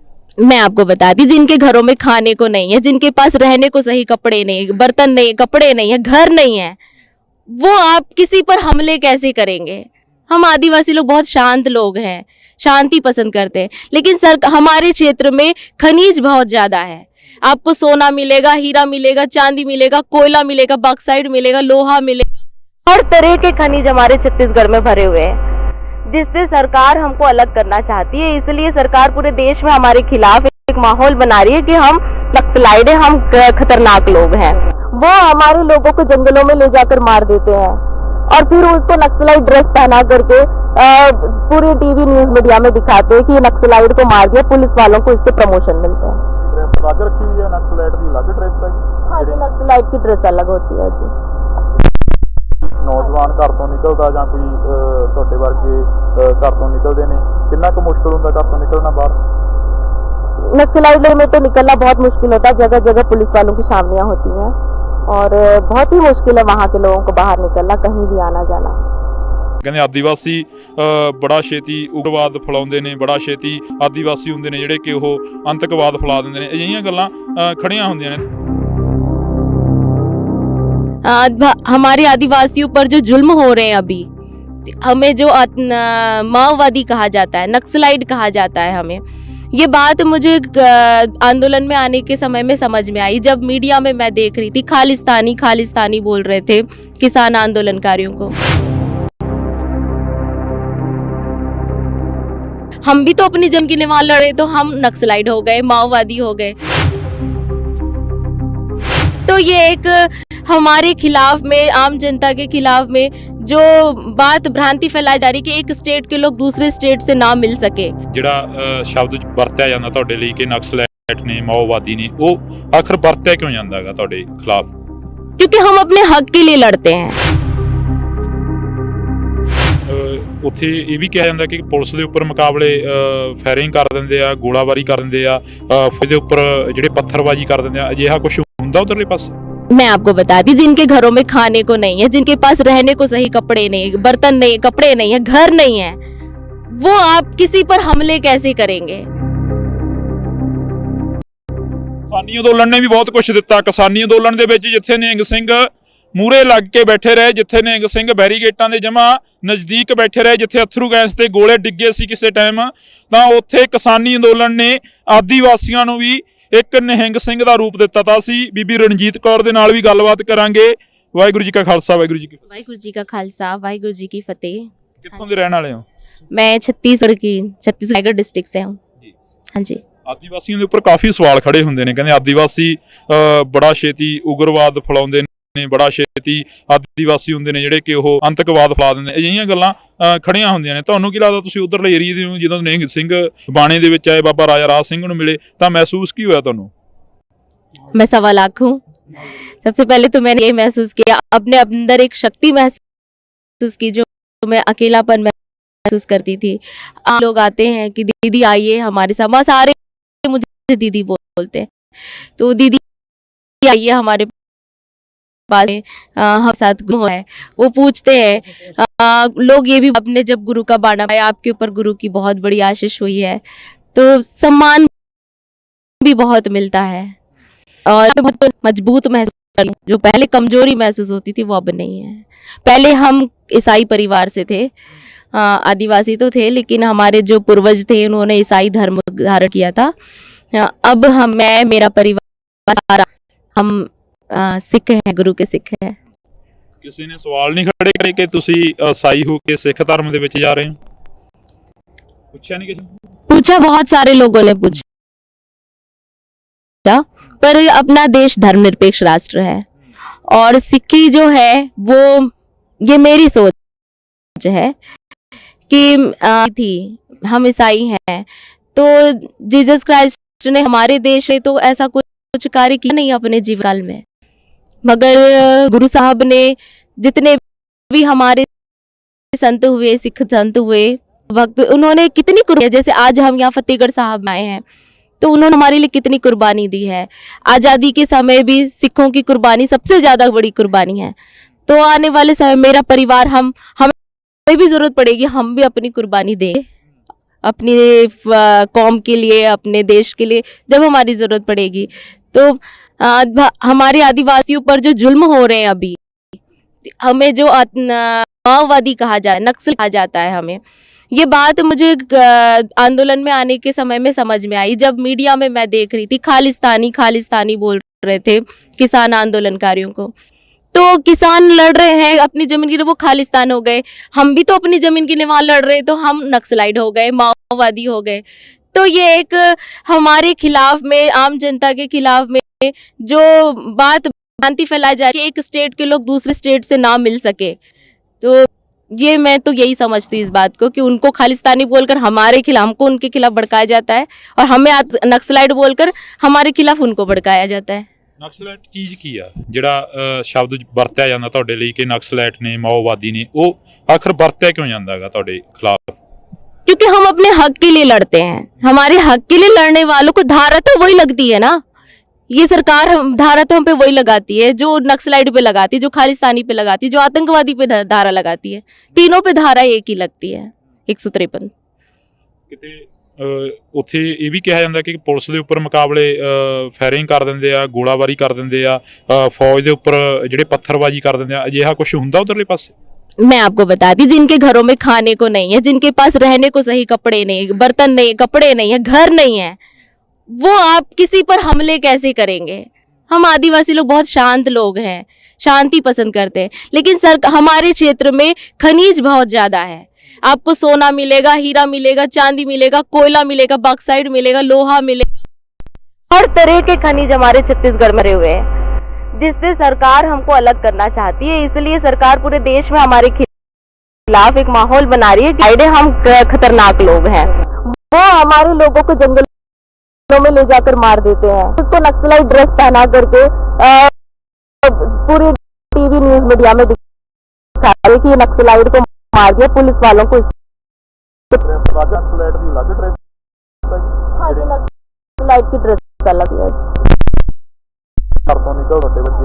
मैं आपको बताती, जिनके घरों में खाने को नहीं है, जिनके पास रहने को सही कपड़े नहीं, बर्तन नहीं, कपड़े नहीं है, घर नहीं है, वो आप किसी पर हमले कैसे करेंगे? हम आदिवासी लोग बहुत शांत लोग हैं, शांति पसंद करते हैं, लेकिन हमारे क्षेत्र में खनिज बहुत ज़्यादा है। आपको सोना मिलेगा, हीरा मिलेगा, चांदी मिलेगा, कोयला मिलेगा, बॉक्साइट मिलेगा, लोहा मिलेगा, हर तरह के खनिज हमारे छत्तीसगढ़ में भरे हुए हैं, जिससे सरकार हमको अलग करना चाहती है। इसलिए सरकार पूरे देश में हमारे खिलाफ एक माहौल बना रही है कि हम नक्सलाइट हैं, हम खतरनाक लोग हैं। वो हमारे लोगों को जंगलों में ले जाकर मार देते हैं और फिर उसको नक्सलाइट ड्रेस पहना करके पूरे टीवी न्यूज मीडिया में दिखाते हैं कि नक्सलाइट को मार दिया, पुलिस वालों को इससे प्रमोशन मिलते हैं। अलग रखी हुई है नक्सलाइट की, अलग ड्रेस है? हाँ जी, नक्सलाइट की ड्रेस अलग होती है जी। ਨੌਜਵਾਨ ਘਰ ਤੋਂ ਨਿਕਲਦਾ ਜਾਂ ਕੋਈ ਤੁਹਾਡੇ ਵਰਗੇ ਘਰ ਤੋਂ ਨਿਕਲਦੇ ਨੇ, ਕਿੰਨਾ ਕੁ ਮੁਸ਼ਕਲ ਹੁੰਦਾ ਘਰ ਤੋਂ ਨਿਕਲਣਾ ਬਾਹਰ? नक्सलाइट में तो निकलना बहुत मुश्किल होता है, जगह जगह पुलिस वालों की छावनियां होती हैं और बहुत ही मुश्किल है वहाँ के लोगों को बाहर निकलना, कहीं भी आना जाना। ਕਹਿੰਦੇ ਆਦੀਵਾਸੀ ਬੜਾ ਛੇਤੀ ਉਗਰਵਾਦ ਫੈਲਾਉਂਦੇ ਨੇ, ਬੜਾ ਛੇਤੀ ਆਦੀਵਾਸੀ ਹੁੰਦੇ ਨੇ ਜਿਹੜੇ ਕਿ ਉਹ ਆਤੰਕਵਾਦ ਫੈਲਾ ਦਿੰਦੇ ਨੇ। ਅਜਿਹੀਆਂ ਗੱਲਾਂ ਖੜੀਆਂ ਹੁੰਦੀਆਂ ਨੇ। हमारे आदिवासियों पर जो जुल्म हो रहे हैं अभी, हमें जो माओवादी कहा जाता है, नक्सलाइट कहा जाता है, हमें ये बात मुझे आंदोलन में आने के समय में समझ में आई, जब मीडिया में मैं देख रही थी खालिस्तानी खालिस्तानी बोल रहे थे किसान आंदोलनकारियों को। हम भी तो अपनी जंग के लिए वहां लड़े, तो हम नक्सलाइट हो गए, माओवादी हो गए। तो ये एक हमारे खिलाफ में, आम जनता के खिलाफ में जो बात भ्रांति फैलाई जा रही कि एक स्टेट के लोग दूसरे स्टेट से ना मिल सके। ਜਿਹੜਾ ਸ਼ਬਦ ਵਰਤਿਆ ਜਾਂਦਾ ਤੁਹਾਡੇ ਲਈ ਕਿ ਨਕਸਲਾਈਟ ਨੇ, ਮਾਓਵਾਦੀ ਨੇ, ਉਹ ਆਖਰ ਵਰਤਿਆ ਕਿਉਂ ਜਾਂਦਾ ਹੈਗਾ ਤੁਹਾਡੇ ਖਿਲਾਫ? क्योंकि हम अपने हक के लिए लड़ते हैं। ਉੱਥੇ ਇਹ ਵੀ ਕਿਹਾ ਜਾਂਦਾ ਕਿ ਪੁਲਿਸ ਦੇ ਉੱਪਰ ਮੁਕਾਬਲੇ ਫਾਇਰਿੰਗ ਕਰ ਦਿੰਦੇ ਆ, ਗੋਲਾਬਾਰੀ ਕਰ ਦਿੰਦੇ ਆ, ਇਹਦੇ ਉੱਪਰ ਜਿਹੜੇ ਪੱਥਰਬਾਜ਼ੀ ਕਰ ਦਿੰਦੇ ਆ। ਅਜਿਹਾ ਕੁਝ ਹੁੰਦਾ ਉਧਰਲੇ ਪਾਸੇ? मैं आपको बता दी, जिनके घरों में खाने को नहीं है, जिनके पास रहने को सही कपड़े नहीं, बर्तन नहीं, कपड़े नहीं है, घर नहीं है, वो आप किसी पर हमले कैसे करेंगे? ਕਿਸਾਨੀ ਅੰਦੋਲਨ ਨੇ ਵੀ ਬਹੁਤ ਕੁਝ ਦਿੱਤਾ। ਕਿਸਾਨੀ ਅੰਦੋਲਨ ਦੇ ਵਿੱਚ ਜਿੱਥੇ ਨਿਹੰਗ ਸਿੰਘ ਮੂਰੇ ਲੱਗ ਕੇ ਬੈਠੇ ਰਹੇ, ਜਿੱਥੇ ਨਿਹੰਗ ਸਿੰਘ ਬੈਰੀਗੇਟਾਂ ਦੇ ਜਮਾ ਨਜ਼ਦੀਕ ਬੈਠੇ ਰਹੇ, ਜਿੱਥੇ ਅਥਰੂ ਗੈਸ ਤੇ ਗੋਲੇ ਡਿੱਗੇ ਸੀ ਕਿਸੇ ਟਾਈਮ, ਤਾਂ ਉੱਥੇ ਕਿਸਾਨੀ ਅੰਦੋਲਨ ਨੇ ਆਦੀਵਾਸੀਆਂ ਨੂੰ ਵੀ ਇੱਕ ਨਿਹੰਗ ਸਿੰਘ ਦਾ ਰੂਪ ਦਿੱਤਾ। ਤਾਂ ਅਸੀਂ ਬੀਬੀ ਰਣਜੀਤ ਕੌਰ ਦੇ ਨਾਲ ਵੀ ਗੱਲਬਾਤ ਕਰਾਂਗੇ। ਵਾਹਿਗੁਰੂ ਜੀ ਕਾ ਖਾਲਸਾ, ਵਾਹਿਗੁਰੂ ਜੀ ਕੀ ਫਤਿਹ। वाहिगुरु जी का खालसा, वाहिगुरु जी की फतेह। ਕਿੱਥੋਂ ਦੇ ਰਹਿਣ ਵਾਲੇ ਹੋ? मैं छत्तीसगढ़ डिस्ट्रिक्ट से हूँ। हाँ जी। ਆਦੀਵਾਸੀਆਂ ਦੇ ਉੱਪਰ ਕਾਫੀ ਸਵਾਲ ਖੜੇ ਹੁੰਦੇ ਨੇ। ਕਹਿੰਦੇ ਆਦੀਵਾਸੀ ਬੜਾ ਛੇਤੀ ਉਗਰਵਾਦ ਫੈਲਾਉਂਦੇ ਨੇ, ਬੜਾ ਛੇਤੀ ਆਦੀਵਾਸੀ ਹੁੰਦੇ ਨੇ ਜਿਹੜੇ ਕਿ ਉਹ ਆਤੰਕਵਾਦ ਫੈਲਾ ਦਿੰਦੇ ਨੇ। ਅਜਿਹੀਆਂ ਗੱਲਾਂ ਖੜੀਆਂ ਹੁੰਦੀਆਂ ਨੇ। ਤੁਹਾਨੂੰ ਕੀ ਲੱਗਦਾ, ਤੁਸੀਂ ਉਧਰਲੇ ਏਰੀਏ ਦੇ ਹੋ, ਜਦੋਂ ਨਿਹੰਗ ਸਿੰਘ ਬਾਣੇ ਦੇ ਵਿੱਚ ਆਏ, ਬਾਬਾ ਰਾਜਾ ਰਾਜ ਸਿੰਘ ਨੂੰ ਮਿਲੇ, ਤਾਂ ਮਹਿਸੂਸ ਕੀ ਹੋਇਆ ਤੁਹਾਨੂੰ? मैं 1.25 लाख हूँ। सबसे पहले तो मैंने ये महसूस किया, अपने अंदर एक शक्ति महसूस की, जो मैं अकेलापन महसूस करती थी। लोग आते हैं कि दीदी आइए हमारे साथ, वहाँ सारे मुझे दीदी बोलते हैं, तो दीदी आइए हमारे पास, हम साथ गुरु है, वो पूछते हैं। लोग ये भी, आपने जब गुरु का बाणा पाया, आपके ऊपर गुरु की बहुत बड़ी आशीष हुई है, तो सम्मान भी बहुत मिलता है और बहुत मजबूत महसूस, जो पहले कमजोरी महसूस होती थी वो अब नहीं है। पहले हम ईसाई परिवार से थे, आदिवासी तो थे, लेकिन हमारे जो पूर्वज थे उन्होंने ईसाई धर्म धारण किया था। अब मैं, मेरा परिवार, हम सिख हैं, गुरु के सिख हैं। ਕਿਸੇ ਨੇ ਸਵਾਲ ਨਹੀਂ ਖੜੇ ਕਰੇ ਕਿ ਤੁਸੀਂ ਈਸਾਈ ਹੋ ਕੇ ਸਿੱਖ ਧਰਮ ਦੇ ਵਿੱਚ ਜਾ ਰਹੇ ਹੋ? ਪੁੱਛਿਆ ਨਹੀਂ ਕਿਸੇ ਨੇ? पूछा, बहुत सारे लोगों ने पूछा, पर अपना देश धर्मनिरपेक्ष राष्ट्र है और सिक्की जो है वो, ये मेरी सोच है कि थी, हम ईसाई हैं, तो जीसस क्राइस्ट ने हमारे देश में तो ऐसा कुछ कार्य किया नहीं अपने जीवन काल में, मगर गुरु साहब ने जितने भी हमारे संत हुए, सिख संत हुए, भक्त, उन्होंने कितनी कुर्बानी, जैसे आज हम यहाँ फतेहगढ़ साहब में आए हैं, तो उन्होंने हमारे लिए कितनी कुर्बानी दी है। आज़ादी के समय भी सिखों की कुर्बानी सबसे ज़्यादा बड़ी कुर्बानी है। तो आने वाले समय मेरा परिवार, हमें भी ज़रूरत पड़ेगी, हम भी अपनी कुर्बानी दें अपनी कौम के लिए, अपने देश के लिए, जब हमारी ज़रूरत पड़ेगी। तो हमारे आदिवासियों पर जो जुल्म हो रहे हैं अभी, हमें जो माओवादी कहा जाए, नक्सल कहा जाता है, हमें ये बात मुझे आंदोलन में आने के समय में समझ में आई, जब मीडिया में मैं देख रही थी खालिस्तानी खालिस्तानी बोल रहे थे किसान आंदोलनकारियों को। तो किसान लड़ रहे हैं अपनी जमीन के लिए, वो खालिस्तान हो गए। हम भी तो अपनी जमीन के लिए वहां लड़ रहे, तो हम नक्सलाइट हो गए, माओवादी हो गए। तो ये एक हमारे खिलाफ में, आम जनता के खिलाफ में जो बात भ्रांति फैलाई जा रही है, एक स्टेट के लोग दूसरे स्टेट से ना मिल सके, तो ये मैं तो यही समझती हूँ इस बात को, कि उनको खालिस्तानी बोलकर हमारे खिलाफ, हमको उनके खिलाफ भड़काया जाता है, और हमें नक्सलाइट बोलकर हमारे खिलाफ उनको भड़काया जाता है। ਨਕਸਲਾਈਟ ਚੀਜ਼ ਕੀ ਆ ਜਿਹੜਾ ਸ਼ਬਦ ਵਰਤਿਆ ਜਾਂਦਾ ਤੁਹਾਡੇ ਲਈ ਕਿ ਨਕਸਲਾਈਟ ਨੇ, ਮਾਓਵਾਦੀ ਨੇ, ਉਹ ਆਖਰ ਵਰਤਿਆ ਕਿਉਂ ਜਾਂਦਾ ਹੈਗਾ ਤੁਹਾਡੇ ਖਿਲਾਫ? क्योंकि हम अपने हक के लिए लड़ते हैं। हमारे हक के लिए लड़ने वालों को धारा तो वही लगती है ना, ये सरकार धारा तो हम पे वही लगाती है जो नक्सलाइट पे लगाती है, जो खालिस्तानी पे लगाती है, जो आतंकवादी पे धारा लगाती है। तीनों पे धारा एक ही लगती है 153। ਕਿਤੇ ਉੱਥੇ ਇਹ ਵੀ ਕਿਹਾ ਜਾਂਦਾ ਕਿ ਪੁਲਿਸ ਦੇ ਉੱਪਰ ਮੁਕਾਬਲੇ ਫਾਇਰਿੰਗ ਕਰ ਦਿੰਦੇ ਆ, ਗੋਲਾਬਾਰੀ ਕਰ ਦਿੰਦੇ ਆ, ਫੌਜ ਦੇ ਉੱਪਰ ਜਿਹੜੇ ਪੱਥਰਬਾਜੀ ਕਰ ਦਿੰਦੇ ਆ, ਅਜਿਹਾ ਕੁਝ ਹੁੰਦਾ ਉਧਰਲੇ ਪਾਸੇ? मैं आपको बताती, जिनके घरों में खाने को नहीं है, जिनके पास रहने को सही कपड़े नहीं, बर्तन नहीं, कपड़े नहीं है, घर नहीं है, वो आप किसी पर हमले कैसे करेंगे? हम आदिवासी लोग बहुत शांत लोग हैं, शांति पसंद करते हैं, लेकिन सर हमारे क्षेत्र में खनिज बहुत ज्यादा है। आपको सोना मिलेगा, हीरा मिलेगा, चांदी मिलेगा, कोयला मिलेगा, बॉक्साइट मिलेगा, लोहा मिलेगा, हर तरह के खनिज हमारे छत्तीसगढ़ में हुए हैं, जिससे सरकार हमको अलग करना चाहती है। इसलिए सरकार पूरे देश में हमारे खिलाफ एक माहौल बना रही है कि हम खतरनाक लोग हैं। वो हमारे लोगों को जंगलों में ले जाकर मार देते हैं, उसको नक्सलाइट ड्रेस पहना करके पूरे टीवी न्यूज मीडिया में दिखा रहे कि नक्सलाइट को मार दिया, पुलिस वालों को। हाँ जी, नक्सलाइट की ड्रेस अलग है। ਘਰ ਤੋਂ ਨਿਕਲ ਵੱਡੇ ਬੱਚੇ